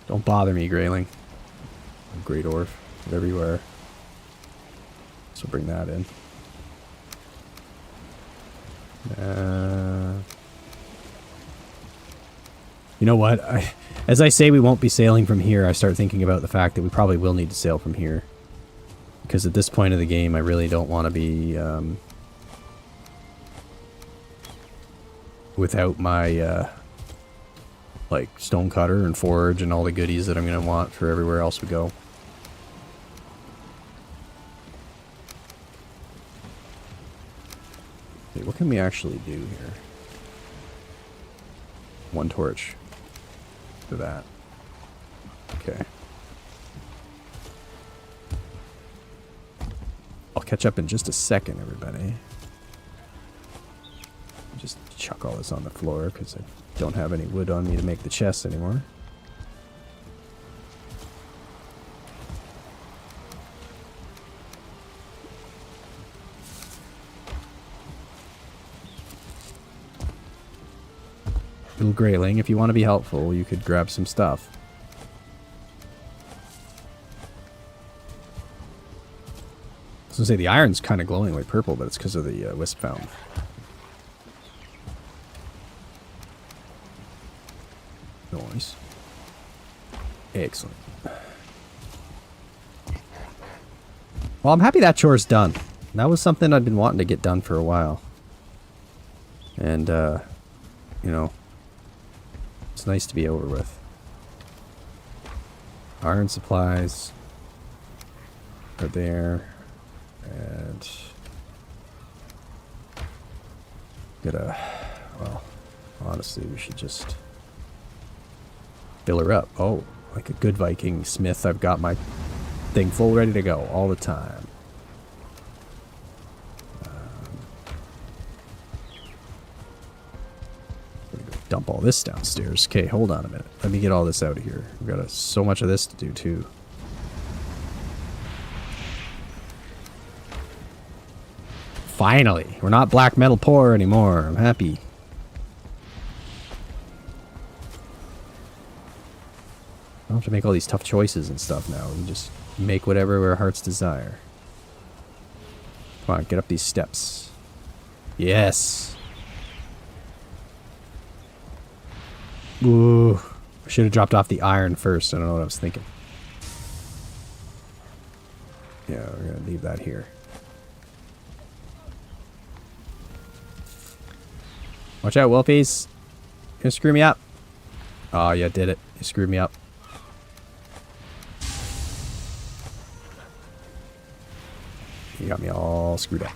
Don't bother me, Grayling. Great Orf. Whatever you are. So bring that in. You know what? As I say we won't be sailing from here, I start thinking about the fact that we probably will need to sail from here. Because at this point of the game, I really don't want to be without my like stonecutter and forge and all the goodies that I'm going to want for everywhere else we go. Okay, what can we actually do here? One torch. For that. Okay. catch up in just a second, everybody. Just chuck all this on the floor because I don't have any wood on me to make the chest anymore. Little grayling, if you want to be helpful, you could grab some stuff. I was going to say the iron's kind of glowing like purple, but it's because of the wisp fountain. Nice. Excellent. Well, I'm happy that chore's done. That was something I'd been wanting to get done for a while. And, you know, it's nice to be over with. Iron supplies are there. And well, honestly, we should just fill her up. Oh, like a good Viking smith, I've got my thing full ready to go all the time. Dump all this downstairs. Okay, hold on a minute. Let me get all this out of here. We've got so much of this to do too. Finally, we're not black metal poor anymore. I'm happy. I don't have to make all these tough choices and stuff now. We can just make whatever our hearts desire. Come on, get up these steps. Yes. Ooh, I should have dropped off the iron first. I don't know what I was thinking. Yeah, we're gonna leave that here. Watch out, Wolfies. You're gonna screw me up. Oh, you did it. You screwed me up. You got me all screwed up.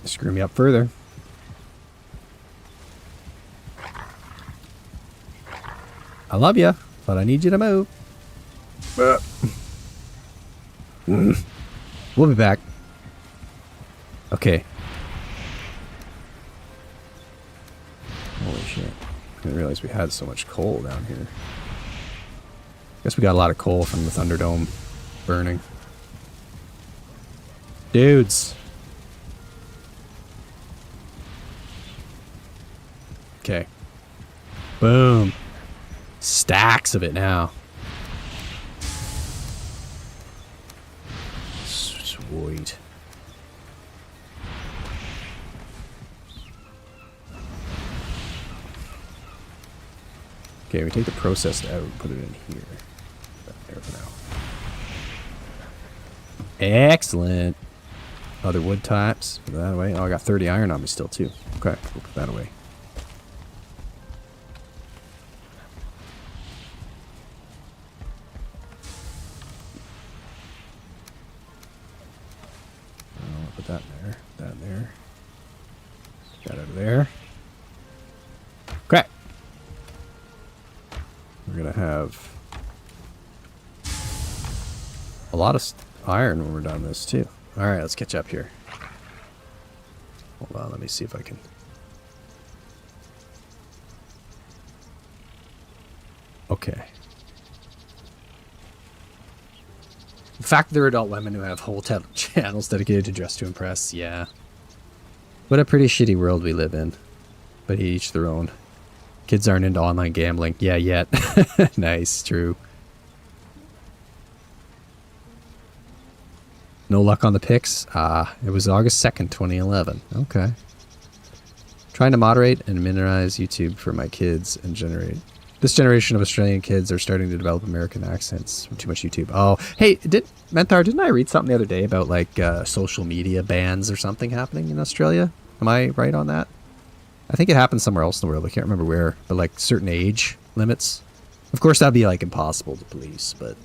Screw me up further. I love you, but I need you to move. We'll be back. Okay. Holy shit. I didn't realize we had so much coal down here. Guess we got a lot of coal from the Thunderdome burning. Dudes. Okay. Boom. Stacks of it now. Sweet. Okay, we take the processed out and put it in here. There for now. Excellent. Other wood types. Put that away. Oh, I got 30 iron on me still too. Okay, we'll put that away. Put that in there. That in there. That over there. Okay. We're gonna have a lot of iron when we're done this too. All right, let's catch up here. Hold on, let me see if I can. Okay. The fact that there are adult women who have whole channels dedicated to Dress to Impress, yeah. What a pretty shitty world we live in. But each their own. Kids aren't into online gambling. Yeah, yet. Nice, true. No luck on the picks? Ah, it was August 2nd, 2011. Okay. Trying to moderate and minimize YouTube for my kids and generate. This generation of Australian kids are starting to develop American accents from too much YouTube. Oh, hey, Menthar, didn't I read something the other day about like social media bans or something happening in Australia? Am I right on that? I think it happened somewhere else in the world. I can't remember where, but like certain age limits. Of course, that'd be like impossible to police, but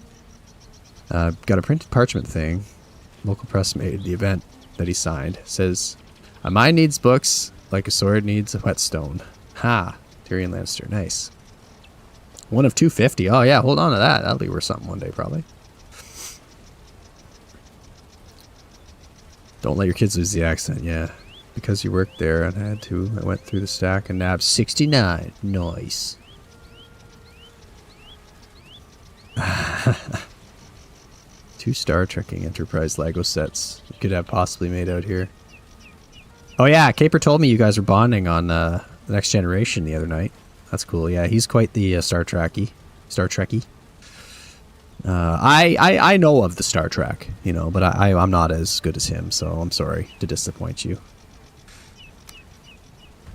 got a printed parchment thing. Local press made the event that he signed. Says, a mind needs books like a sword needs a whetstone. Ha! Tyrion Lannister. Nice. One of 250. Oh, yeah. Hold on to that. That'll be worth something one day, probably. Don't let your kids lose the accent, yeah. Because you worked there and had to. I went through the stack and nabbed 69. Nice. Two Star Trekking Enterprise Lego sets you could have possibly made out here. Oh yeah, Caper told me you guys were bonding on the Next Generation the other night. That's cool. Yeah, he's quite the Star Trekkie. I know of the Star Trek, you know, but I'm not as good as him, so I'm sorry to disappoint you.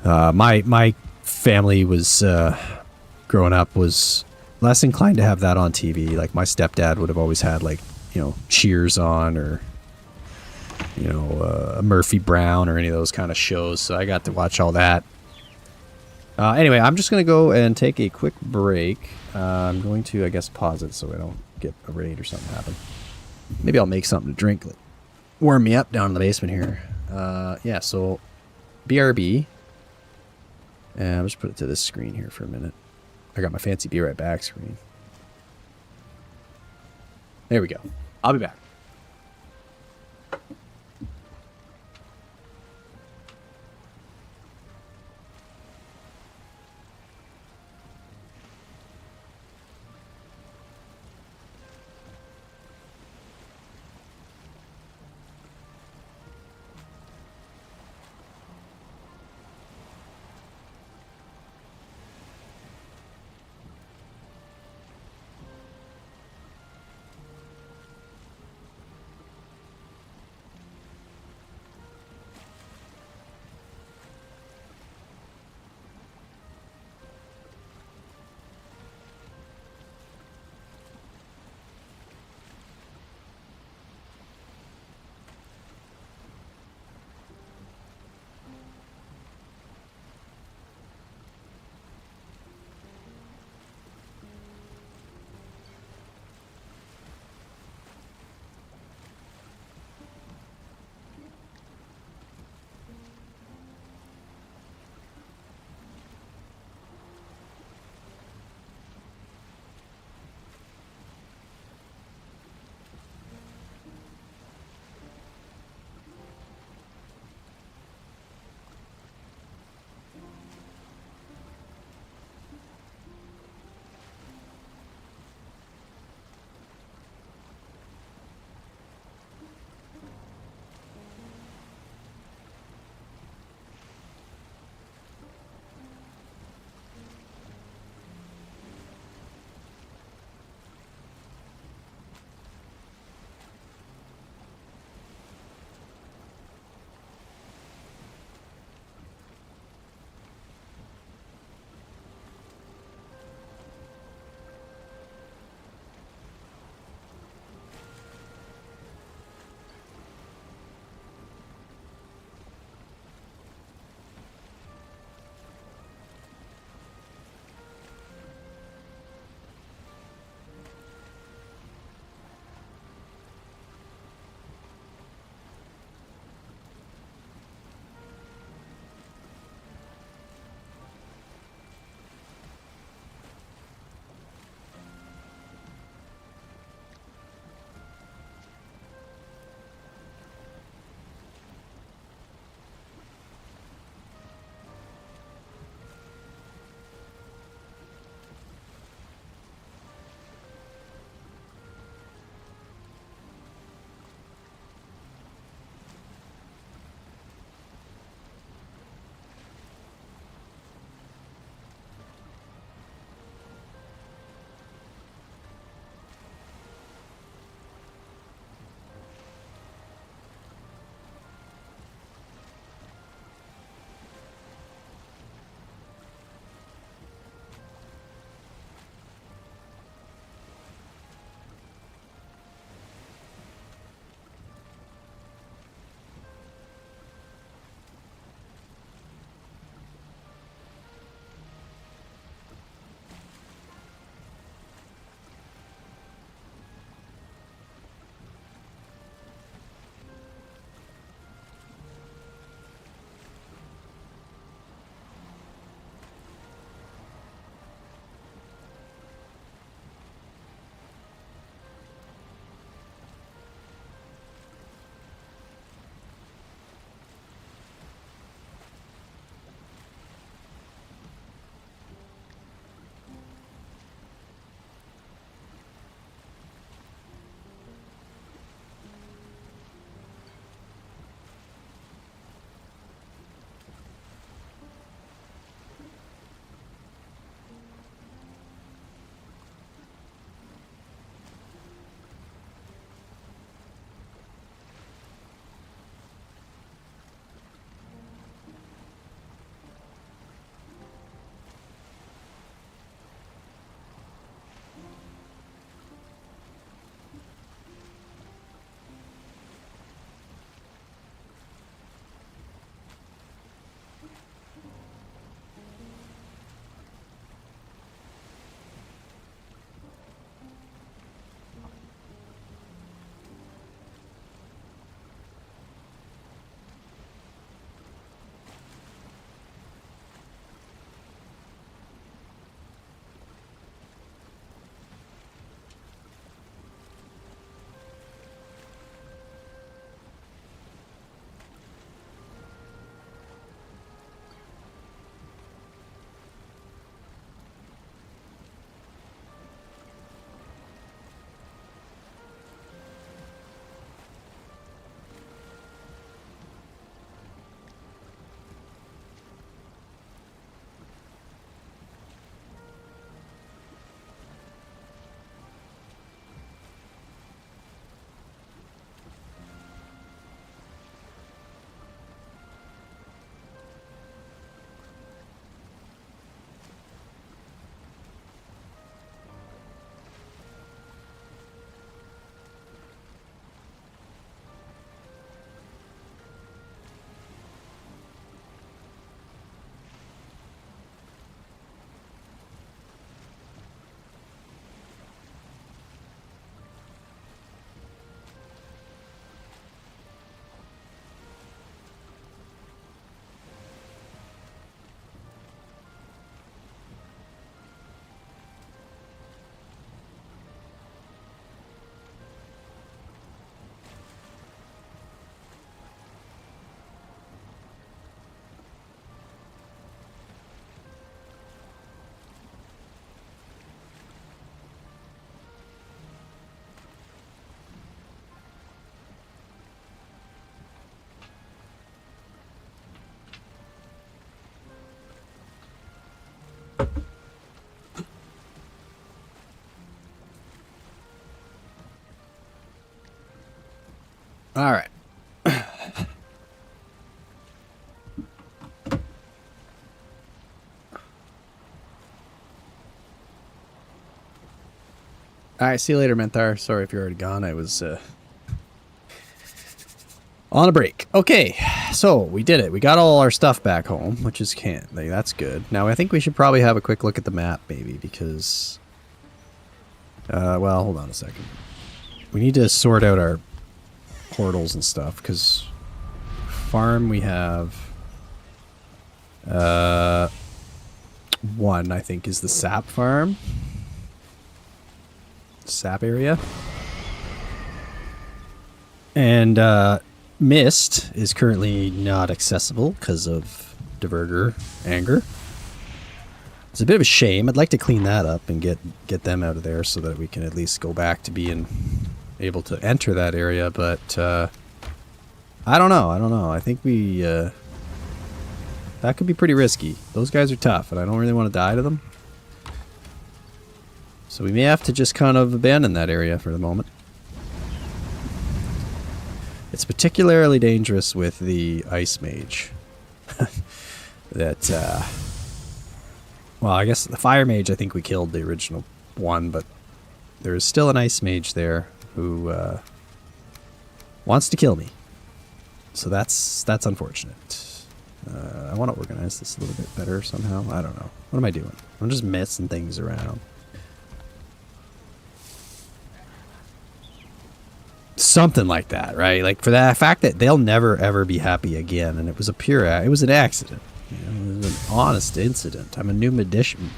My family was growing up was less inclined to have that on TV. Like my stepdad would have always had like, you know, Cheers on or, you know, Murphy Brown or any of those kind of shows. So I got to watch all that. Anyway, I'm just going to go and take a quick break. I'm going to, I guess, pause it so I don't get a raid or something happen. Maybe I'll make something to drink. Like, warm me up down in the basement here. Yeah, so BRB. And I'll just put it to this screen here for a minute. I got my fancy Be Right Back screen. There we go. I'll be back. All right. All right, see you later, Menthar. Sorry if you're already gone. I was on a break. Okay, so we did it. We got all our stuff back home, which is that's good. Now I think we should probably have a quick look at the map, maybe, because well, hold on a second. We need to sort out our portals and stuff, because farm we have one, I think, is the sap farm. Sap area. And Mist is currently not accessible because of Diverger anger. It's a bit of a shame. I'd like to clean that up and get them out of there so that we can at least go back to being able to enter that area, but I don't know. I think we that could be pretty risky. Those guys are tough, and I don't really want to die to them. So we may have to just kind of abandon that area for the moment. It's particularly dangerous with the Ice Mage. Well, I guess the Fire Mage, I think we killed the original one, but there is still an Ice Mage there who wants to kill me. So that's unfortunate. I want to organize this a little bit better somehow. I don't know. What am I doing? I'm just messing things around. Something like that, right? Like, for the fact that they'll never ever be happy again, and it was it was an accident. You know, it was an honest incident. I'm a new magician.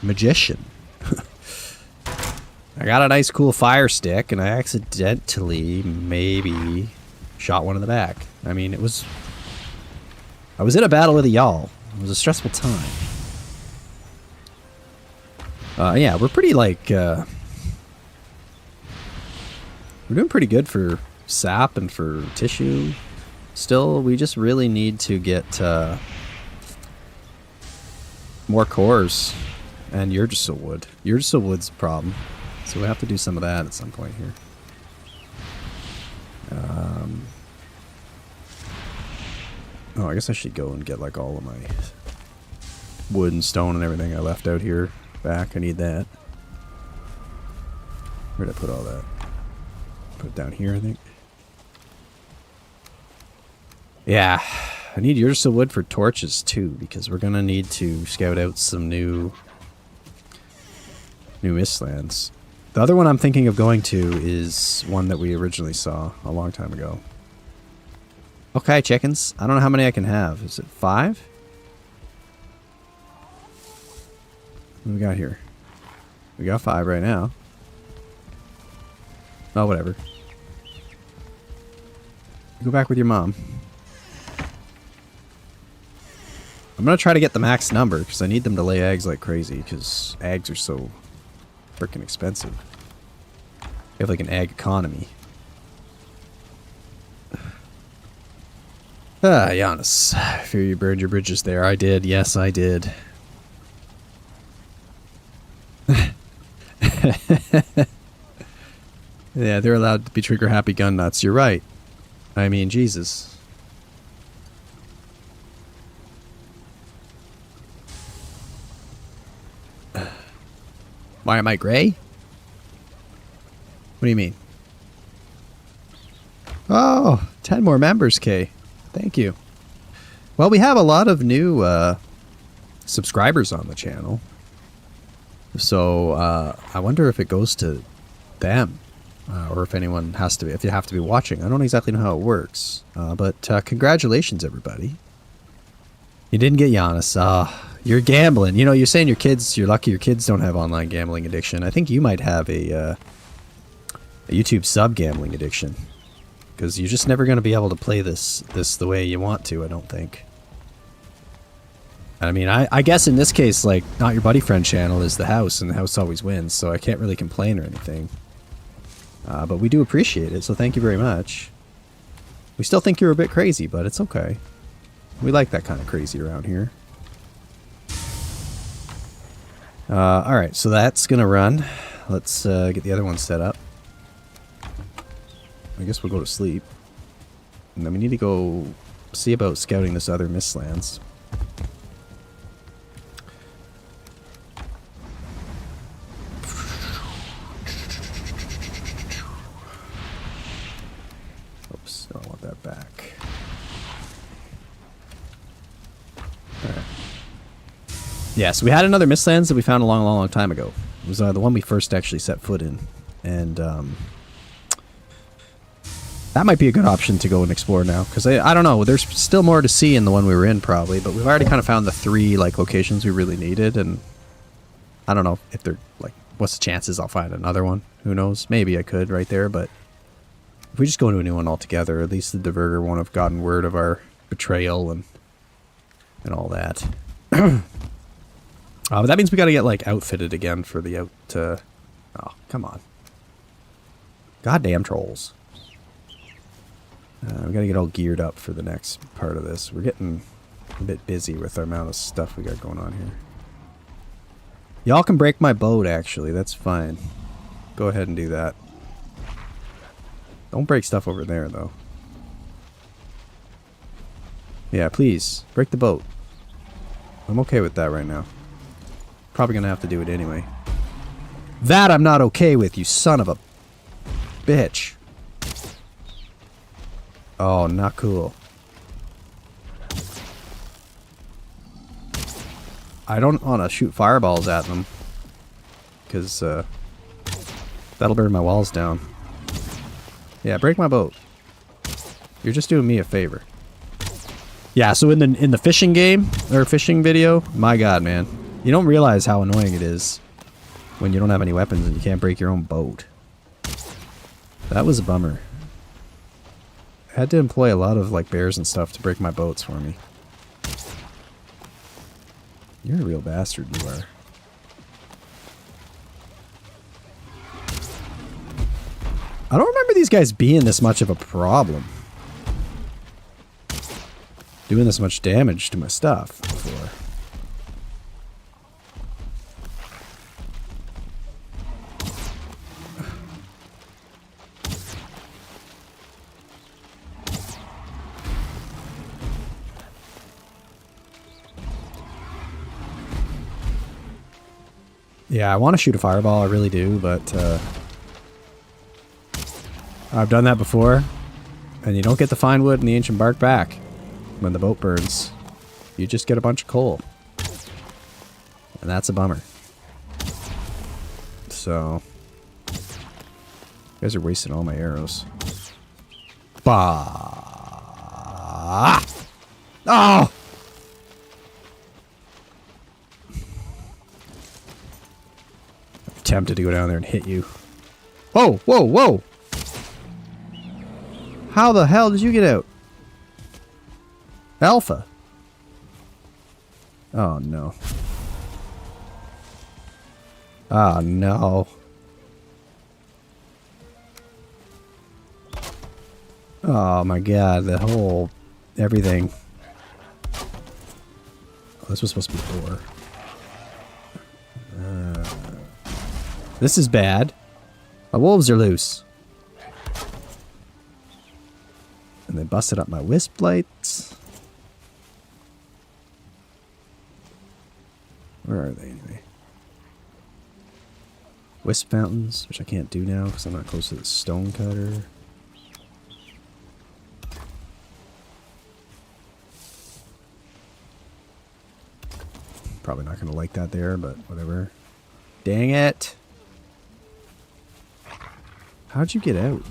I got a nice cool fire stick, and I accidentally maybe shot one in the back. I mean, I was in a battle with a y'all. It was a stressful time. Yeah, we're pretty we're doing pretty good for sap and for tissue. Still, we just really need to get more cores and Urgisil wood. Urgisil wood's a problem, so we have to do some of that at some point here. Oh, I guess I should go and get like all of my wood and stone and everything I left out here back. I need that. Where did I put all that? Put it down here, I think. Yeah, I need Urgisil wood for torches too, because we're gonna need to scout out some new mistlands. The other one I'm thinking of going to is one that we originally saw a long time ago. Okay, chickens. I don't know how many I can have. Is it 5? What do we got here? We got 5 right now. Oh, whatever. Go back with your mom. I'm gonna try to get the max number because I need them to lay eggs like crazy because eggs are so freaking expensive. We have like an egg economy. Ah, Giannis. I fear you burned your bridges there. I did. Yes, I did. Yeah, they're allowed to be trigger-happy gun nuts. You're right. I mean, Jesus. Why am I gray? What do you mean? Oh, 10 more members, Kay. Thank you. Well, we have a lot of new subscribers on the channel. So, I wonder if it goes to them. Or if anyone has to be, if you have to be watching. I don't exactly know how it works. But congratulations, everybody. You didn't get Giannis. You're gambling. You know, you're saying you're lucky your kids don't have online gambling addiction. I think you might have a YouTube sub gambling addiction. Because you're just never going to be able to play this the way you want to, I don't think. I mean, I guess in this case, like, Not Your Buddy Friend channel is the house, and the house always wins, so I can't really complain or anything. But we do appreciate it, so thank you very much. We still think you're a bit crazy, but it's okay. We like that kind of crazy around here. Alright, so that's gonna run. Let's get the other one set up. I guess we'll go to sleep. And then we need to go see about scouting this other Mistlands. Oops, I don't want that back. Alright. Yeah, so we had another Mistlands that we found a long, long, long time ago. It was the one we first actually set foot in. And, that might be a good option to go and explore now, because I don't know, there's still more to see in the one we were in probably, but we've already kind of found the 3 like locations we really needed, and I don't know if they're like, what's the chances I'll find another one? Who knows? Maybe I could right there, but if we just go into a new one altogether, at least the Diverger won't have gotten word of our betrayal and all that. But that means we got to get like outfitted again for the oh, come on. Goddamn trolls. We gotta get all geared up for the next part of this. We're getting a bit busy with the amount of stuff we got going on here. Y'all can break my boat, actually. That's fine. Go ahead and do that. Don't break stuff over there, though. Yeah, please. Break the boat. I'm okay with that right now. Probably gonna have to do it anyway. That I'm not okay with, you son of a bitch. Oh, not cool. I don't want to shoot fireballs at them, because that'll burn my walls down. Yeah, break my boat. You're just doing me a favor. Yeah, so in the fishing game, or fishing video, my god, man. You don't realize how annoying it is when you don't have any weapons and you can't break your own boat. That was a bummer. I had to employ a lot of like bears and stuff to break my boats for me. You're a real bastard, you are. I don't remember these guys being this much of a problem. Doing this much damage to my stuff before. Yeah, I want to shoot a fireball, I really do, but I've done that before, and you don't get the fine wood and the ancient bark back when the boat burns. You just get a bunch of coal. And that's a bummer. So, you guys are wasting all my arrows. Bah! Oh! Tempted to go down there and hit you. Whoa, whoa, whoa! How the hell did you get out? Alpha. Oh no. Oh no. Oh my god, the whole everything. Oh, this was supposed to be ore. This is bad. My wolves are loose. And they busted up my wisp lights. Where are they anyway? Wisp fountains, which I can't do now because I'm not close to the stone cutter. Probably not going to like that there, but whatever. Dang it! How'd you get out?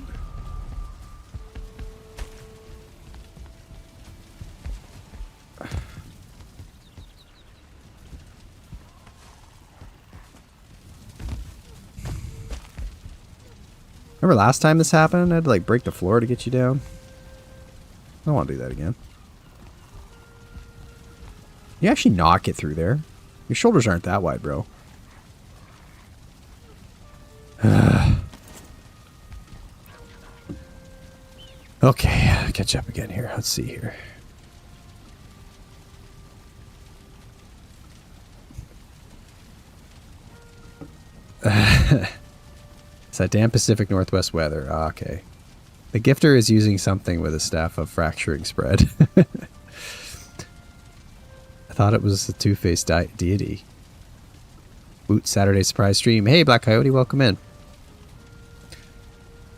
Remember last time this happened? I had to like break the floor to get you down. I don't want to do that again. You actually not get through there. Your shoulders aren't that wide, bro. Okay, catch up again here. Let's see here. It's that damn Pacific Northwest weather. Okay. The gifter is using something with a staff of fracturing spread. I thought it was the two-faced deity. Boot Saturday surprise stream. Hey, Black Coyote, welcome in.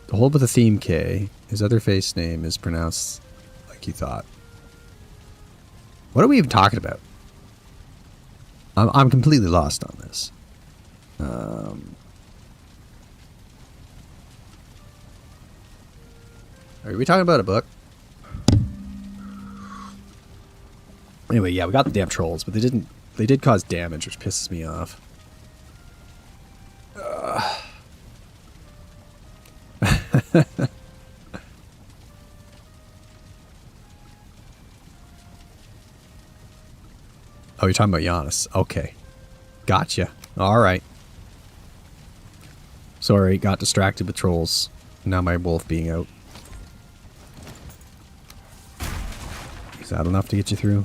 The hold with a theme K. His other face name is pronounced like you thought. What are we even talking about? I'm completely lost on this. Are we talking about a book? Anyway, yeah, we got the damn trolls, but they did cause damage, which pisses me off. Oh, you're talking about Giannis. Okay. Gotcha. Alright. Sorry, got distracted with trolls. Now my wolf being out. Is that enough to get you through?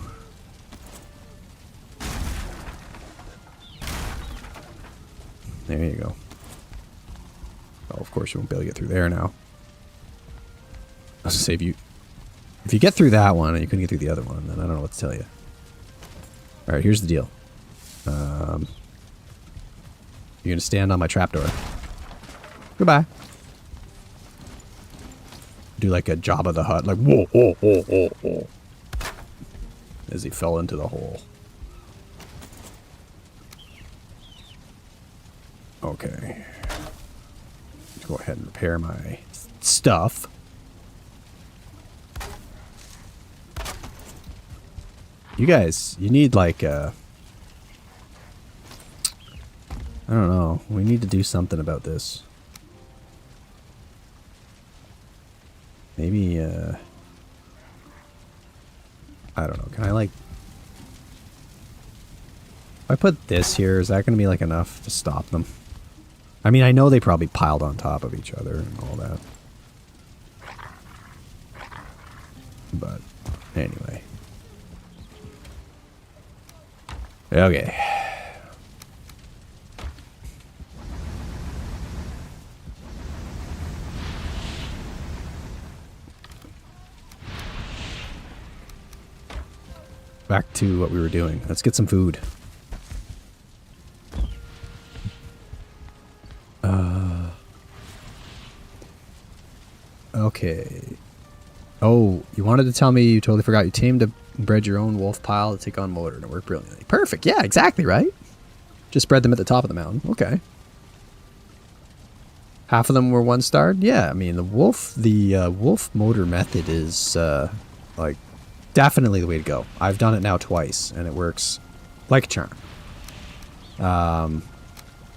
There you go. Oh, of course you won't be able to get through there now. I'll save you. If you get through that one and you couldn't get through the other one, then I don't know what to tell you. Alright, here's the deal. You're gonna stand on my trapdoor. Goodbye. Do like a Jabba the Hutt, like whoa, whoa, whoa, whoa, whoa. As he fell into the hole. Okay. Let's go ahead and repair my stuff. You guys, you need like I don't know. We need to do something about this. Maybe, I don't know. Can I like... If I put this here, is that going to be like enough to stop them? I mean, I know they probably piled on top of each other and all that. But, anyway. Okay. Back to what we were doing. Let's get some food. Okay. Oh, you wanted to tell me you totally forgot you tamed and bred your own wolf pile to take on motor and it worked brilliantly. Perfect. Yeah, exactly right. Just spread them at the top of the mountain. Okay. Half of them were 1-starred? Yeah, I mean, the wolf motor method is, like, definitely the way to go. I've done it now twice, and it works like a charm.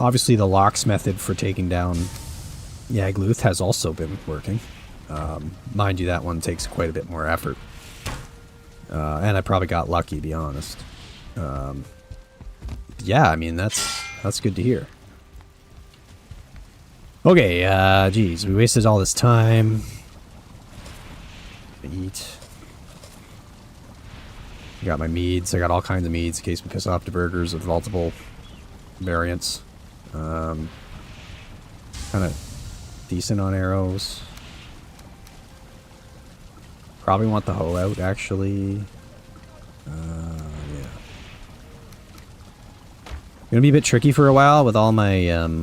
Obviously, the locks method for taking down Yagluth has also been working. Mind you, that one takes quite a bit more effort. And I probably got lucky, to be honest. Yeah, I mean, that's good to hear. Okay, geez, we wasted all this time. Eat. I got my meads. I got all kinds of meads in case we piss off the burgers of multiple variants. Kind of decent on arrows. Probably want the hoe out, actually. Yeah. Gonna be a bit tricky for a while with all my,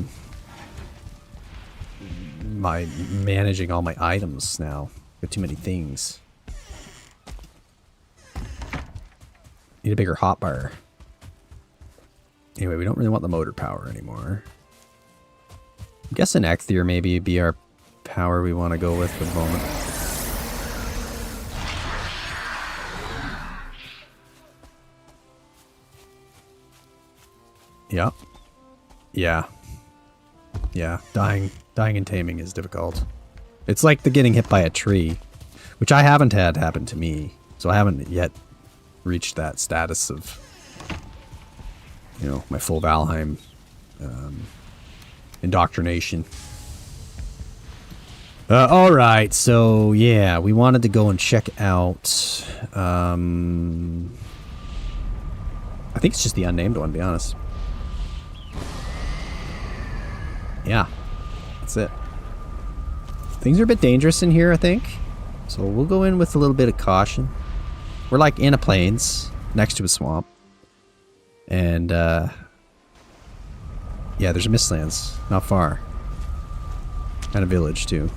managing all my items now. Got too many things. Need a bigger hotbar. Anyway, we don't really want the motor power anymore. I'm guessing Ecthier maybe be our power we want to go with for the moment. Yep. Yeah. Yeah. Dying and taming is difficult. It's like the getting hit by a tree, which I haven't had happen to me, so I haven't yet reached that status of, you know, my full Valheim indoctrination. Alright, so yeah, we wanted to go and check out, I think it's just the unnamed one, to be honest. Yeah, that's it. Things are a bit dangerous in here, I think. So we'll go in with a little bit of caution. We're like in a plains next to a swamp. And, yeah, there's a mistlands not far. And a village, too.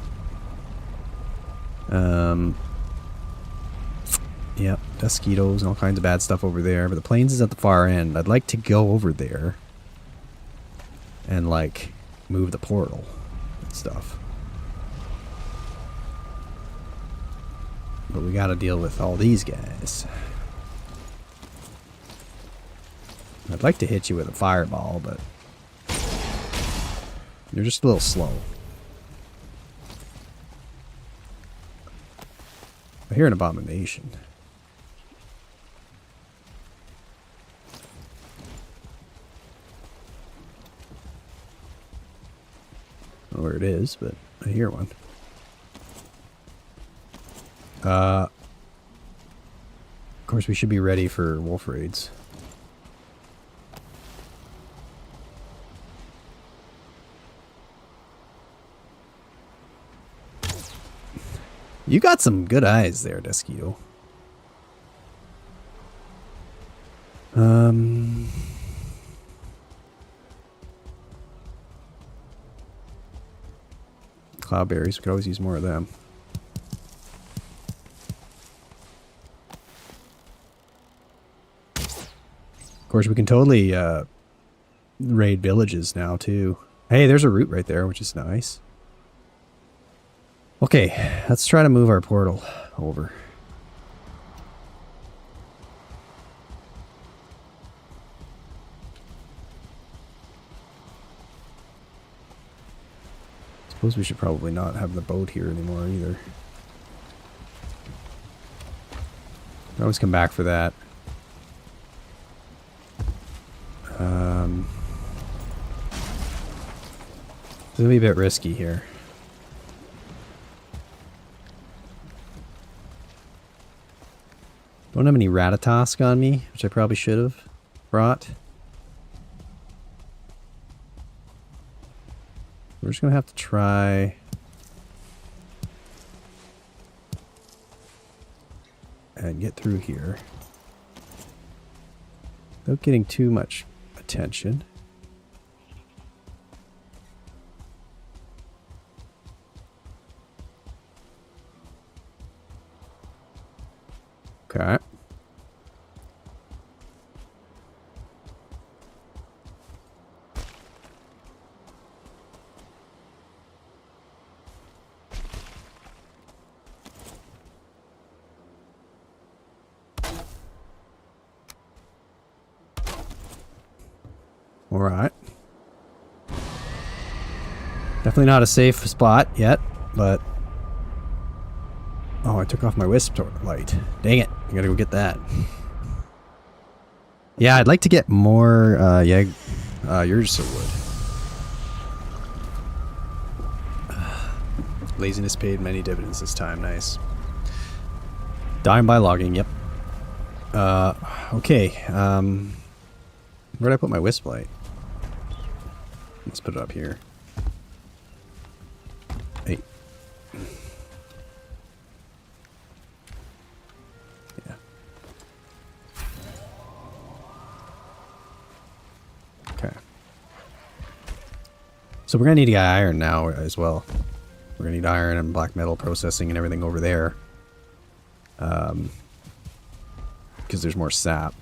Yep, mosquitoes and all kinds of bad stuff over there. But the plains is at the far end. I'd like to go over there. And, like, move the portal and stuff. But we gotta deal with all these guys. I'd like to hit you with a fireball, but you're just a little slow. I hear an abomination. I don't know where it is, but I hear one. Of course, we should be ready for wolf raids. You got some good eyes there, Desquito. Cloudberries, we could always use more of them. Of course, we can totally raid villages now, too. Hey, there's a route right there, which is nice. Okay, let's try to move our portal over. Suppose we should probably not have the boat here anymore either. I always come back for that. It's gonna be a bit risky here. Don't have any Ratatosk on me, which I probably should have brought. We're just gonna have to try and get through here without getting too much attention. Okay. All right. Definitely not a safe spot yet, but... Oh, I took off my wisp light. Dang it. I gotta go get that. Yeah, I'd like to get more, yours wood. Laziness paid many dividends this time. Nice. Dying by logging, yep. Okay. Where'd I put my wisp light? Let's put it up here. Hey. Yeah. Okay. So we're gonna need to get iron now as well. We're gonna need iron and black metal processing and everything over there. Because there's more sap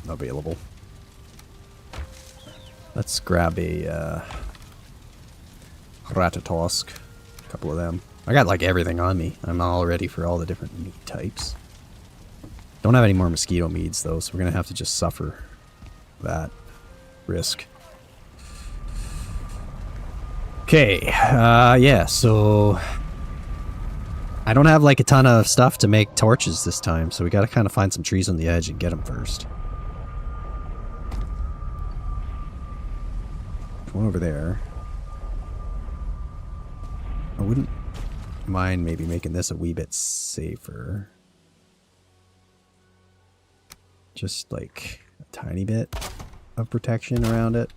available. Let's grab a Ratatosk. A couple of them. I got like everything on me. I'm all ready for all the different meat types. Don't have any more mosquito meads though, so we're gonna have to just suffer that risk. Okay, yeah, so I don't have like a ton of stuff to make torches this time, so we gotta kind of find some trees on the edge and get them first. One over there. I wouldn't mind maybe making this a wee bit safer. Just like a tiny bit of protection around it.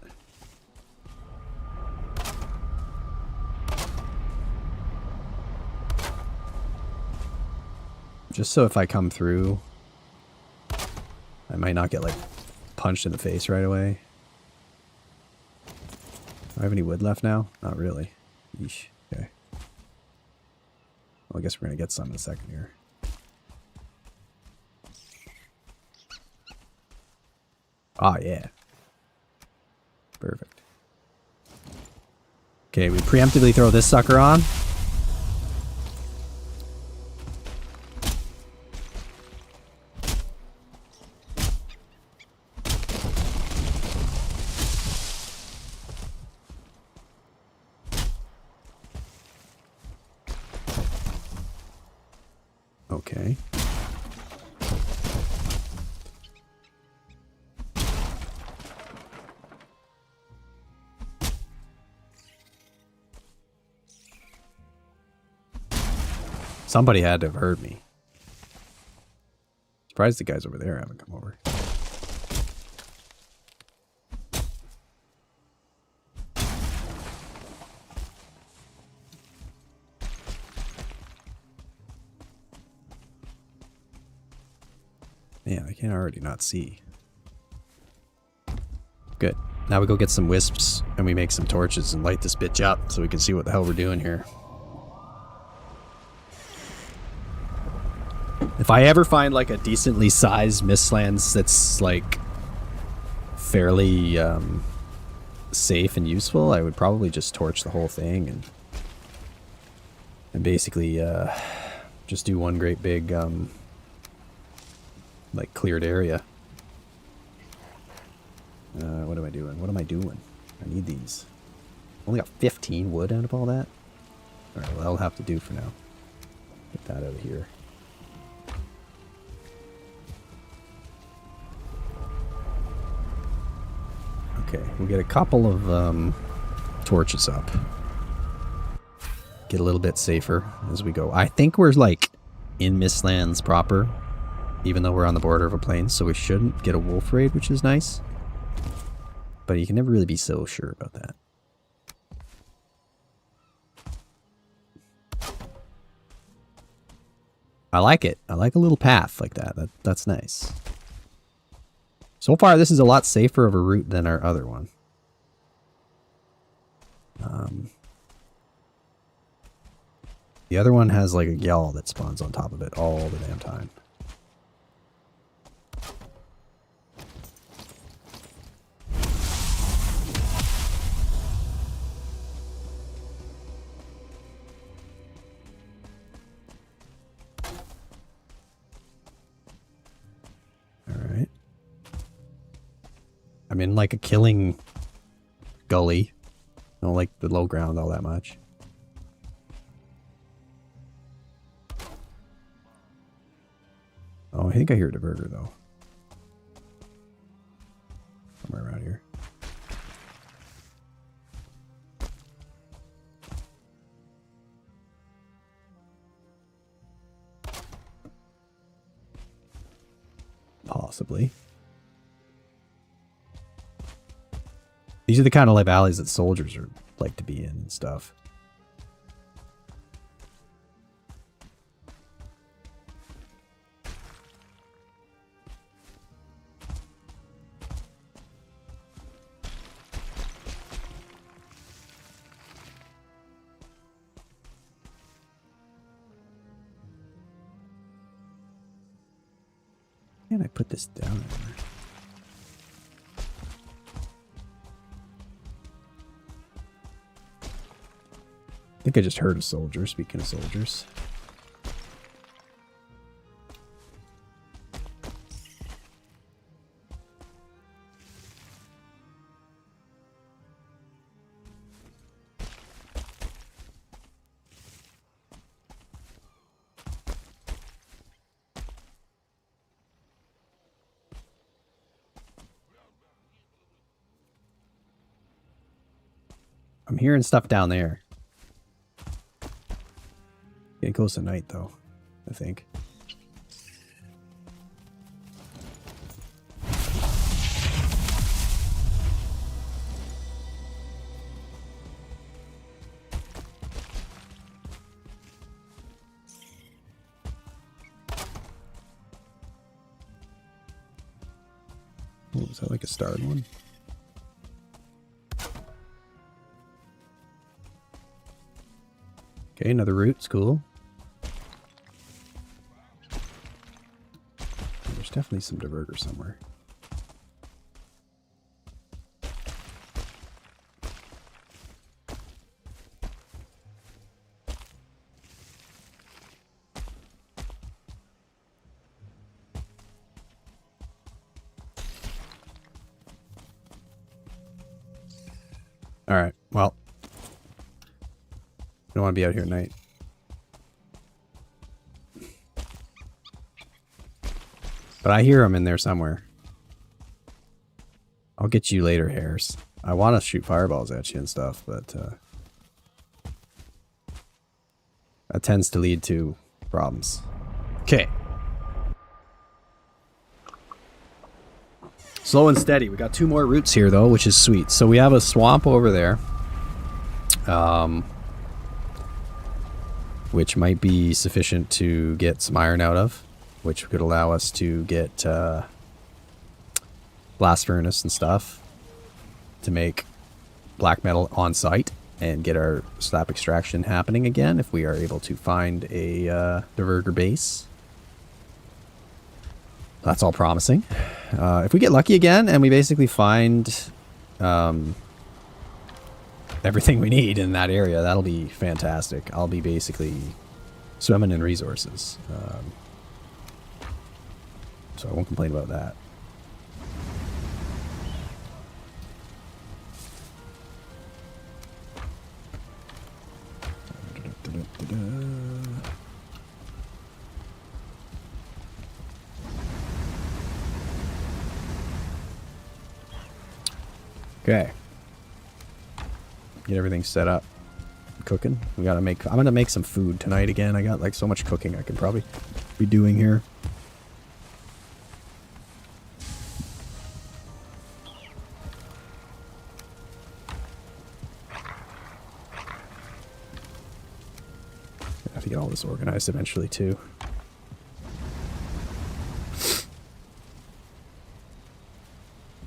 Just so if I come through, I might not get like punched in the face right away. Do I have any wood left now? Not really. Yeesh. Okay. Well, I guess we're going to get some in a second here. Ah, yeah. Perfect. Okay, we preemptively throw this sucker on. Okay. Somebody had to have heard me. Surprised the guys over there haven't come over. Man, I can already not see. Good. Now we go get some wisps and we make some torches and light this bitch up so we can see what the hell we're doing here. If I ever find like a decently sized mistlands that's like fairly safe and useful, I would probably just torch the whole thing and basically just do one great big like cleared area. What am I doing? What am I doing? I need these. Only got 15 wood out of all that. All right, well, that'll have to do for now. Get that out of here. Okay, we'll get a couple of torches up. Get a little bit safer as we go. I think we're like in Mistlands proper, even though we're on the border of a plain, so we shouldn't get a wolf raid, which is nice. But you can never really be so sure about that. I like it. I like a little path like that. That's nice. So far, this is a lot safer of a route than our other one. The other one has like a gyal that spawns on top of it all the damn time. Alright. I'm in like a killing gully. I don't like the low ground all that much. Oh, I think I hear a diverter though. Somewhere around here. Possibly. These are the kind of like valleys that soldiers are like to be in and stuff. Can I put this down there? I think I just heard a soldier, speaking of soldiers. I'm hearing stuff down there. Getting close to night, though, I think. Oh, is that like a starred one? Okay, another root's cool. There's definitely some diverter somewhere. Alright, well. I don't want to be out here at night. But I hear them in there somewhere. I'll get you later, Hares. I want to shoot fireballs at you and stuff, but that tends to lead to problems. Okay. Slow and steady. We got 2 more roots here, though, which is sweet. So we have a swamp over there. Which might be sufficient to get some iron out of, which could allow us to get blast furnace and stuff to make black metal on site and get our slab extraction happening again if we are able to find a diverter base. That's all promising. If we get lucky again and we basically find everything we need in that area, that'll be fantastic. I'll be basically swimming in resources. So I won't complain about that. Okay. Get everything set up. Cooking. I'm gonna make some food tonight again. I got like so much cooking I could probably be doing here. I have to get all this organized eventually too.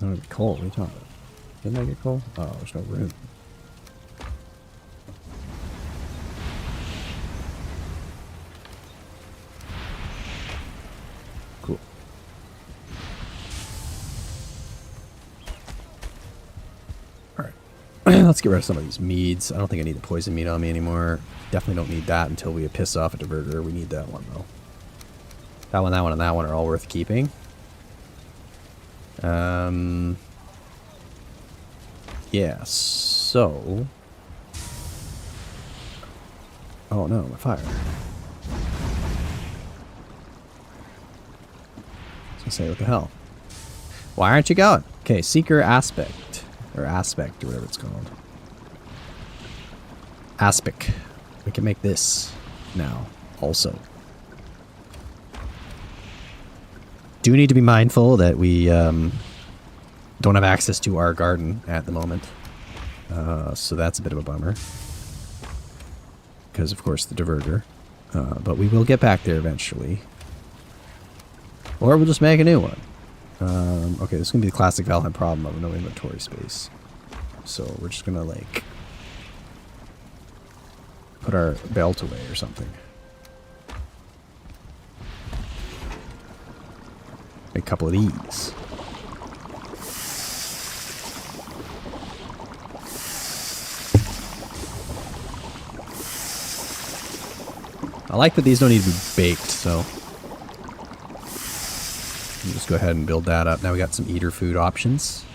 I'm gonna get coal. What are you talking about? Didn't I get coal? Oh, there's no room. Cool. Alright. Let's get rid of some of these meads. I don't think I need the poison meat on me anymore. Definitely don't need that until we piss off a diverter. We need that one, though. That one, and that one are all worth keeping. Yeah, so... Oh no, my fire. I was gonna say, what the hell? Why aren't you going? Okay, Seeker Aspect. Or Aspect, or whatever it's called. Aspic. We can make this now, also. Do need to be mindful that we don't have access to our garden at the moment. So that's a bit of a bummer. Because, of course, the diverter. But we will get back there eventually. Or we'll just make a new one. Okay, this is going to be the classic Valheim problem of no inventory space. So we're just going to, like, put our belt away or something. Make a couple of these. I like that these don't need to be baked, so just go ahead and build that up. Now we got some eater food options.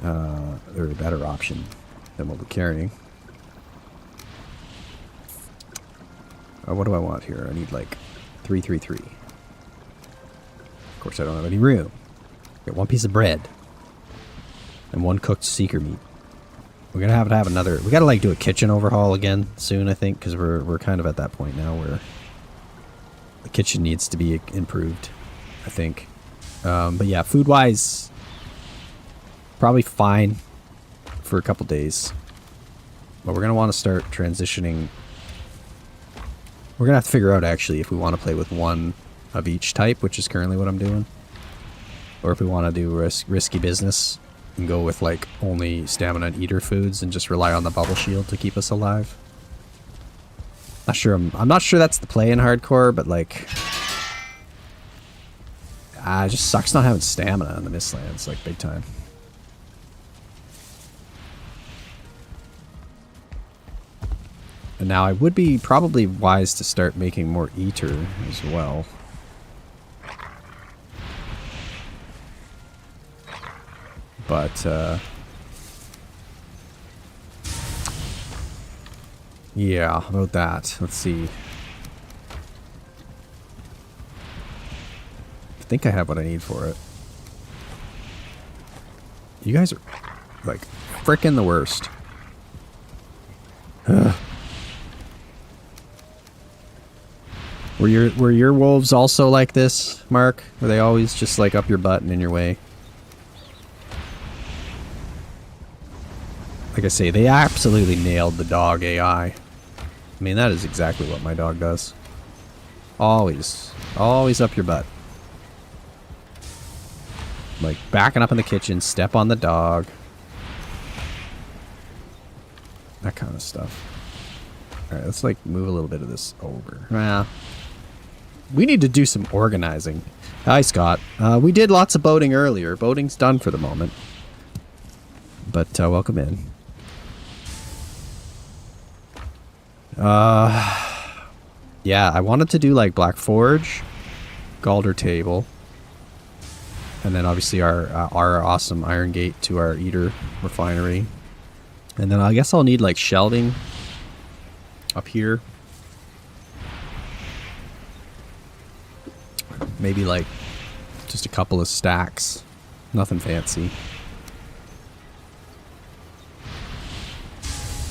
They're a better option than what we're carrying. What do I want here? I need like 333. Of course, I don't have any room. Got 1 piece of bread and 1 cooked seeker meat. We're gonna have to have another. We gotta like do a kitchen overhaul again soon, I think, because we're kind of at that point now where the kitchen needs to be improved, I think. But yeah, food wise, probably fine for a couple days. But we're gonna want to start transitioning. We're gonna have to figure out actually if we want to play with one of each type, which is currently what I'm doing. Or if we want to do risky business and go with like only stamina and eater foods and just rely on the bubble shield to keep us alive. Not sure. I'm not sure that's the play in hardcore, but like, it just sucks not having stamina in the Mistlands, like big time. And now I would be probably wise to start making more eater as well. But, yeah, how about that? Let's see. I think I have what I need for it. You guys are, like, frickin' the worst. Ugh. Were your wolves also like this, Mark? Were they always just, like, up your butt and in your way? Like I say, they absolutely nailed the dog AI. I mean, that is exactly what my dog does. Always. Always up your butt. Like, backing up in the kitchen, step on the dog. That kind of stuff. Alright, let's, like, move a little bit of this over. Well, we need to do some organizing. Hi, Scott. We did lots of boating earlier. Boating's done for the moment. But, welcome in. Yeah, I wanted to do like Black Forge, Galder Table, and then obviously our awesome Iron Gate to our Eater refinery, and then I guess I'll need like shelving up here, maybe like just a couple of stacks, nothing fancy.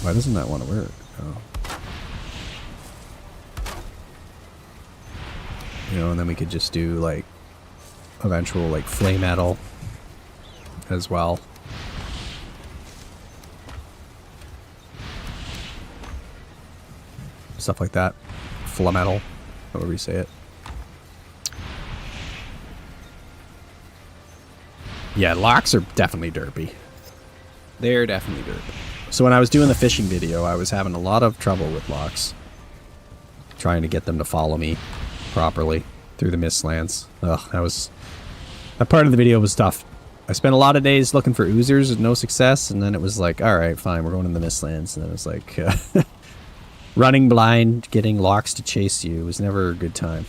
Why doesn't that want to work? Oh. You know, and then we could just do like eventual like flame metal as well. Stuff like that. Flame metal, however you say it. Yeah, locks are definitely derpy. They're definitely derpy. So when I was doing the fishing video, I was having a lot of trouble with locks. Trying to get them to follow me properly through the Mistlands. Ugh, that part of the video was tough. I spent a lot of days looking for oozers with no success, and then it was like, alright, fine, we're going in the Mistlands. And then it was like, running blind, getting locks to chase you was never a good time.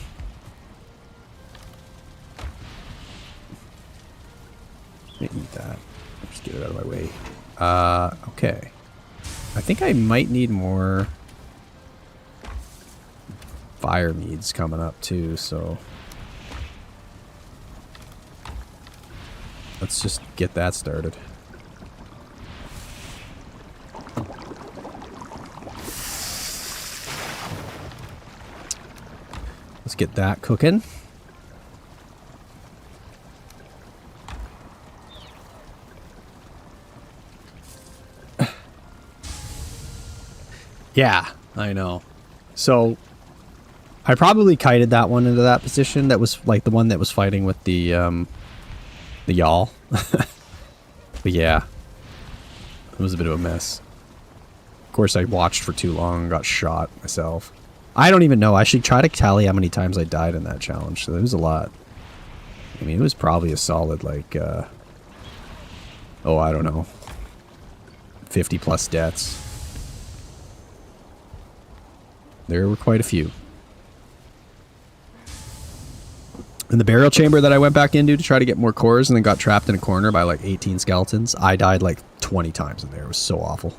Let me eat that. Just get it out of my way. Okay. I think I might need more fire meads coming up too, so let's just get that started. Let's get that cooking. Yeah, I know. So I probably kited that one into that position. That was like the one that was fighting with the yawl. But yeah, it was a bit of a mess. Of course, I watched for too long and got shot myself. I don't even know. I should try to tally how many times I died in that challenge. So it was a lot. I mean, it was probably a solid like, oh, I don't know, 50 plus deaths. There were quite a few. In the burial chamber that I went back into to try to get more cores and then got trapped in a corner by like 18 skeletons, I died like 20 times in there. It was so awful.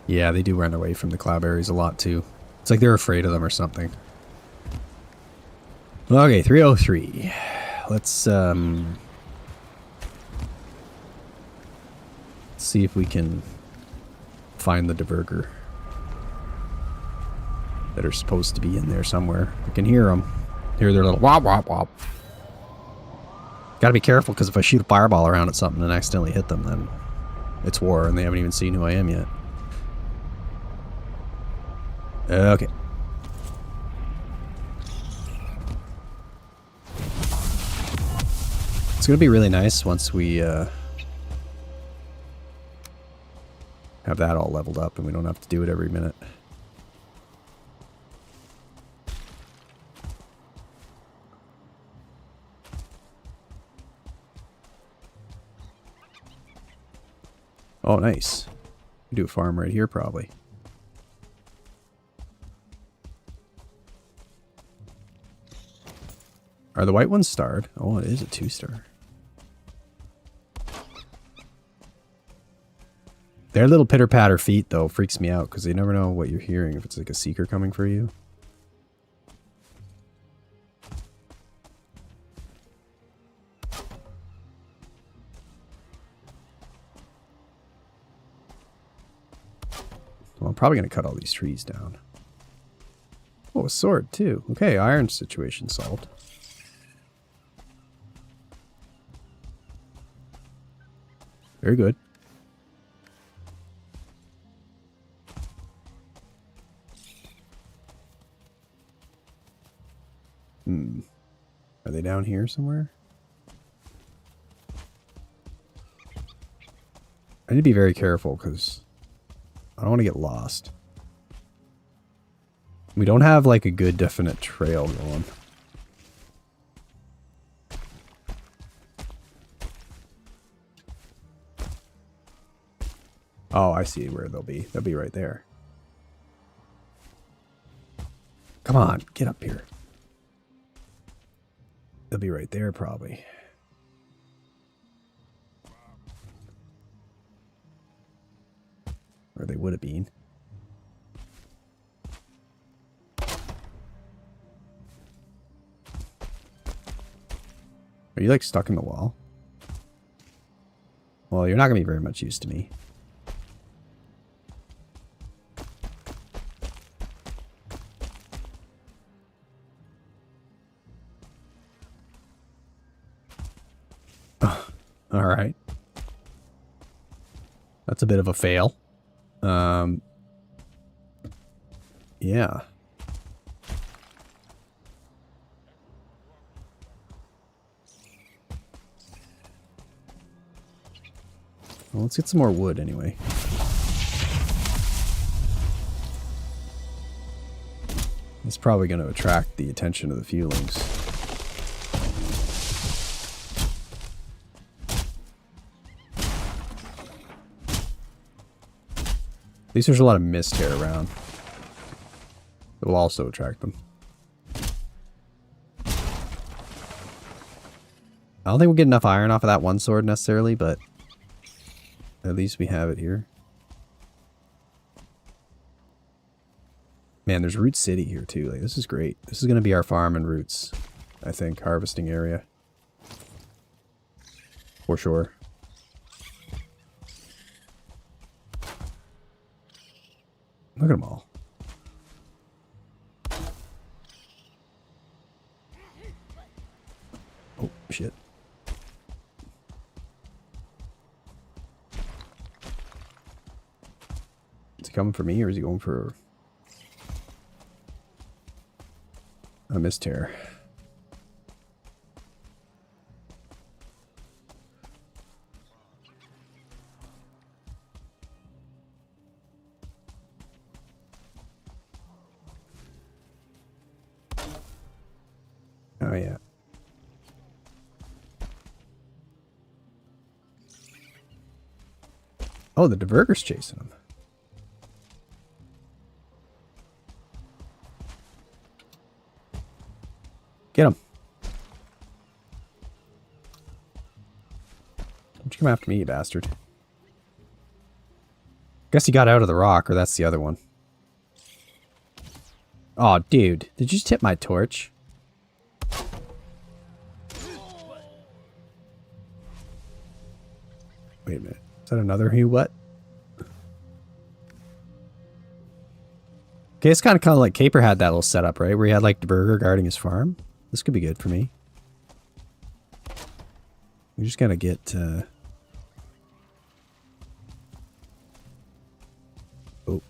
Yeah, they do run away from the cloudberries a lot too. It's like they're afraid of them or something. Okay, 303. Let's see if we can find the diverger that are supposed to be in there somewhere. I can hear them. Hear their little wop wop wop. Gotta be careful, because if I shoot a fireball around at something and accidentally hit them, then it's war and they haven't even seen who I am yet. Okay. It's going to be really nice once we have that all leveled up and we don't have to do it every minute. Oh, nice. We do a farm right here, probably. Are the white ones starred? Oh, it is a 2-star. Their little pitter-patter feet, though, freaks me out because you never know what you're hearing if it's like a seeker coming for you. Well, I'm probably going to cut all these trees down. Oh, a sword, too. Okay, iron situation solved. Very good. Are they down here somewhere? I need to be very careful because I don't want to get lost. We don't have like a good definite trail going. Oh, I see where they'll be. They'll be right there. Come on, get up here. They'll be right there, probably. Or they would have been. Are you like stuck in the wall? Well, you're not going to be very much use to me. All right. That's a bit of a fail. Yeah. Well, let's get some more wood anyway. It's probably going to attract the attention of the fewlings. At least there's a lot of mist here around. It will also attract them. I don't think we'll get enough iron off of that one sword necessarily, but at least we have it here. Man, there's Root City here too. Like, this is great. This is going to be our farm and roots, I think, harvesting area. For sure. Look at them all. Oh, shit. Is he coming for me or is he going for a mistear? Oh, yeah. Oh, the diverger's chasing him. Get him. Don't you come after me, you bastard. Guess he got out of the rock, or that's the other one. Oh, dude. Did you just hit my torch? Wait a minute. Is that another who what? Okay, it's kind of like Caper had that little setup, right? Where he had like the burger guarding his farm. This could be good for me. We just gotta get oh.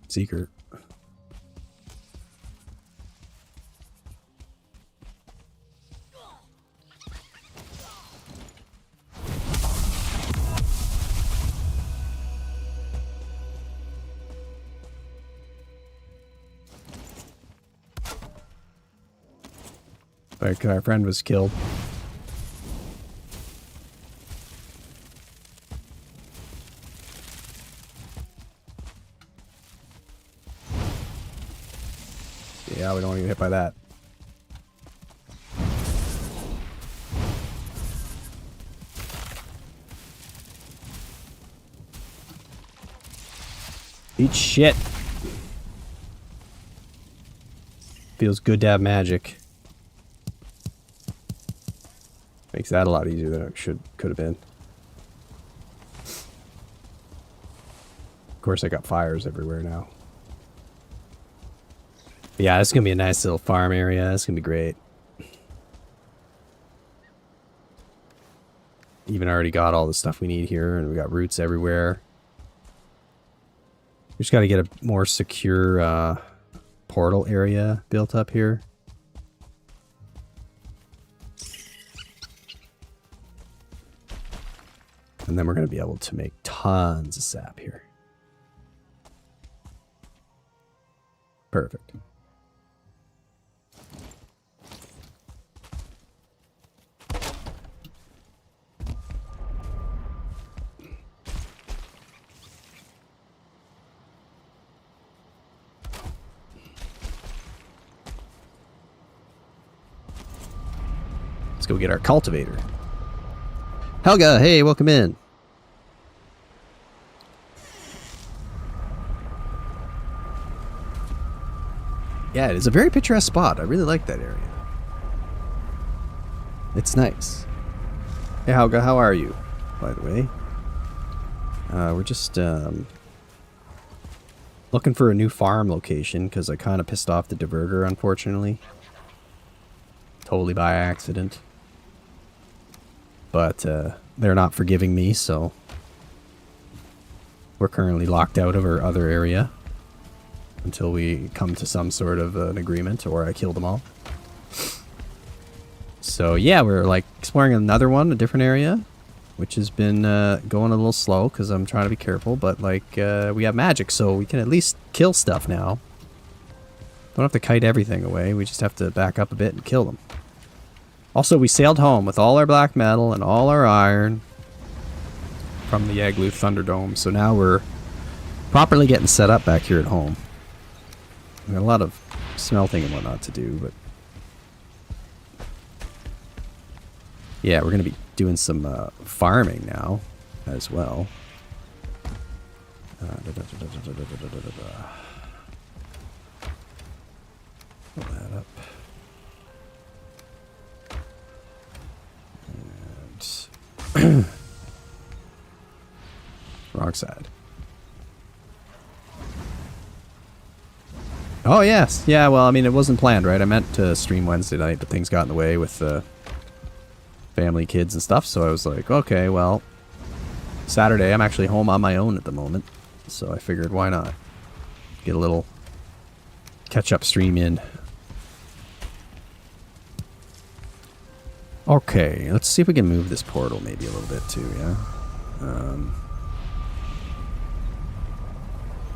Seeker. Like our friend was killed. Yeah, we don't want to get hit by that. Eat shit. Feels good to have magic. Makes that a lot easier than it could have been. Of course, I got fires everywhere now. But yeah, this is gonna be a nice little farm area. It's gonna be great. Even already got all the stuff we need here, and we got roots everywhere. We just got to get a more secure portal area built up here. And then we're going to be able to make tons of sap here. Perfect. Let's go get our cultivator. Helga, hey, welcome in. Yeah, it is a very picturesque spot. I really like that area. It's nice. Hey, Helga, how are you, by the way? We're just looking for a new farm location because I kind of pissed off the diverter, unfortunately. Totally by accident. But they're not forgiving me, so we're currently locked out of our other area until we come to some sort of an agreement, or I kill them all. So yeah, we're like exploring another one, a different area, which has been going a little slow because I'm trying to be careful, but like we have magic, so we can at least kill stuff now. Don't have to kite everything away, we just have to back up a bit and kill them. Also, we sailed home with all our black metal and all our iron from the Igloo Thunderdome, so now we're properly getting set up back here at home. We got a lot of smelting and whatnot to do, but yeah, we're going to be doing some farming now as well. Pull that up. And wrong side. Oh, yes. Yeah, well, I mean, it wasn't planned, right? I meant to stream Wednesday night, but things got in the way with family, kids, and stuff, so I was like, okay, well, Saturday, I'm actually home on my own at the moment, so I figured, why not? Get a little catch-up stream in. Okay, let's see if we can move this portal maybe a little bit too, yeah?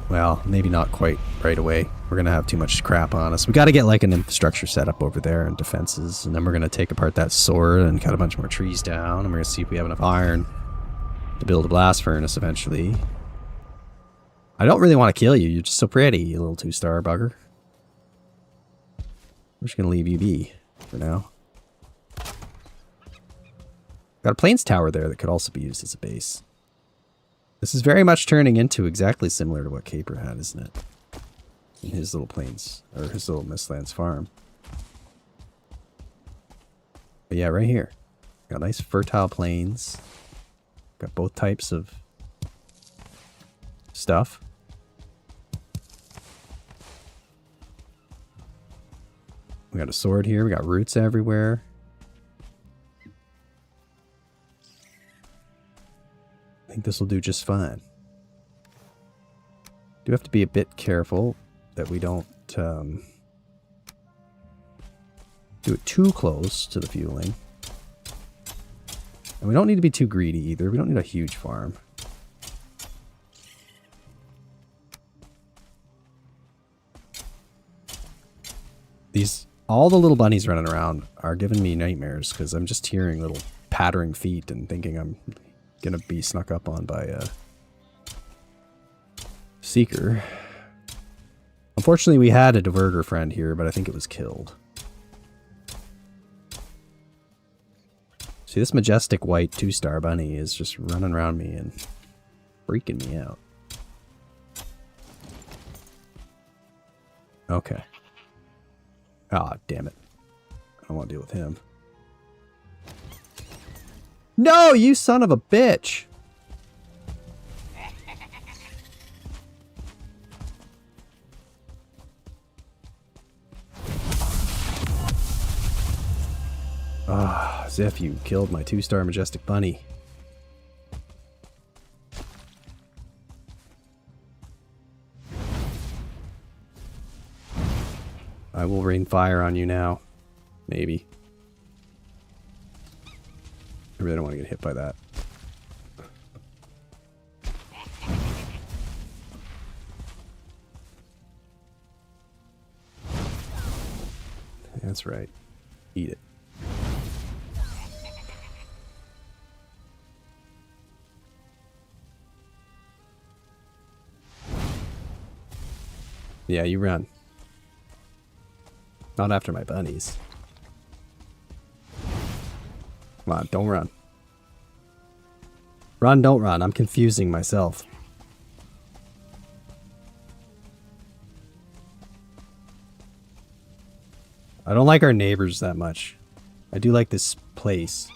Well, maybe not quite right away. We're going to have too much crap on us. We got to get like an infrastructure set up over there and defenses, and then we're going to take apart that sword and cut a bunch more trees down, and we're going to see if we have enough iron to build a blast furnace eventually. I don't really want to kill you. You're just so pretty, you little two-star bugger. We're just going to leave you be for now. Got a plains tower there that could also be used as a base. This is very much turning into exactly similar to what Caper had, isn't it? In his little plains, or his little Mistlands farm. But yeah, right here. Got nice fertile plains. Got both types of stuff. We got a sword here. We got roots everywhere. I think this will do just fine. Do have to be a bit careful that we don't do it too close to the fueling. And we don't need to be too greedy either. We don't need a huge farm. These All the little bunnies running around are giving me nightmares because I'm just hearing little pattering feet and thinking I'm gonna be snuck up on by a seeker. Unfortunately, we had a diverger friend here, but I think it was killed. See, this majestic white 2-star bunny is just running around me and freaking me out. Okay. Ah, damn it. I don't want to deal with him. No, you son of a bitch! Ah, as if you killed my 2-star majestic bunny. I will rain fire on you now. Maybe. I really don't want to get hit by that. That's right. Eat it. Yeah, you run. Not after my bunnies. Come on, don't run. Run, don't run. I'm confusing myself. I don't like our neighbors that much. I do like this place.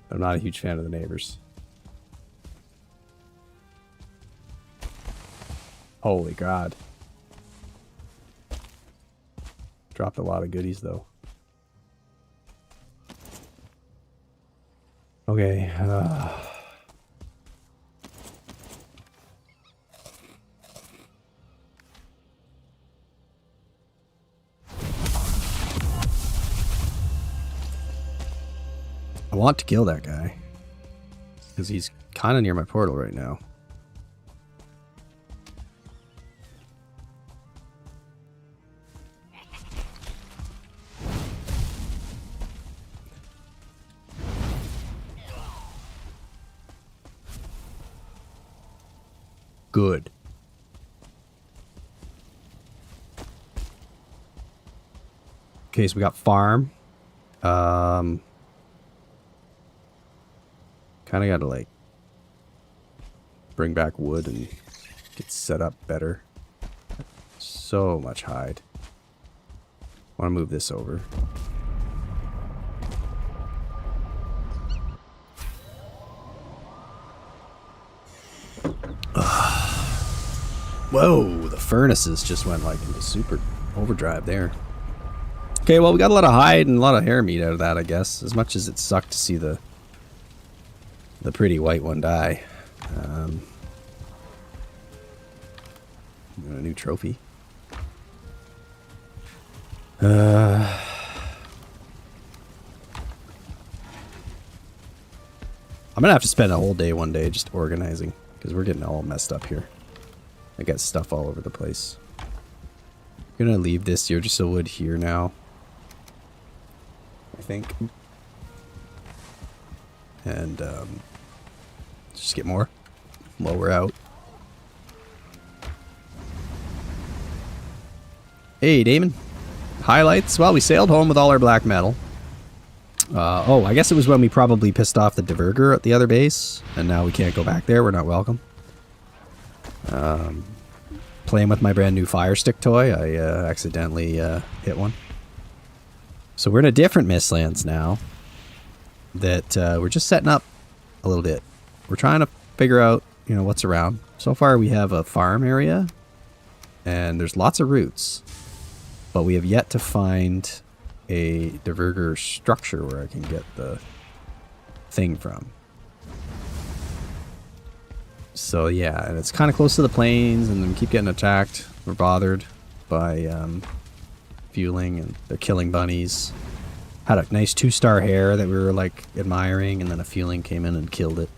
I'm not a huge fan of the neighbors. Holy God. Dropped a lot of goodies though. Okay. I want to kill that guy. Because he's kind of near my portal right now. Good. Okay, so we got farm. Kind of got to like bring back wood and get set up better. So much hide. I want to move this over. Whoa, the furnaces just went like into super overdrive there. Okay, well, we got a lot of hide and a lot of hair meat out of that, I guess. As much as it sucked to see the pretty white one die. A new trophy. I'm gonna have to spend a whole day one day just organizing, because we're getting all messed up here. I got stuff all over the place. I'm gonna leave this here just so wood here now, I think. And just get more while we're out. Hey, Damon. Highlights? Well, we sailed home with all our black metal. Oh, I guess it was when we probably pissed off the diverger at the other base, and now we can't go back there. We're not welcome. Playing with my brand new fire stick toy, I accidentally hit one. So we're in a different Mistlands now that we're just setting up a little bit. We're trying to figure out, you know, what's around. So far we have a farm area and there's lots of roots, but we have yet to find a diverger structure where I can get the thing from. So yeah, and it's kind of close to the plains and we keep getting attacked. We're bothered by fueling and they're killing bunnies. Had a nice 2-star hair that we were like admiring, and then a fueling came in and killed it.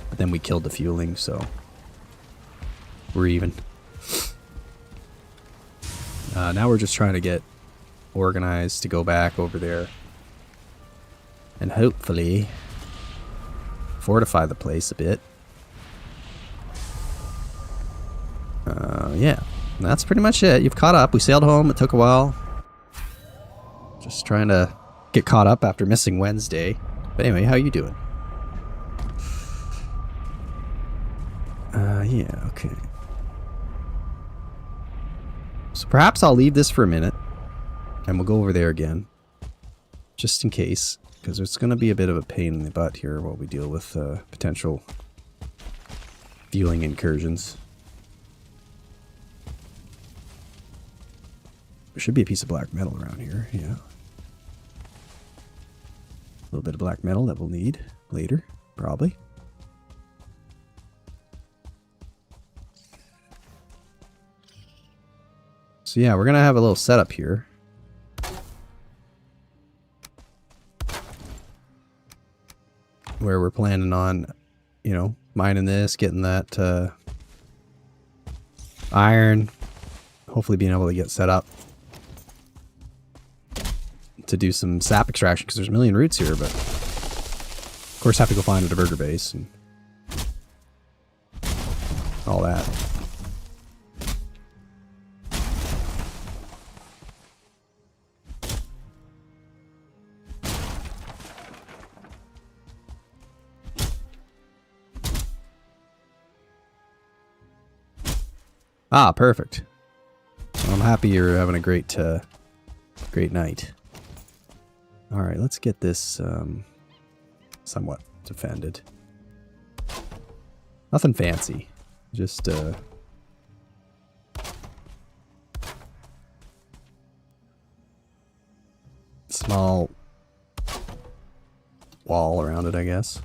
But then we killed the fueling, so we're even. Now we're just trying to get organized to go back over there and hopefully fortify the place a bit. Yeah, that's pretty much it. You've caught up. We sailed home. It took a while. Just trying to get caught up after missing Wednesday. But anyway, how you doing? Yeah, okay. So perhaps I'll leave this for a minute and we'll go over there again. Just in case, because it's going to be a bit of a pain in the butt here while we deal with potential fueling incursions. There should be a piece of black metal around here, yeah. A little bit of black metal that we'll need later, probably. So yeah, we're gonna have a little setup here. Where we're planning on, you know, mining this, getting that iron, hopefully being able to get set up to do some sap extraction, because there's a million roots here, but of course have to go find a diverter base and all that. Ah, perfect. Well, I'm happy you're having a great great night. Alright, let's get this somewhat defended. Nothing fancy. Just small wall around it, I guess.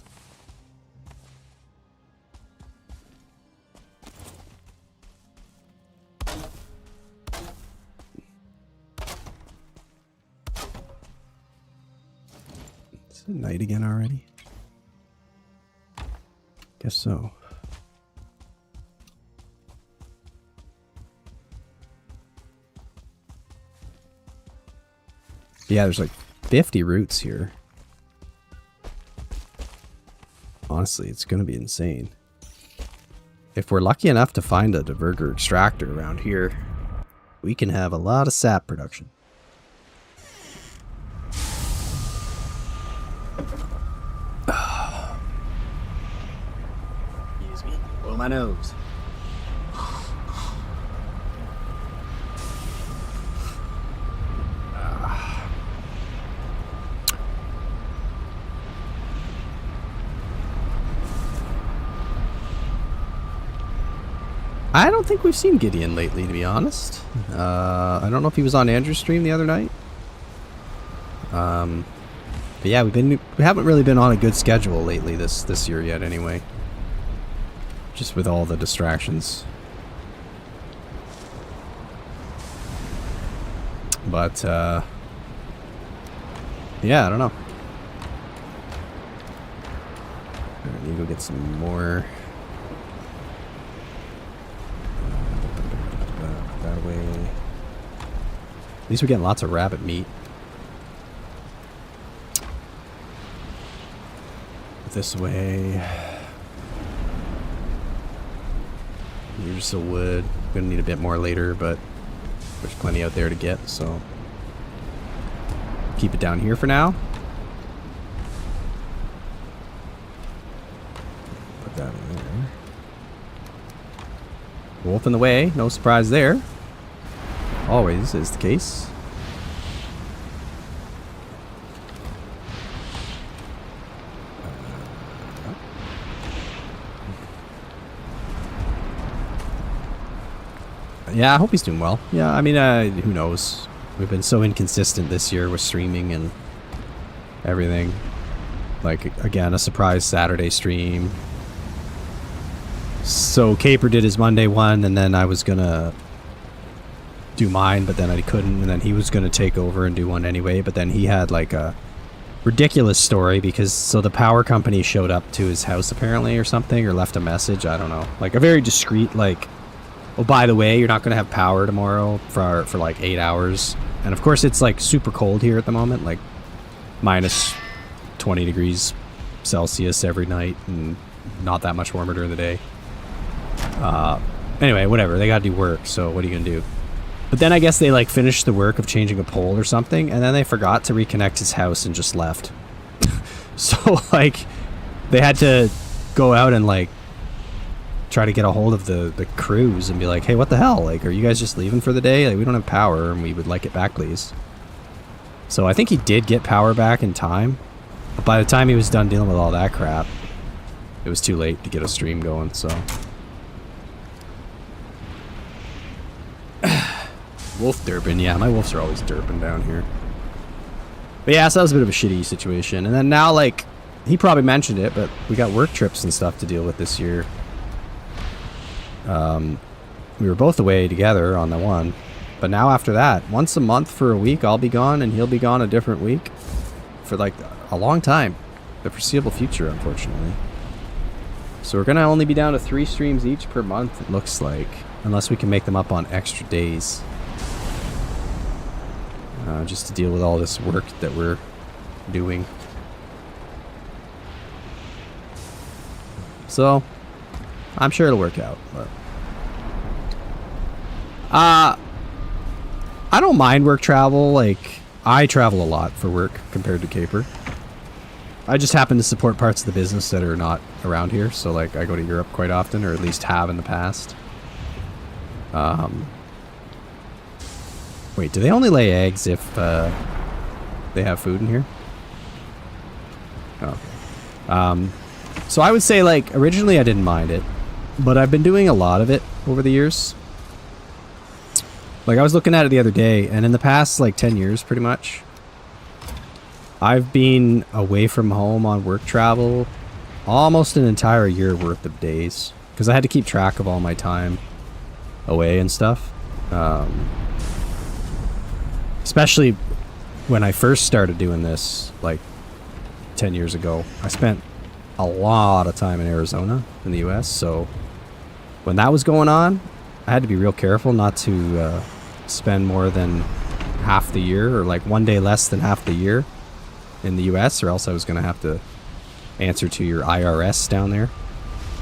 Is it night again already? Guess so. Yeah, there's like 50 roots here. Honestly, it's gonna be insane. If we're lucky enough to find a diverter extractor around here, we can have a lot of sap production. Excuse me. Blow my nose. I don't think we've seen Gideon lately, to be honest. I don't know if he was on Andrew's stream the other night. But yeah, we haven't really been on a good schedule lately this year yet, anyway. Just with all the distractions. But yeah, I don't know. I need to go get some more. That way. At least we're getting lots of rabbit meat. This way. Here's some wood. Gonna need a bit more later, but there's plenty out there to get, so keep it down here for now. Put that in there. Wolf in the way, no surprise there. Always is the case. Yeah, I hope he's doing well. Yeah, I mean, who knows? We've been so inconsistent this year with streaming and everything. Like, again, a surprise Saturday stream. So Caper did his Monday one, and then I was gonna do mine, but then I couldn't, and then he was going to take over and do one anyway, but then he had like a ridiculous story because so the power company showed up to his house apparently or something, or left a message, I don't know, like a very discreet like, oh, by the way, you're not going to have power tomorrow for like 8 hours. And of course it's like super cold here at the moment, like minus 20 degrees Celsius every night and not that much warmer during the day. Anyway, whatever, they gotta do work, so what are you gonna do? But then I guess they like finished the work of changing a pole or something, and then they forgot to reconnect his house and just left. So like they had to go out and like try to get a hold of the crews and be like, hey, what the hell, like, are you guys just leaving for the day? Like, we don't have power and we would like it back, please. So I think he did get power back in time, but by the time he was done dealing with all that crap, it was too late to get a stream going. So wolf derping, yeah, my wolves are always derping down here. But yeah, so that was a bit of a shitty situation. And then now, like, he probably mentioned it, but we got work trips and stuff to deal with this year. We were both away together on the one, but now after that, once a month for a week, I'll be gone and he'll be gone a different week for like a long time, the foreseeable future, unfortunately. So we're gonna only be down to 3 streams each per month, it looks like, unless we can make them up on extra days. Just to deal with all this work that we're doing. So, I'm sure it'll work out. But I don't mind work travel. Like, I travel a lot for work compared to Caper. I just happen to support parts of the business that are not around here. So, like, I go to Europe quite often, or at least have in the past. Wait, do they only lay eggs if they have food in here? Oh, okay. So I would say, like, originally I didn't mind it, but I've been doing a lot of it over the years. Like, I was looking at it the other day, and in the past, like, 10 years, pretty much, I've been away from home on work travel almost an entire year worth of days, because I had to keep track of all my time away and stuff. Especially when I first started doing this, like 10 years ago, I spent a lot of time in Arizona in the US. So when that was going on, I had to be real careful not to spend more than half the year, or like one day less than half the year in the US, or else I was going to have to answer to your IRS down there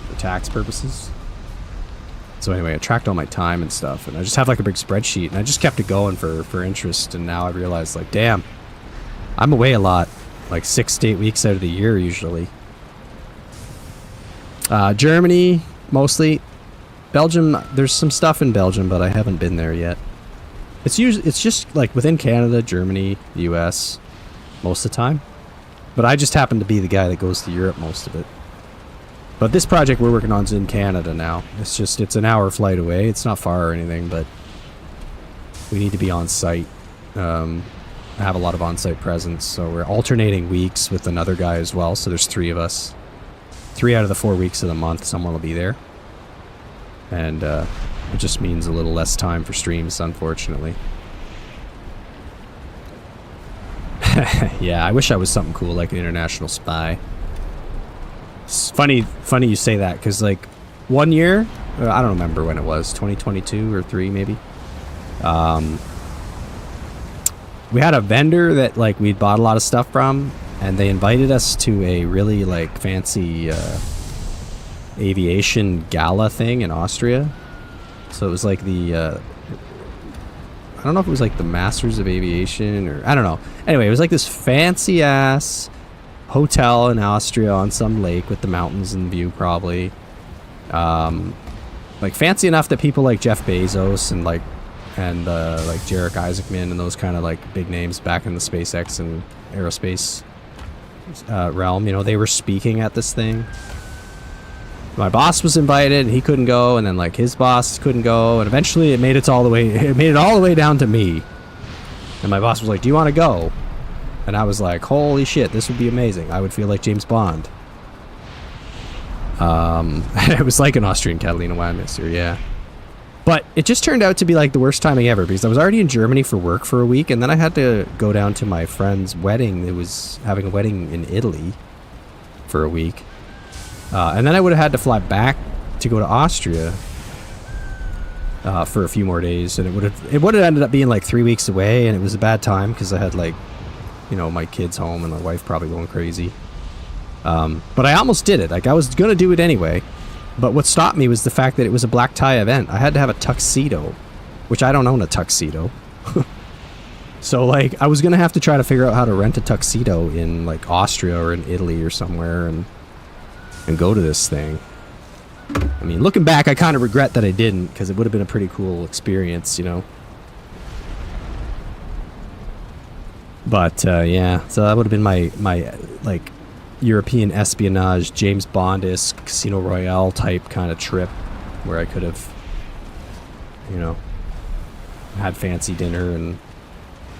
for tax purposes. So anyway, I tracked all my time and stuff, and I just have like a big spreadsheet, and I just kept it going for interest, and now I realized, like, damn, I'm away a lot, like 6 to 8 weeks out of the year usually. Germany, mostly. Belgium, there's some stuff in Belgium, but I haven't been there yet. It's just like within Canada, Germany, US, most of the time. But I just happen to be the guy that goes to Europe most of it. But this project we're working on is in Canada now. It's an hour flight away. It's not far or anything, but we need to be on site. I have a lot of on-site presence, so we're alternating weeks with another guy as well. So there's 3 of us. 3 out of the 4 weeks of the month, someone will be there. And it just means a little less time for streams, unfortunately. Yeah, I wish I was something cool like an international spy. It's funny you say that, because like one year, I don't remember when it was, 2022 or 3 maybe. We had a vendor that like we'd bought a lot of stuff from, and they invited us to a really like fancy aviation gala thing in Austria. So it was like the I don't know if it was like the Masters of Aviation, or I don't know. Anyway, it was like this fancy ass hotel in Austria on some lake with the mountains in view, probably. Like fancy enough that people like Jeff Bezos and like Jarek Isaacman and those kind of like big names back in the SpaceX and aerospace realm, you know, they were speaking at this thing. My boss was invited and he couldn't go, and then like his boss couldn't go, and eventually it made it all the way down to me. And my boss was like, "Do you want to go?" And I was like, "Holy shit, this would be amazing. I would feel like James Bond." It was like an Austrian Catalina wine mixer, yeah. But it just turned out to be like the worst timing ever because I was already in Germany for work for a week, and then I had to go down to my friend's wedding. It was having a wedding in Italy for a week. And then I would have had to fly back to go to Austria for a few more days, and it would have ended up being like 3 weeks away, and it was a bad time because I had like, you know, my kids home and my wife probably going crazy. But I almost did it. Like I was gonna do it anyway. But what stopped me was the fact that it was a black tie event. I had to have a tuxedo, which I don't own a tuxedo. So like I was gonna have to try to figure out how to rent a tuxedo in like Austria or in Italy or somewhere and go to this thing. I mean, looking back, I kind of regret that I didn't, because it would have been a pretty cool experience, you know. But yeah, so that would have been my like European espionage, James Bond-esque Casino Royale type kind of trip, where I could have, you know, had fancy dinner and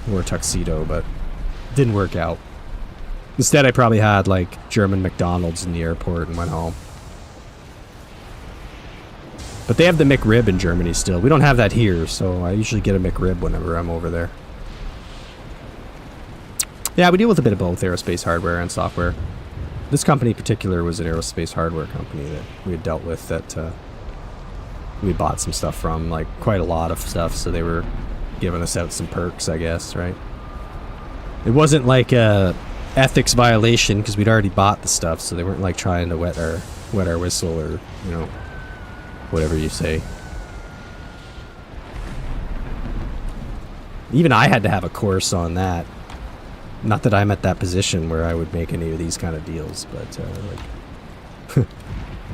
wore a tuxedo, but didn't work out. Instead, I probably had like German McDonald's in the airport and went home. But they have the McRib in Germany still. We don't have that here, so I usually get a McRib whenever I'm over there. Yeah, we deal with a bit of both aerospace hardware and software. This company in particular was an aerospace hardware company that we had dealt with that we bought some stuff from, like quite a lot of stuff, so they were giving us out some perks, I guess, right? It wasn't like a ethics violation because we'd already bought the stuff, so they weren't like trying to wet our whistle or, you know, whatever you say. Even I had to have a course on that. Not that I'm at that position where I would make any of these kind of deals, but like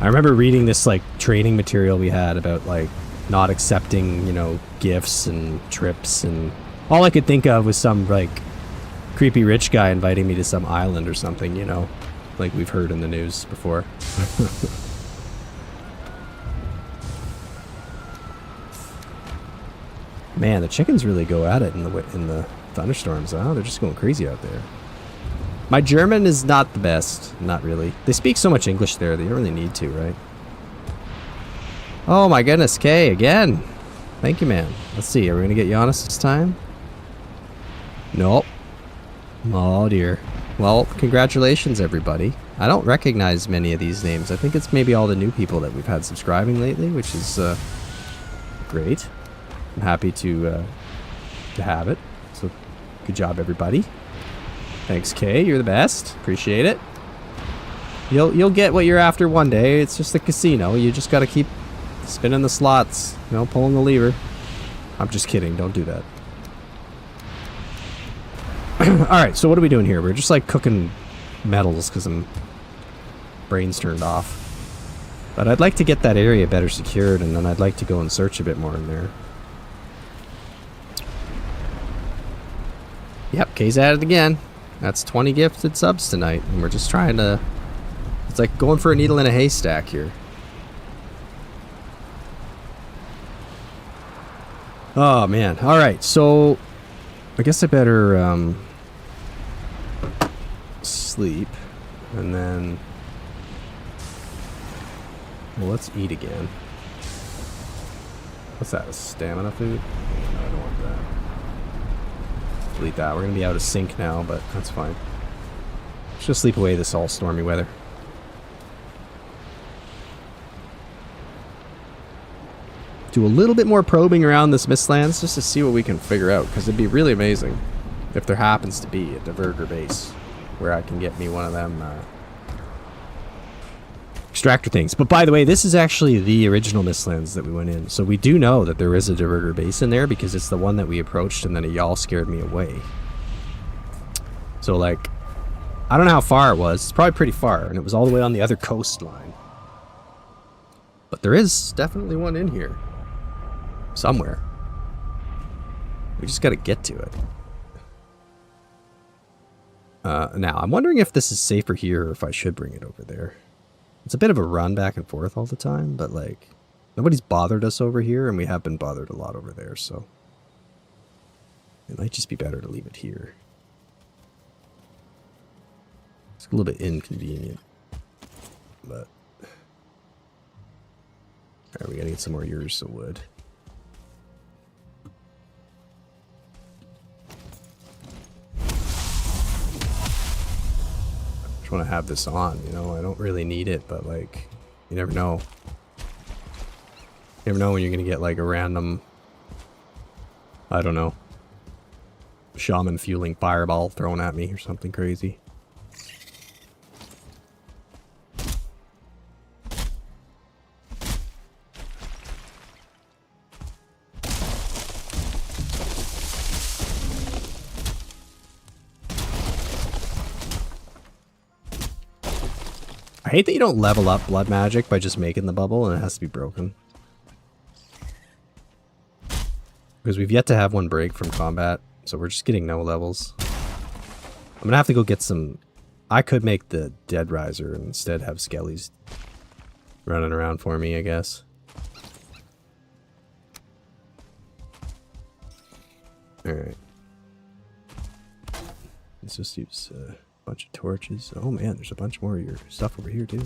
I remember reading this like training material we had about like not accepting, you know, gifts and trips, and all I could think of was some like creepy rich guy inviting me to some island or something, you know, like we've heard in the news before. Man, the chickens really go at it in the thunderstorms, huh? They're just going crazy out there. My German is not the best. Not really. They speak so much English there, they don't really need to, right? Oh my goodness, Kay, again. Thank you, man. Let's see, are we gonna get Giannis this time? Nope. Oh dear. Well, congratulations, everybody. I don't recognize many of these names. I think it's maybe all the new people that we've had subscribing lately, which is great. I'm happy to have it. So, good job, everybody. Thanks, Kay. You're the best. Appreciate it. You'll get what you're after one day. It's just a casino. You just got to keep spinning the slots. You know, pulling the lever. I'm just kidding. Don't do that. All right. So what are we doing here? We're just like cooking metals because I'm brain's turned off. But I'd like to get that area better secured, and then I'd like to go and search a bit more in there. Yep, Kay's at it again. That's 20 gifted subs tonight, and we're just trying to... It's like going for a needle in a haystack here. Oh, man. Alright, so... I guess I better, sleep, and then... Well, let's eat again. What's that, a stamina food? No, I don't want that. Delete that. We're going to be out of sync now, but that's fine. Let's just sleep away this all stormy weather. Do a little bit more probing around this Mistlands just to see what we can figure out, because it'd be really amazing if there happens to be a diverger base where I can get me one of them extractor things. But by the way, this is actually the original Mistlands that we went in, so we do know that there is a diverger base in there because it's the one that we approached and then y'all scared me away. So like, I don't know how far it was. It's probably pretty far, and it was all the way on the other coastline. But there is definitely one in here somewhere. We just got to get to it. Now, I'm wondering if this is safer here or if I should bring it over there. It's a bit of a run back and forth all the time, but like, nobody's bothered us over here, and we have been bothered a lot over there, so it might just be better to leave it here. It's a little bit inconvenient, but alright, we gotta get some more years of wood. Just want to have this on, you know? I don't really need it, but like, you never know. You never know when you're gonna get like a random, I don't know, shaman fueling fireball thrown at me or something crazy. I hate that you don't level up blood magic by just making the bubble and it has to be broken. Because we've yet to have one break from combat, so we're just getting no levels. I'm gonna have to go get some... I could make the Dead Riser and instead have Skellies running around for me, I guess. Alright. Let's just use a bunch of torches. Oh man, there's a bunch more of your stuff over here too.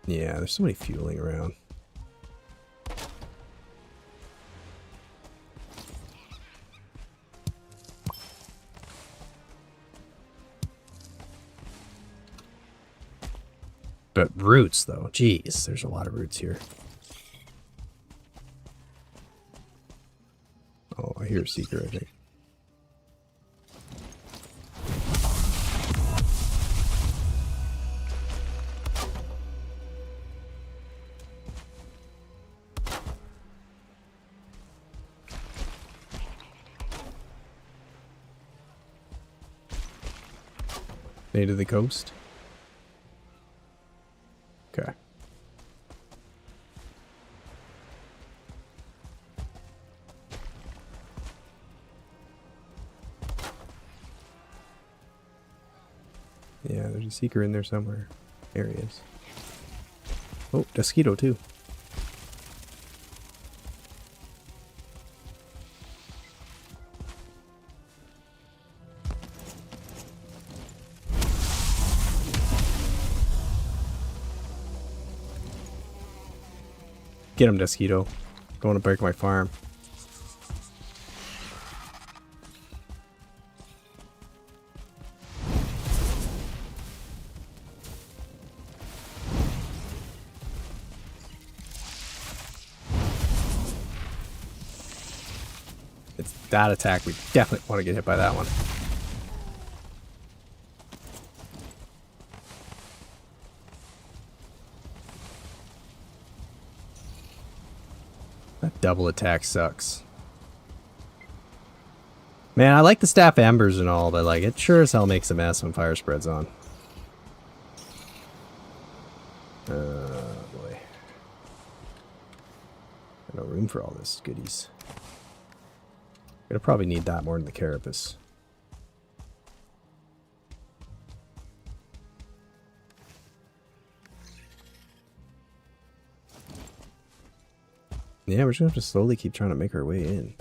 Yeah, there's so many fueling around. But roots, though. Jeez, there's a lot of roots here. Oh, I hear a seeker, I think. Native to the coast? Okay. Yeah, there's a seeker in there somewhere. There he is. Oh, Mosquito too. Get him, Mosquito. Don't want to break my farm. It's that attack. We definitely want to get hit by that one. That double attack sucks. Man, I like the staff embers and all, but like it sure as hell makes a mess when fire spreads on. Boy. No room for all this goodies. Gonna probably need that more than the carapace. Yeah, we're just gonna have to slowly keep trying to make our way in.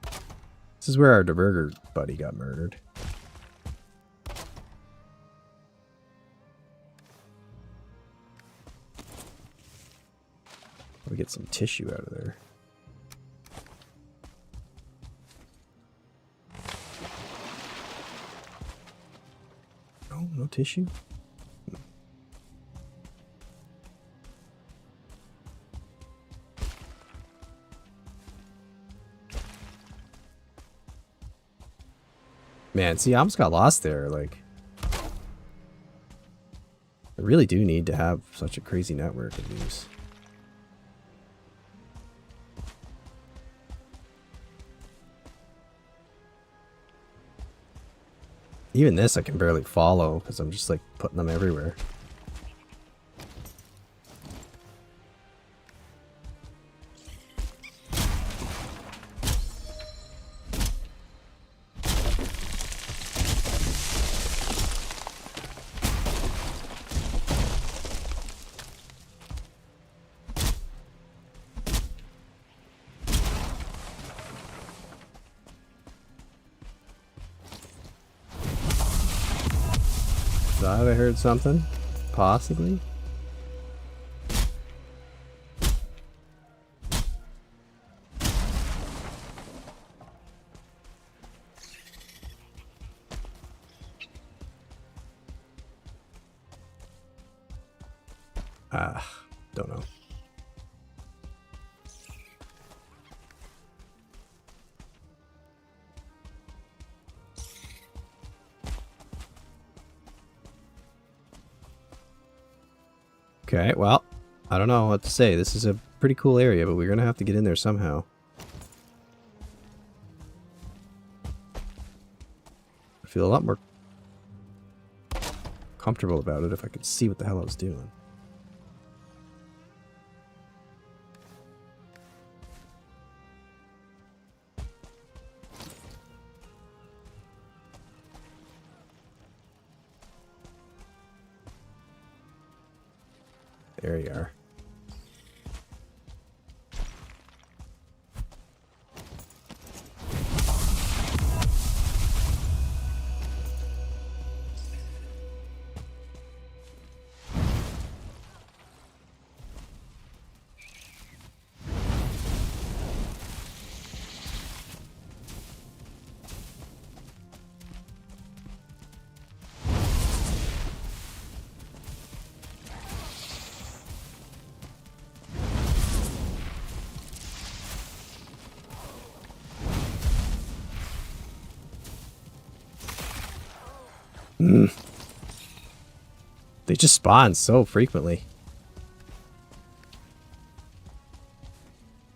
This is where our DeBurger buddy got murdered. We get some tissue out of there. Oh, no tissue? Man, see, I almost got lost there. Like, I really do need to have such a crazy network of these. Even this I can barely follow because I'm just like putting them everywhere. Thought I heard something possibly. Don't know. Okay, well, I don't know what to say. This is a pretty cool area, but we're gonna have to get in there somehow. I feel a lot more comfortable about it if I could see what the hell I was doing. There you are. They just spawn so frequently.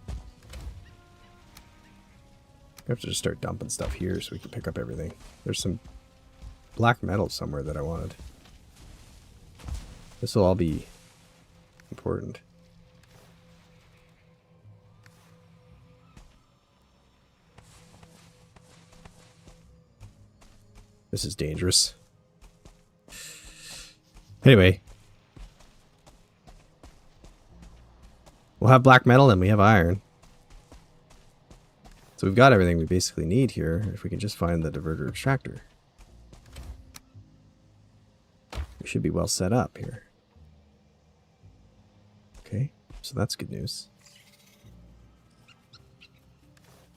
I have to just start dumping stuff here so we can pick up everything. There's some black metal somewhere that I wanted. This will all be important. This is dangerous. Anyway. We'll have black metal and we have iron. So we've got everything we basically need here if we can just find the diverter extractor. We should be well set up here. Okay, so that's good news.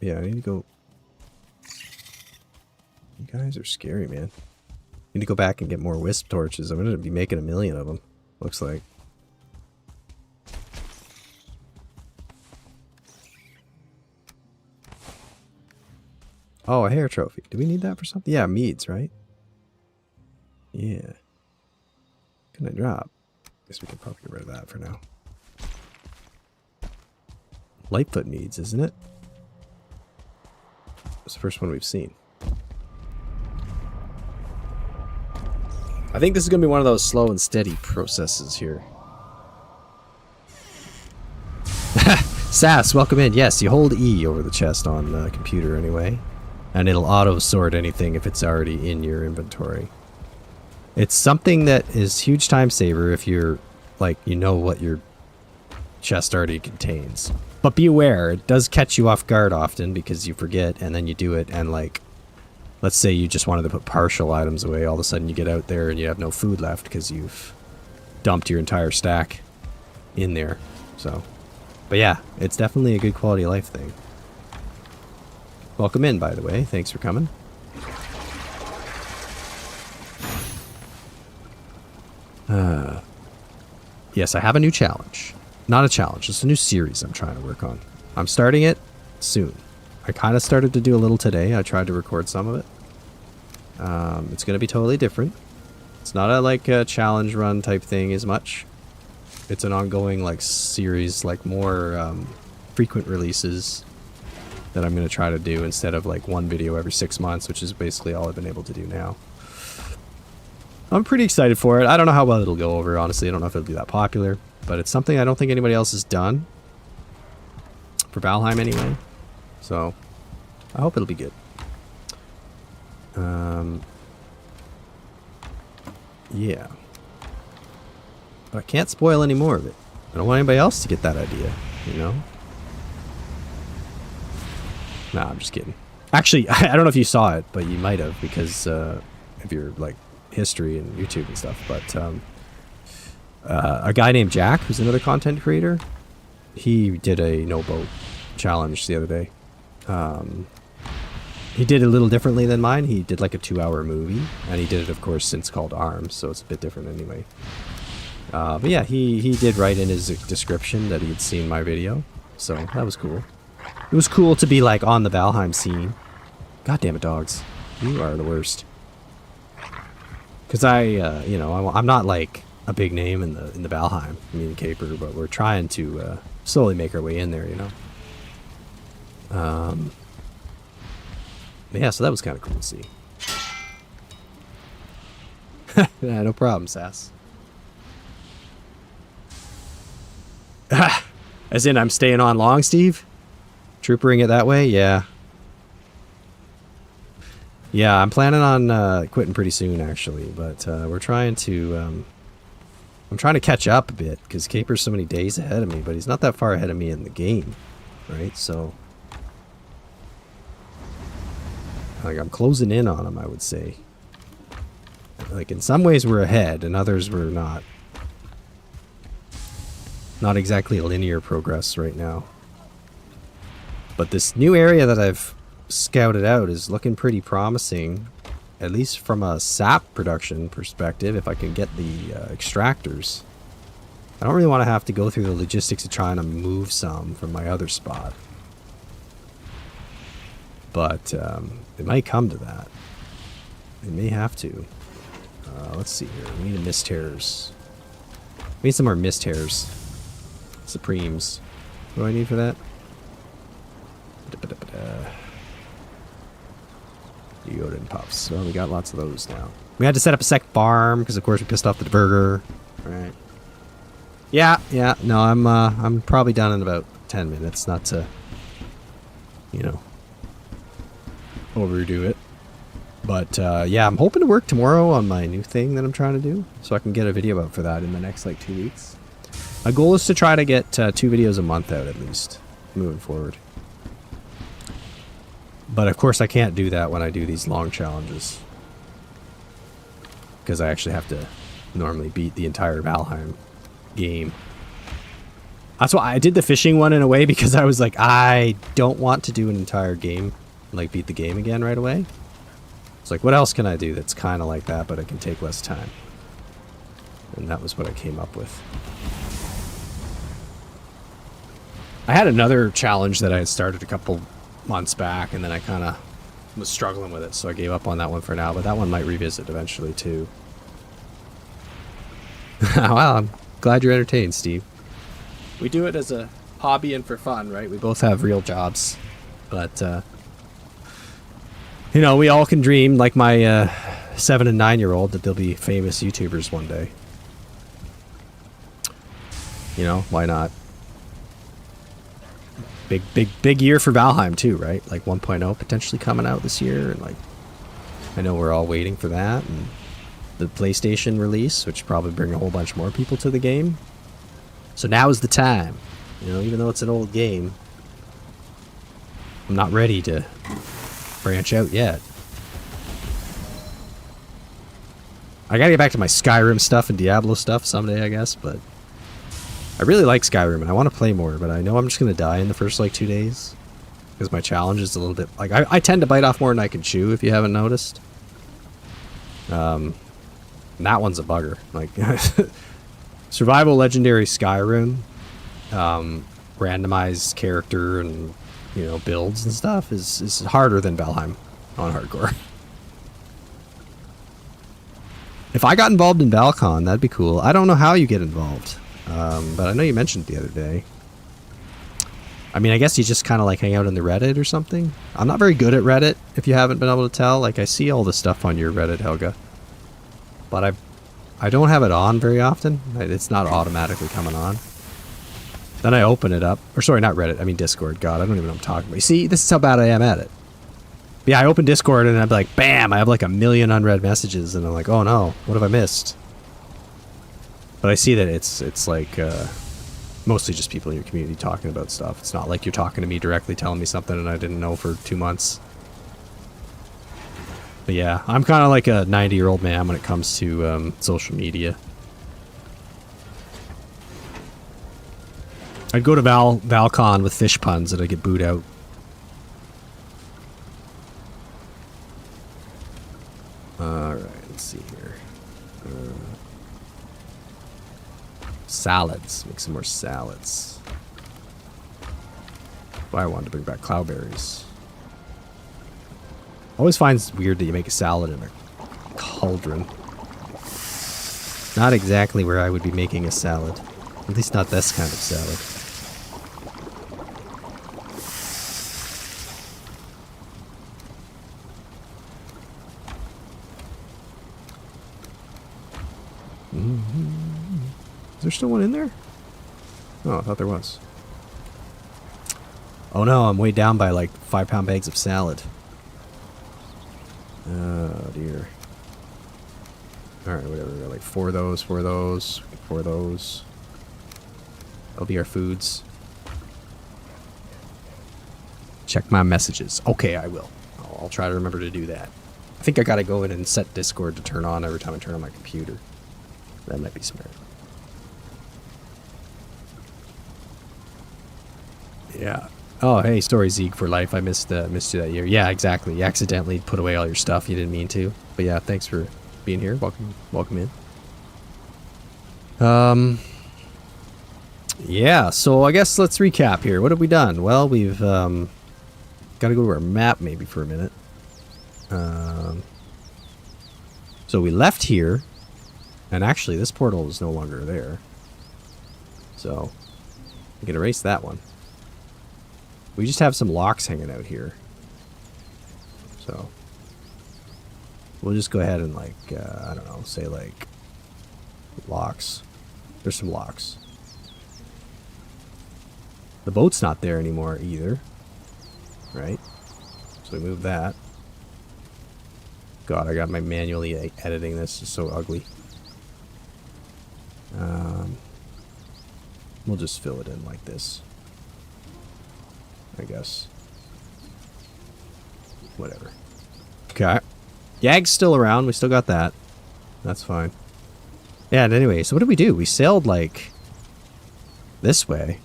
Yeah, I need to go... You guys are scary, man. Need to go back and get more wisp torches. I'm going to be making 1 million of them. Looks like. Oh, a hair trophy. Do we need that for something? Yeah, meads, right? Yeah. Can I drop? Guess we can probably get rid of that for now. Lightfoot meads, isn't it? It's the first one we've seen. I think this is going to be one of those slow and steady processes here. Sass, welcome in. Yes, you hold E over the chest on the computer anyway. And it'll auto-sort anything if it's already in your inventory. It's something that is huge time saver if you're, like, you know what your chest already contains. But be aware, it does catch you off guard often because you forget and then you do it and, like, let's say you just wanted to put partial items away. All of a sudden you get out there and you have no food left because you've dumped your entire stack in there. So, but yeah, it's definitely a good quality of life thing. Welcome in, by the way. Thanks for coming. Yes, I have a new challenge. Not a challenge, it's a new series I'm trying to work on. I'm starting it soon. I kind of started to do a little today. I tried to record some of it. It's going to be totally different. It's not a like a challenge run type thing as much. It's an ongoing like series, like more frequent releases that I'm going to try to do instead of like one video every 6 months, which is basically all I've been able to do now. I'm pretty excited for it. I don't know how well it'll go over, honestly. I don't know if it'll be that popular, but it's something I don't think anybody else has done. For Valheim anyway. So, I hope it'll be good. Yeah. But I can't spoil any more of it. I don't want anybody else to get that idea, you know? Nah, I'm just kidding. Actually, I don't know if you saw it, but you might have because of your, like, history and YouTube and stuff. But A guy named Jack, who's another content creator, he did a no boat challenge the other day. He did it a little differently than mine. He did like a 2-hour movie, and he did it, of course, since called Arms, so it's a bit different anyway. But yeah, he did write in his description that he had seen my video, so that was cool. It was cool to be like on the Valheim scene. God damn it, dogs! You are the worst. Because you know, I'm not like a big name in the Valheim, me and Caper, but we're trying to slowly make our way in there, you know. Yeah, so that was kind of cool to see. Yeah, no problem, Sass. As in, I'm staying on long, Steve? Troopering it that way? Yeah. Yeah, I'm planning on quitting pretty soon, actually. But we're trying to... I'm trying to catch up a bit, because Caper's so many days ahead of me, but he's not that far ahead of me in the game, right? So... like, I'm closing in on him, I would say. Like, in some ways we're ahead, and others we're not. Not exactly a linear progress right now. But this new area that I've scouted out is looking pretty promising, at least from a sap production perspective, if I can get the extractors. I don't really want to have to go through the logistics of trying to move some from my other spot. But it might come to that. It may have to. Let's see here. We need a mist hairs. We need some more mist hairs. Supremes. What do I need for that? Deodorant puffs. Well, we got lots of those now. We had to set up a second farm because, of course, we pissed off the burger. All right. Yeah. No, I'm probably done in about 10 minutes. Not to, you know, overdo it. But yeah, I'm hoping to work tomorrow on my new thing that I'm trying to do, so I can get a video out for that in the next like 2 weeks. My goal is to try to get 2 videos a month out at least, moving forward. But of course I can't do that when I do these long challenges, because I actually have to normally beat the entire Valheim game. That's why I did the fishing one in a way, because I was like, I don't want to do an entire game, like beat the game again right away. It's like, what else can I do that's kind of like that, but it can take less time? And that was what I came up with. I had another challenge that I had started a couple months back, and then I kind of was struggling with it, so I gave up on that one for now, but that one might revisit eventually too. Well, I'm glad you're entertained, Steve. We do it as a hobby and for fun, right? We both have real jobs, but you know, we all can dream, like my 7 and 9-year-old, that they'll be famous YouTubers one day. You know, why not? Big year for Valheim too, right? Like 1.0 potentially coming out this year, and like, I know we're all waiting for that, and the PlayStation release, which probably bring a whole bunch more people to the game. So now is the time, you know, even though it's an old game, I'm not ready to branch out yet. I gotta get back to my Skyrim stuff and Diablo stuff someday, I guess, but I really like Skyrim and I want to play more, but I know I'm just gonna die in the first like 2 days, because my challenge is a little bit like, I tend to bite off more than I can chew, if you haven't noticed. And that one's a bugger. Like survival legendary Skyrim, randomized character and, you know, builds and stuff is harder than Valheim on hardcore. If I got involved in Valcon, that'd be cool. I don't know how you get involved, but I know you mentioned it the other day. I mean, I guess you just kind of like hang out in the Reddit or something. I'm not very good at Reddit, if you haven't been able to tell. Like, I see all the stuff on your Reddit, Helga, but I don't have it on very often. It's not automatically coming on. Then I open it up. Or sorry, not Reddit. I mean Discord. God, I don't even know what I'm talking about. You see, this is how bad I am at it. But yeah, I open Discord and I'm like, bam! I have like 1 million unread messages, and I'm like, oh no, what have I missed? But I see that it's like mostly just people in your community talking about stuff. It's not like you're talking to me directly, telling me something and I didn't know for 2 months. But yeah, I'm kind of like a 90-year-old man when it comes to social media. I'd go to Valcon with fish puns and I'd get booed out. Alright, let's see here. Salads. Make some more salads. Why I wanted to bring back cloudberries. Always finds it weird that you make a salad in a cauldron. Not exactly where I would be making a salad. At least not this kind of salad. Is there still one in there? Oh, I thought there was. Oh no, I'm way down by like 5-pound bags of salad. Oh dear. Alright, whatever. We got like 4 of those, 4 of those, 4 of those. That'll be our foods. Check my messages. Okay, I will. I'll try to remember to do that. I think I gotta go in and set Discord to turn on every time I turn on my computer. That might be smart. Yeah. Oh, hey, Story Zeke for life. I missed you that year. Yeah, exactly. You accidentally put away all your stuff. You didn't mean to. But yeah, thanks for being here. Welcome in. Yeah, so I guess let's recap here. What have we done? Well, we've got to go to our map maybe for a minute. So we left here, and actually this portal is no longer there. So we can erase that one. We just have some locks hanging out here. So we'll just go ahead and like, I don't know, say like locks. There's some locks. The boat's not there anymore either. Right? So we move that. God, I got my manually editing this. It's so ugly. We'll just fill it in like this. I guess. Whatever. Okay. Yag's still around. We still got that. That's fine. Yeah, and anyway, so what did we do? We sailed, like, this way.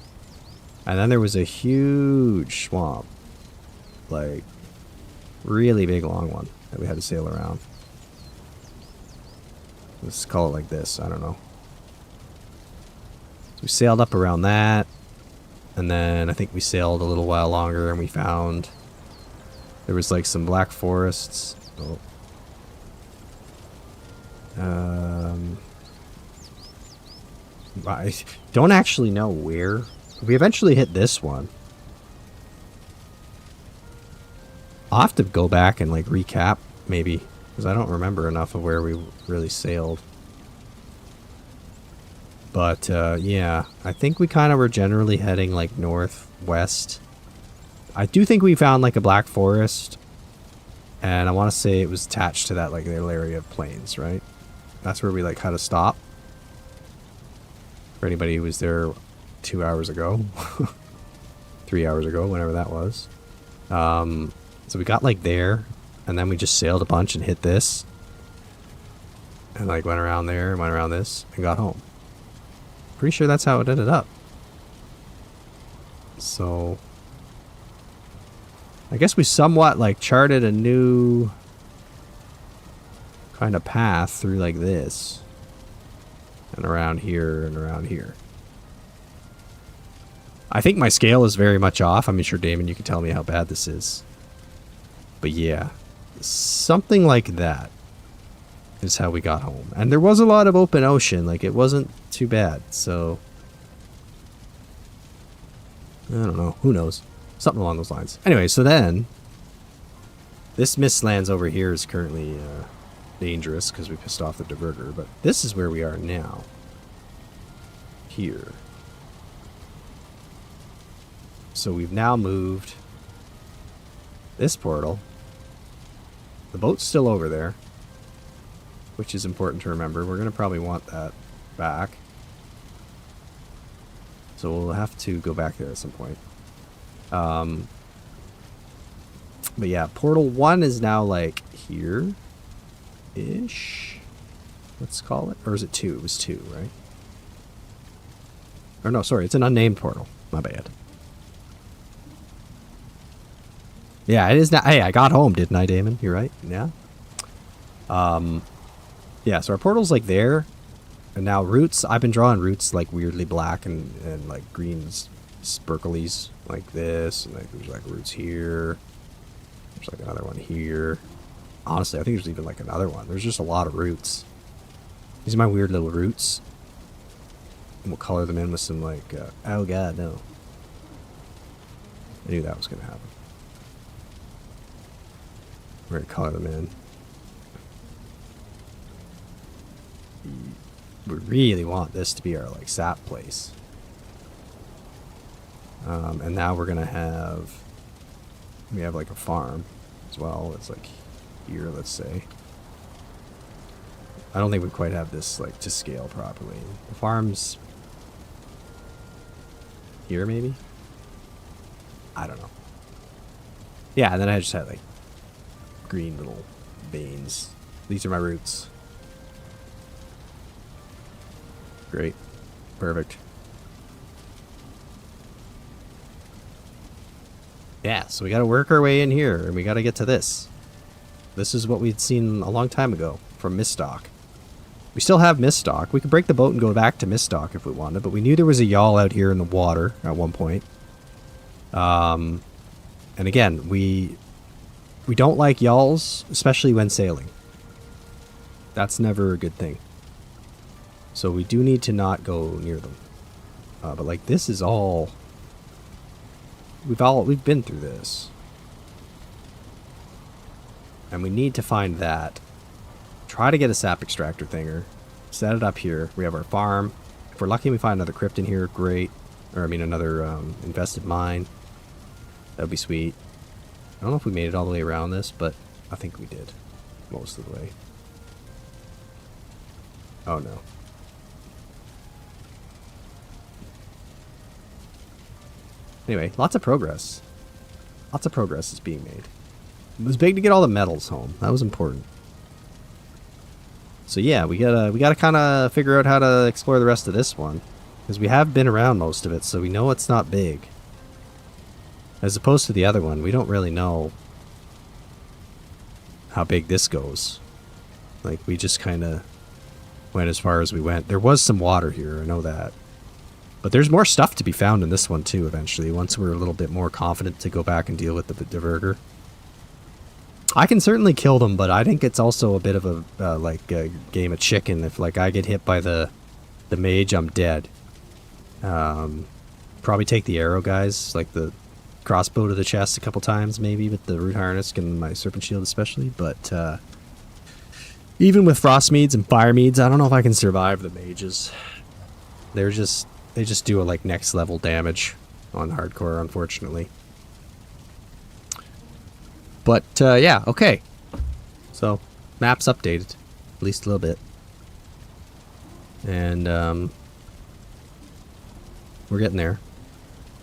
And then there was a huge swamp. Like, really big, long one that we had to sail around. Let's call it like this. I don't know. So we sailed up around that. And then I think we sailed a little while longer and we found there was like some black forests. Oh. I don't actually know where. We eventually hit this one. I'll have to go back and like recap maybe because I don't remember enough of where we really sailed. But, yeah, I think we kind of were generally heading, like, northwest. I do think we found, like, a black forest. And I want to say it was attached to that, like, little area of plains, right? That's where we, like, had to stop. For anybody who was there 2 hours ago. 3 hours ago, whenever that was. So we got, like, there. And then we just sailed a bunch and hit this. And, like, went around there and went around this and got home. Pretty sure that's how it ended up. So I guess we somewhat like charted a new kind of path through like this and around here and around here. I think my scale is very much off. I'm sure, Damon, you can tell me how bad this is. But yeah, something like that is how we got home. And there was a lot of open ocean. Like, it wasn't too bad. So, I don't know. Who knows? Something along those lines. Anyway, so then, this Mistlands over here is currently dangerous because we pissed off the diverter. But this is where we are now. Here. So we've now moved this portal. The boat's still over there, which is important to remember. We're going to probably want that back. So we'll have to go back there at some point. But yeah, portal 1 is now like here-ish. Let's call it. Or is it 2? It was 2, right? Or no, sorry, it's an unnamed portal. My bad. Yeah, it is not. Hey, I got home, didn't I, Damon? You're right. Yeah. Yeah, so our portal's like there. And now roots, I've been drawing roots like weirdly black and like green sparklies like this. And like there's like roots here. There's like another one here. Honestly, I think there's even like another one. There's just a lot of roots. These are my weird little roots. And we'll color them in with some like, oh god, no. I knew that was going to happen. We're going to color them in. We really want this to be our like sap place. And now we're gonna have, we have like a farm as well. It's like here, let's say. I don't think we quite have this like to scale properly. The farm's here maybe? I don't know. Yeah, and then I just had like green little veins. These are my roots. Great. Perfect. Yeah, so we gotta work our way in here, and we gotta get to this. This is what we'd seen a long time ago from Miststock. We still have Miststock. We could break the boat and go back to Miststock if we wanted, but we knew there was a yawl out here in the water at one point. And again, we don't like yawls, especially when sailing. That's never a good thing. So we do need to not go near them. But like this is all we've been through this. And we need to find that. Try to get a sap extractor thinger. Set it up here. We have our farm. If we're lucky we find another crypt in here, great. Or I mean another infested mine. That'd be sweet. I don't know if we made it all the way around this, but I think we did. Most of the way. Oh no. Anyway, lots of progress. Lots of progress is being made. It was big to get all the metals home. That was important. So yeah, we gotta kind of figure out how to explore the rest of this one, because we have been around most of it, so we know it's not big. As opposed to the other one, we don't really know how big this goes. Like we just kind of went as far as we went. There was some water here, I know that. But there's more stuff to be found in this one too, eventually, once we're a little bit more confident to go back and deal with the diverger. I can certainly kill them, but I think it's also a bit of a, like, a game of chicken. If, like, I get hit by the mage, I'm dead. Probably take the arrow, guys, like the crossbow to the chest a couple times, maybe, with the root harness and my serpent shield especially, but, even with frost meads and fire meads, I don't know if I can survive the mages. They just do a like next level damage on hardcore, unfortunately. But yeah, okay. So map's updated, at least a little bit, and we're getting there.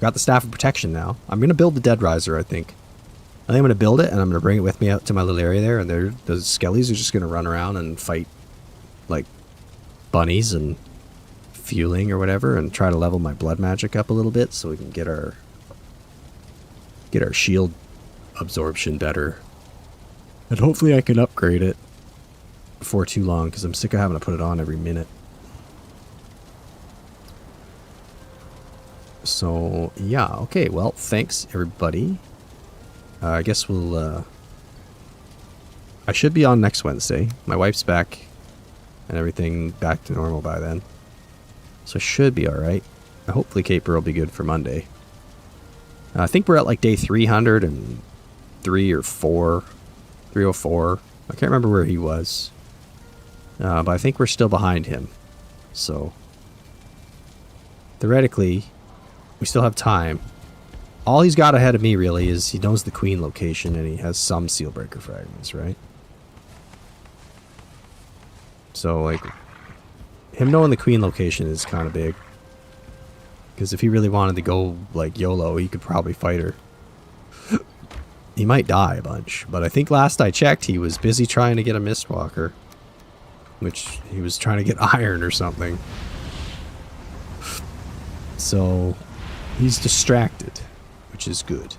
Got the staff of protection now. I'm gonna build the dead riser. I think I'm gonna build it, and I'm gonna bring it with me out to my little area there. And the skellies are just gonna run around and fight like bunnies and fueling or whatever, and try to level my blood magic up a little bit so we can get our shield absorption better, and hopefully I can upgrade it before too long, because I'm sick of having to put it on every minute. So yeah, okay, well, thanks everybody. I guess we'll I should be on next Wednesday. My wife's back and everything back to normal by then. So it should be alright. Hopefully Caper will be good for Monday. I think we're at like day 303 or 4. 304. I can't remember where he was. But I think we're still behind him. So theoretically, we still have time. All he's got ahead of me really is he knows the queen location and he has some sealbreaker fragments, right? So like, him knowing the queen location is kind of big. Because if he really wanted to go, like, YOLO, he could probably fight her. He might die a bunch. But I think last I checked, he was busy trying to get a Mistwalker. Which, he was trying to get iron or something. So he's distracted, which is good.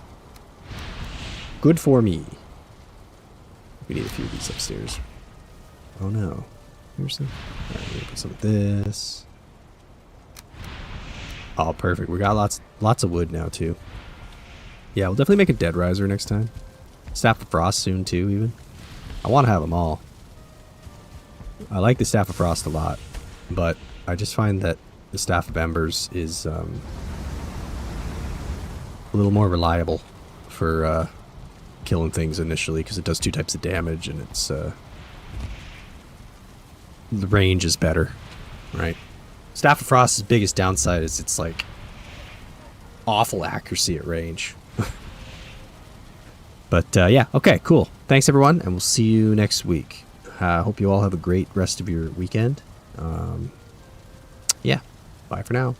Good for me. We need a few of these upstairs. Oh no. Here's some. Alright, we're gonna put some of this. Oh, perfect. We got lots of wood now too. Yeah, we'll definitely make a dead riser next time. Staff of Frost soon too, even. I want to have them all. I like the Staff of Frost a lot, but I just find that the Staff of Embers is a little more reliable for killing things initially, because it does 2 types of damage, and it's the range is better, right? Staff of Frost's biggest downside is it's like awful accuracy at range. But yeah, okay, cool. Thanks everyone, and we'll see you next week. Hope you all have a great rest of your weekend. Yeah, bye for now.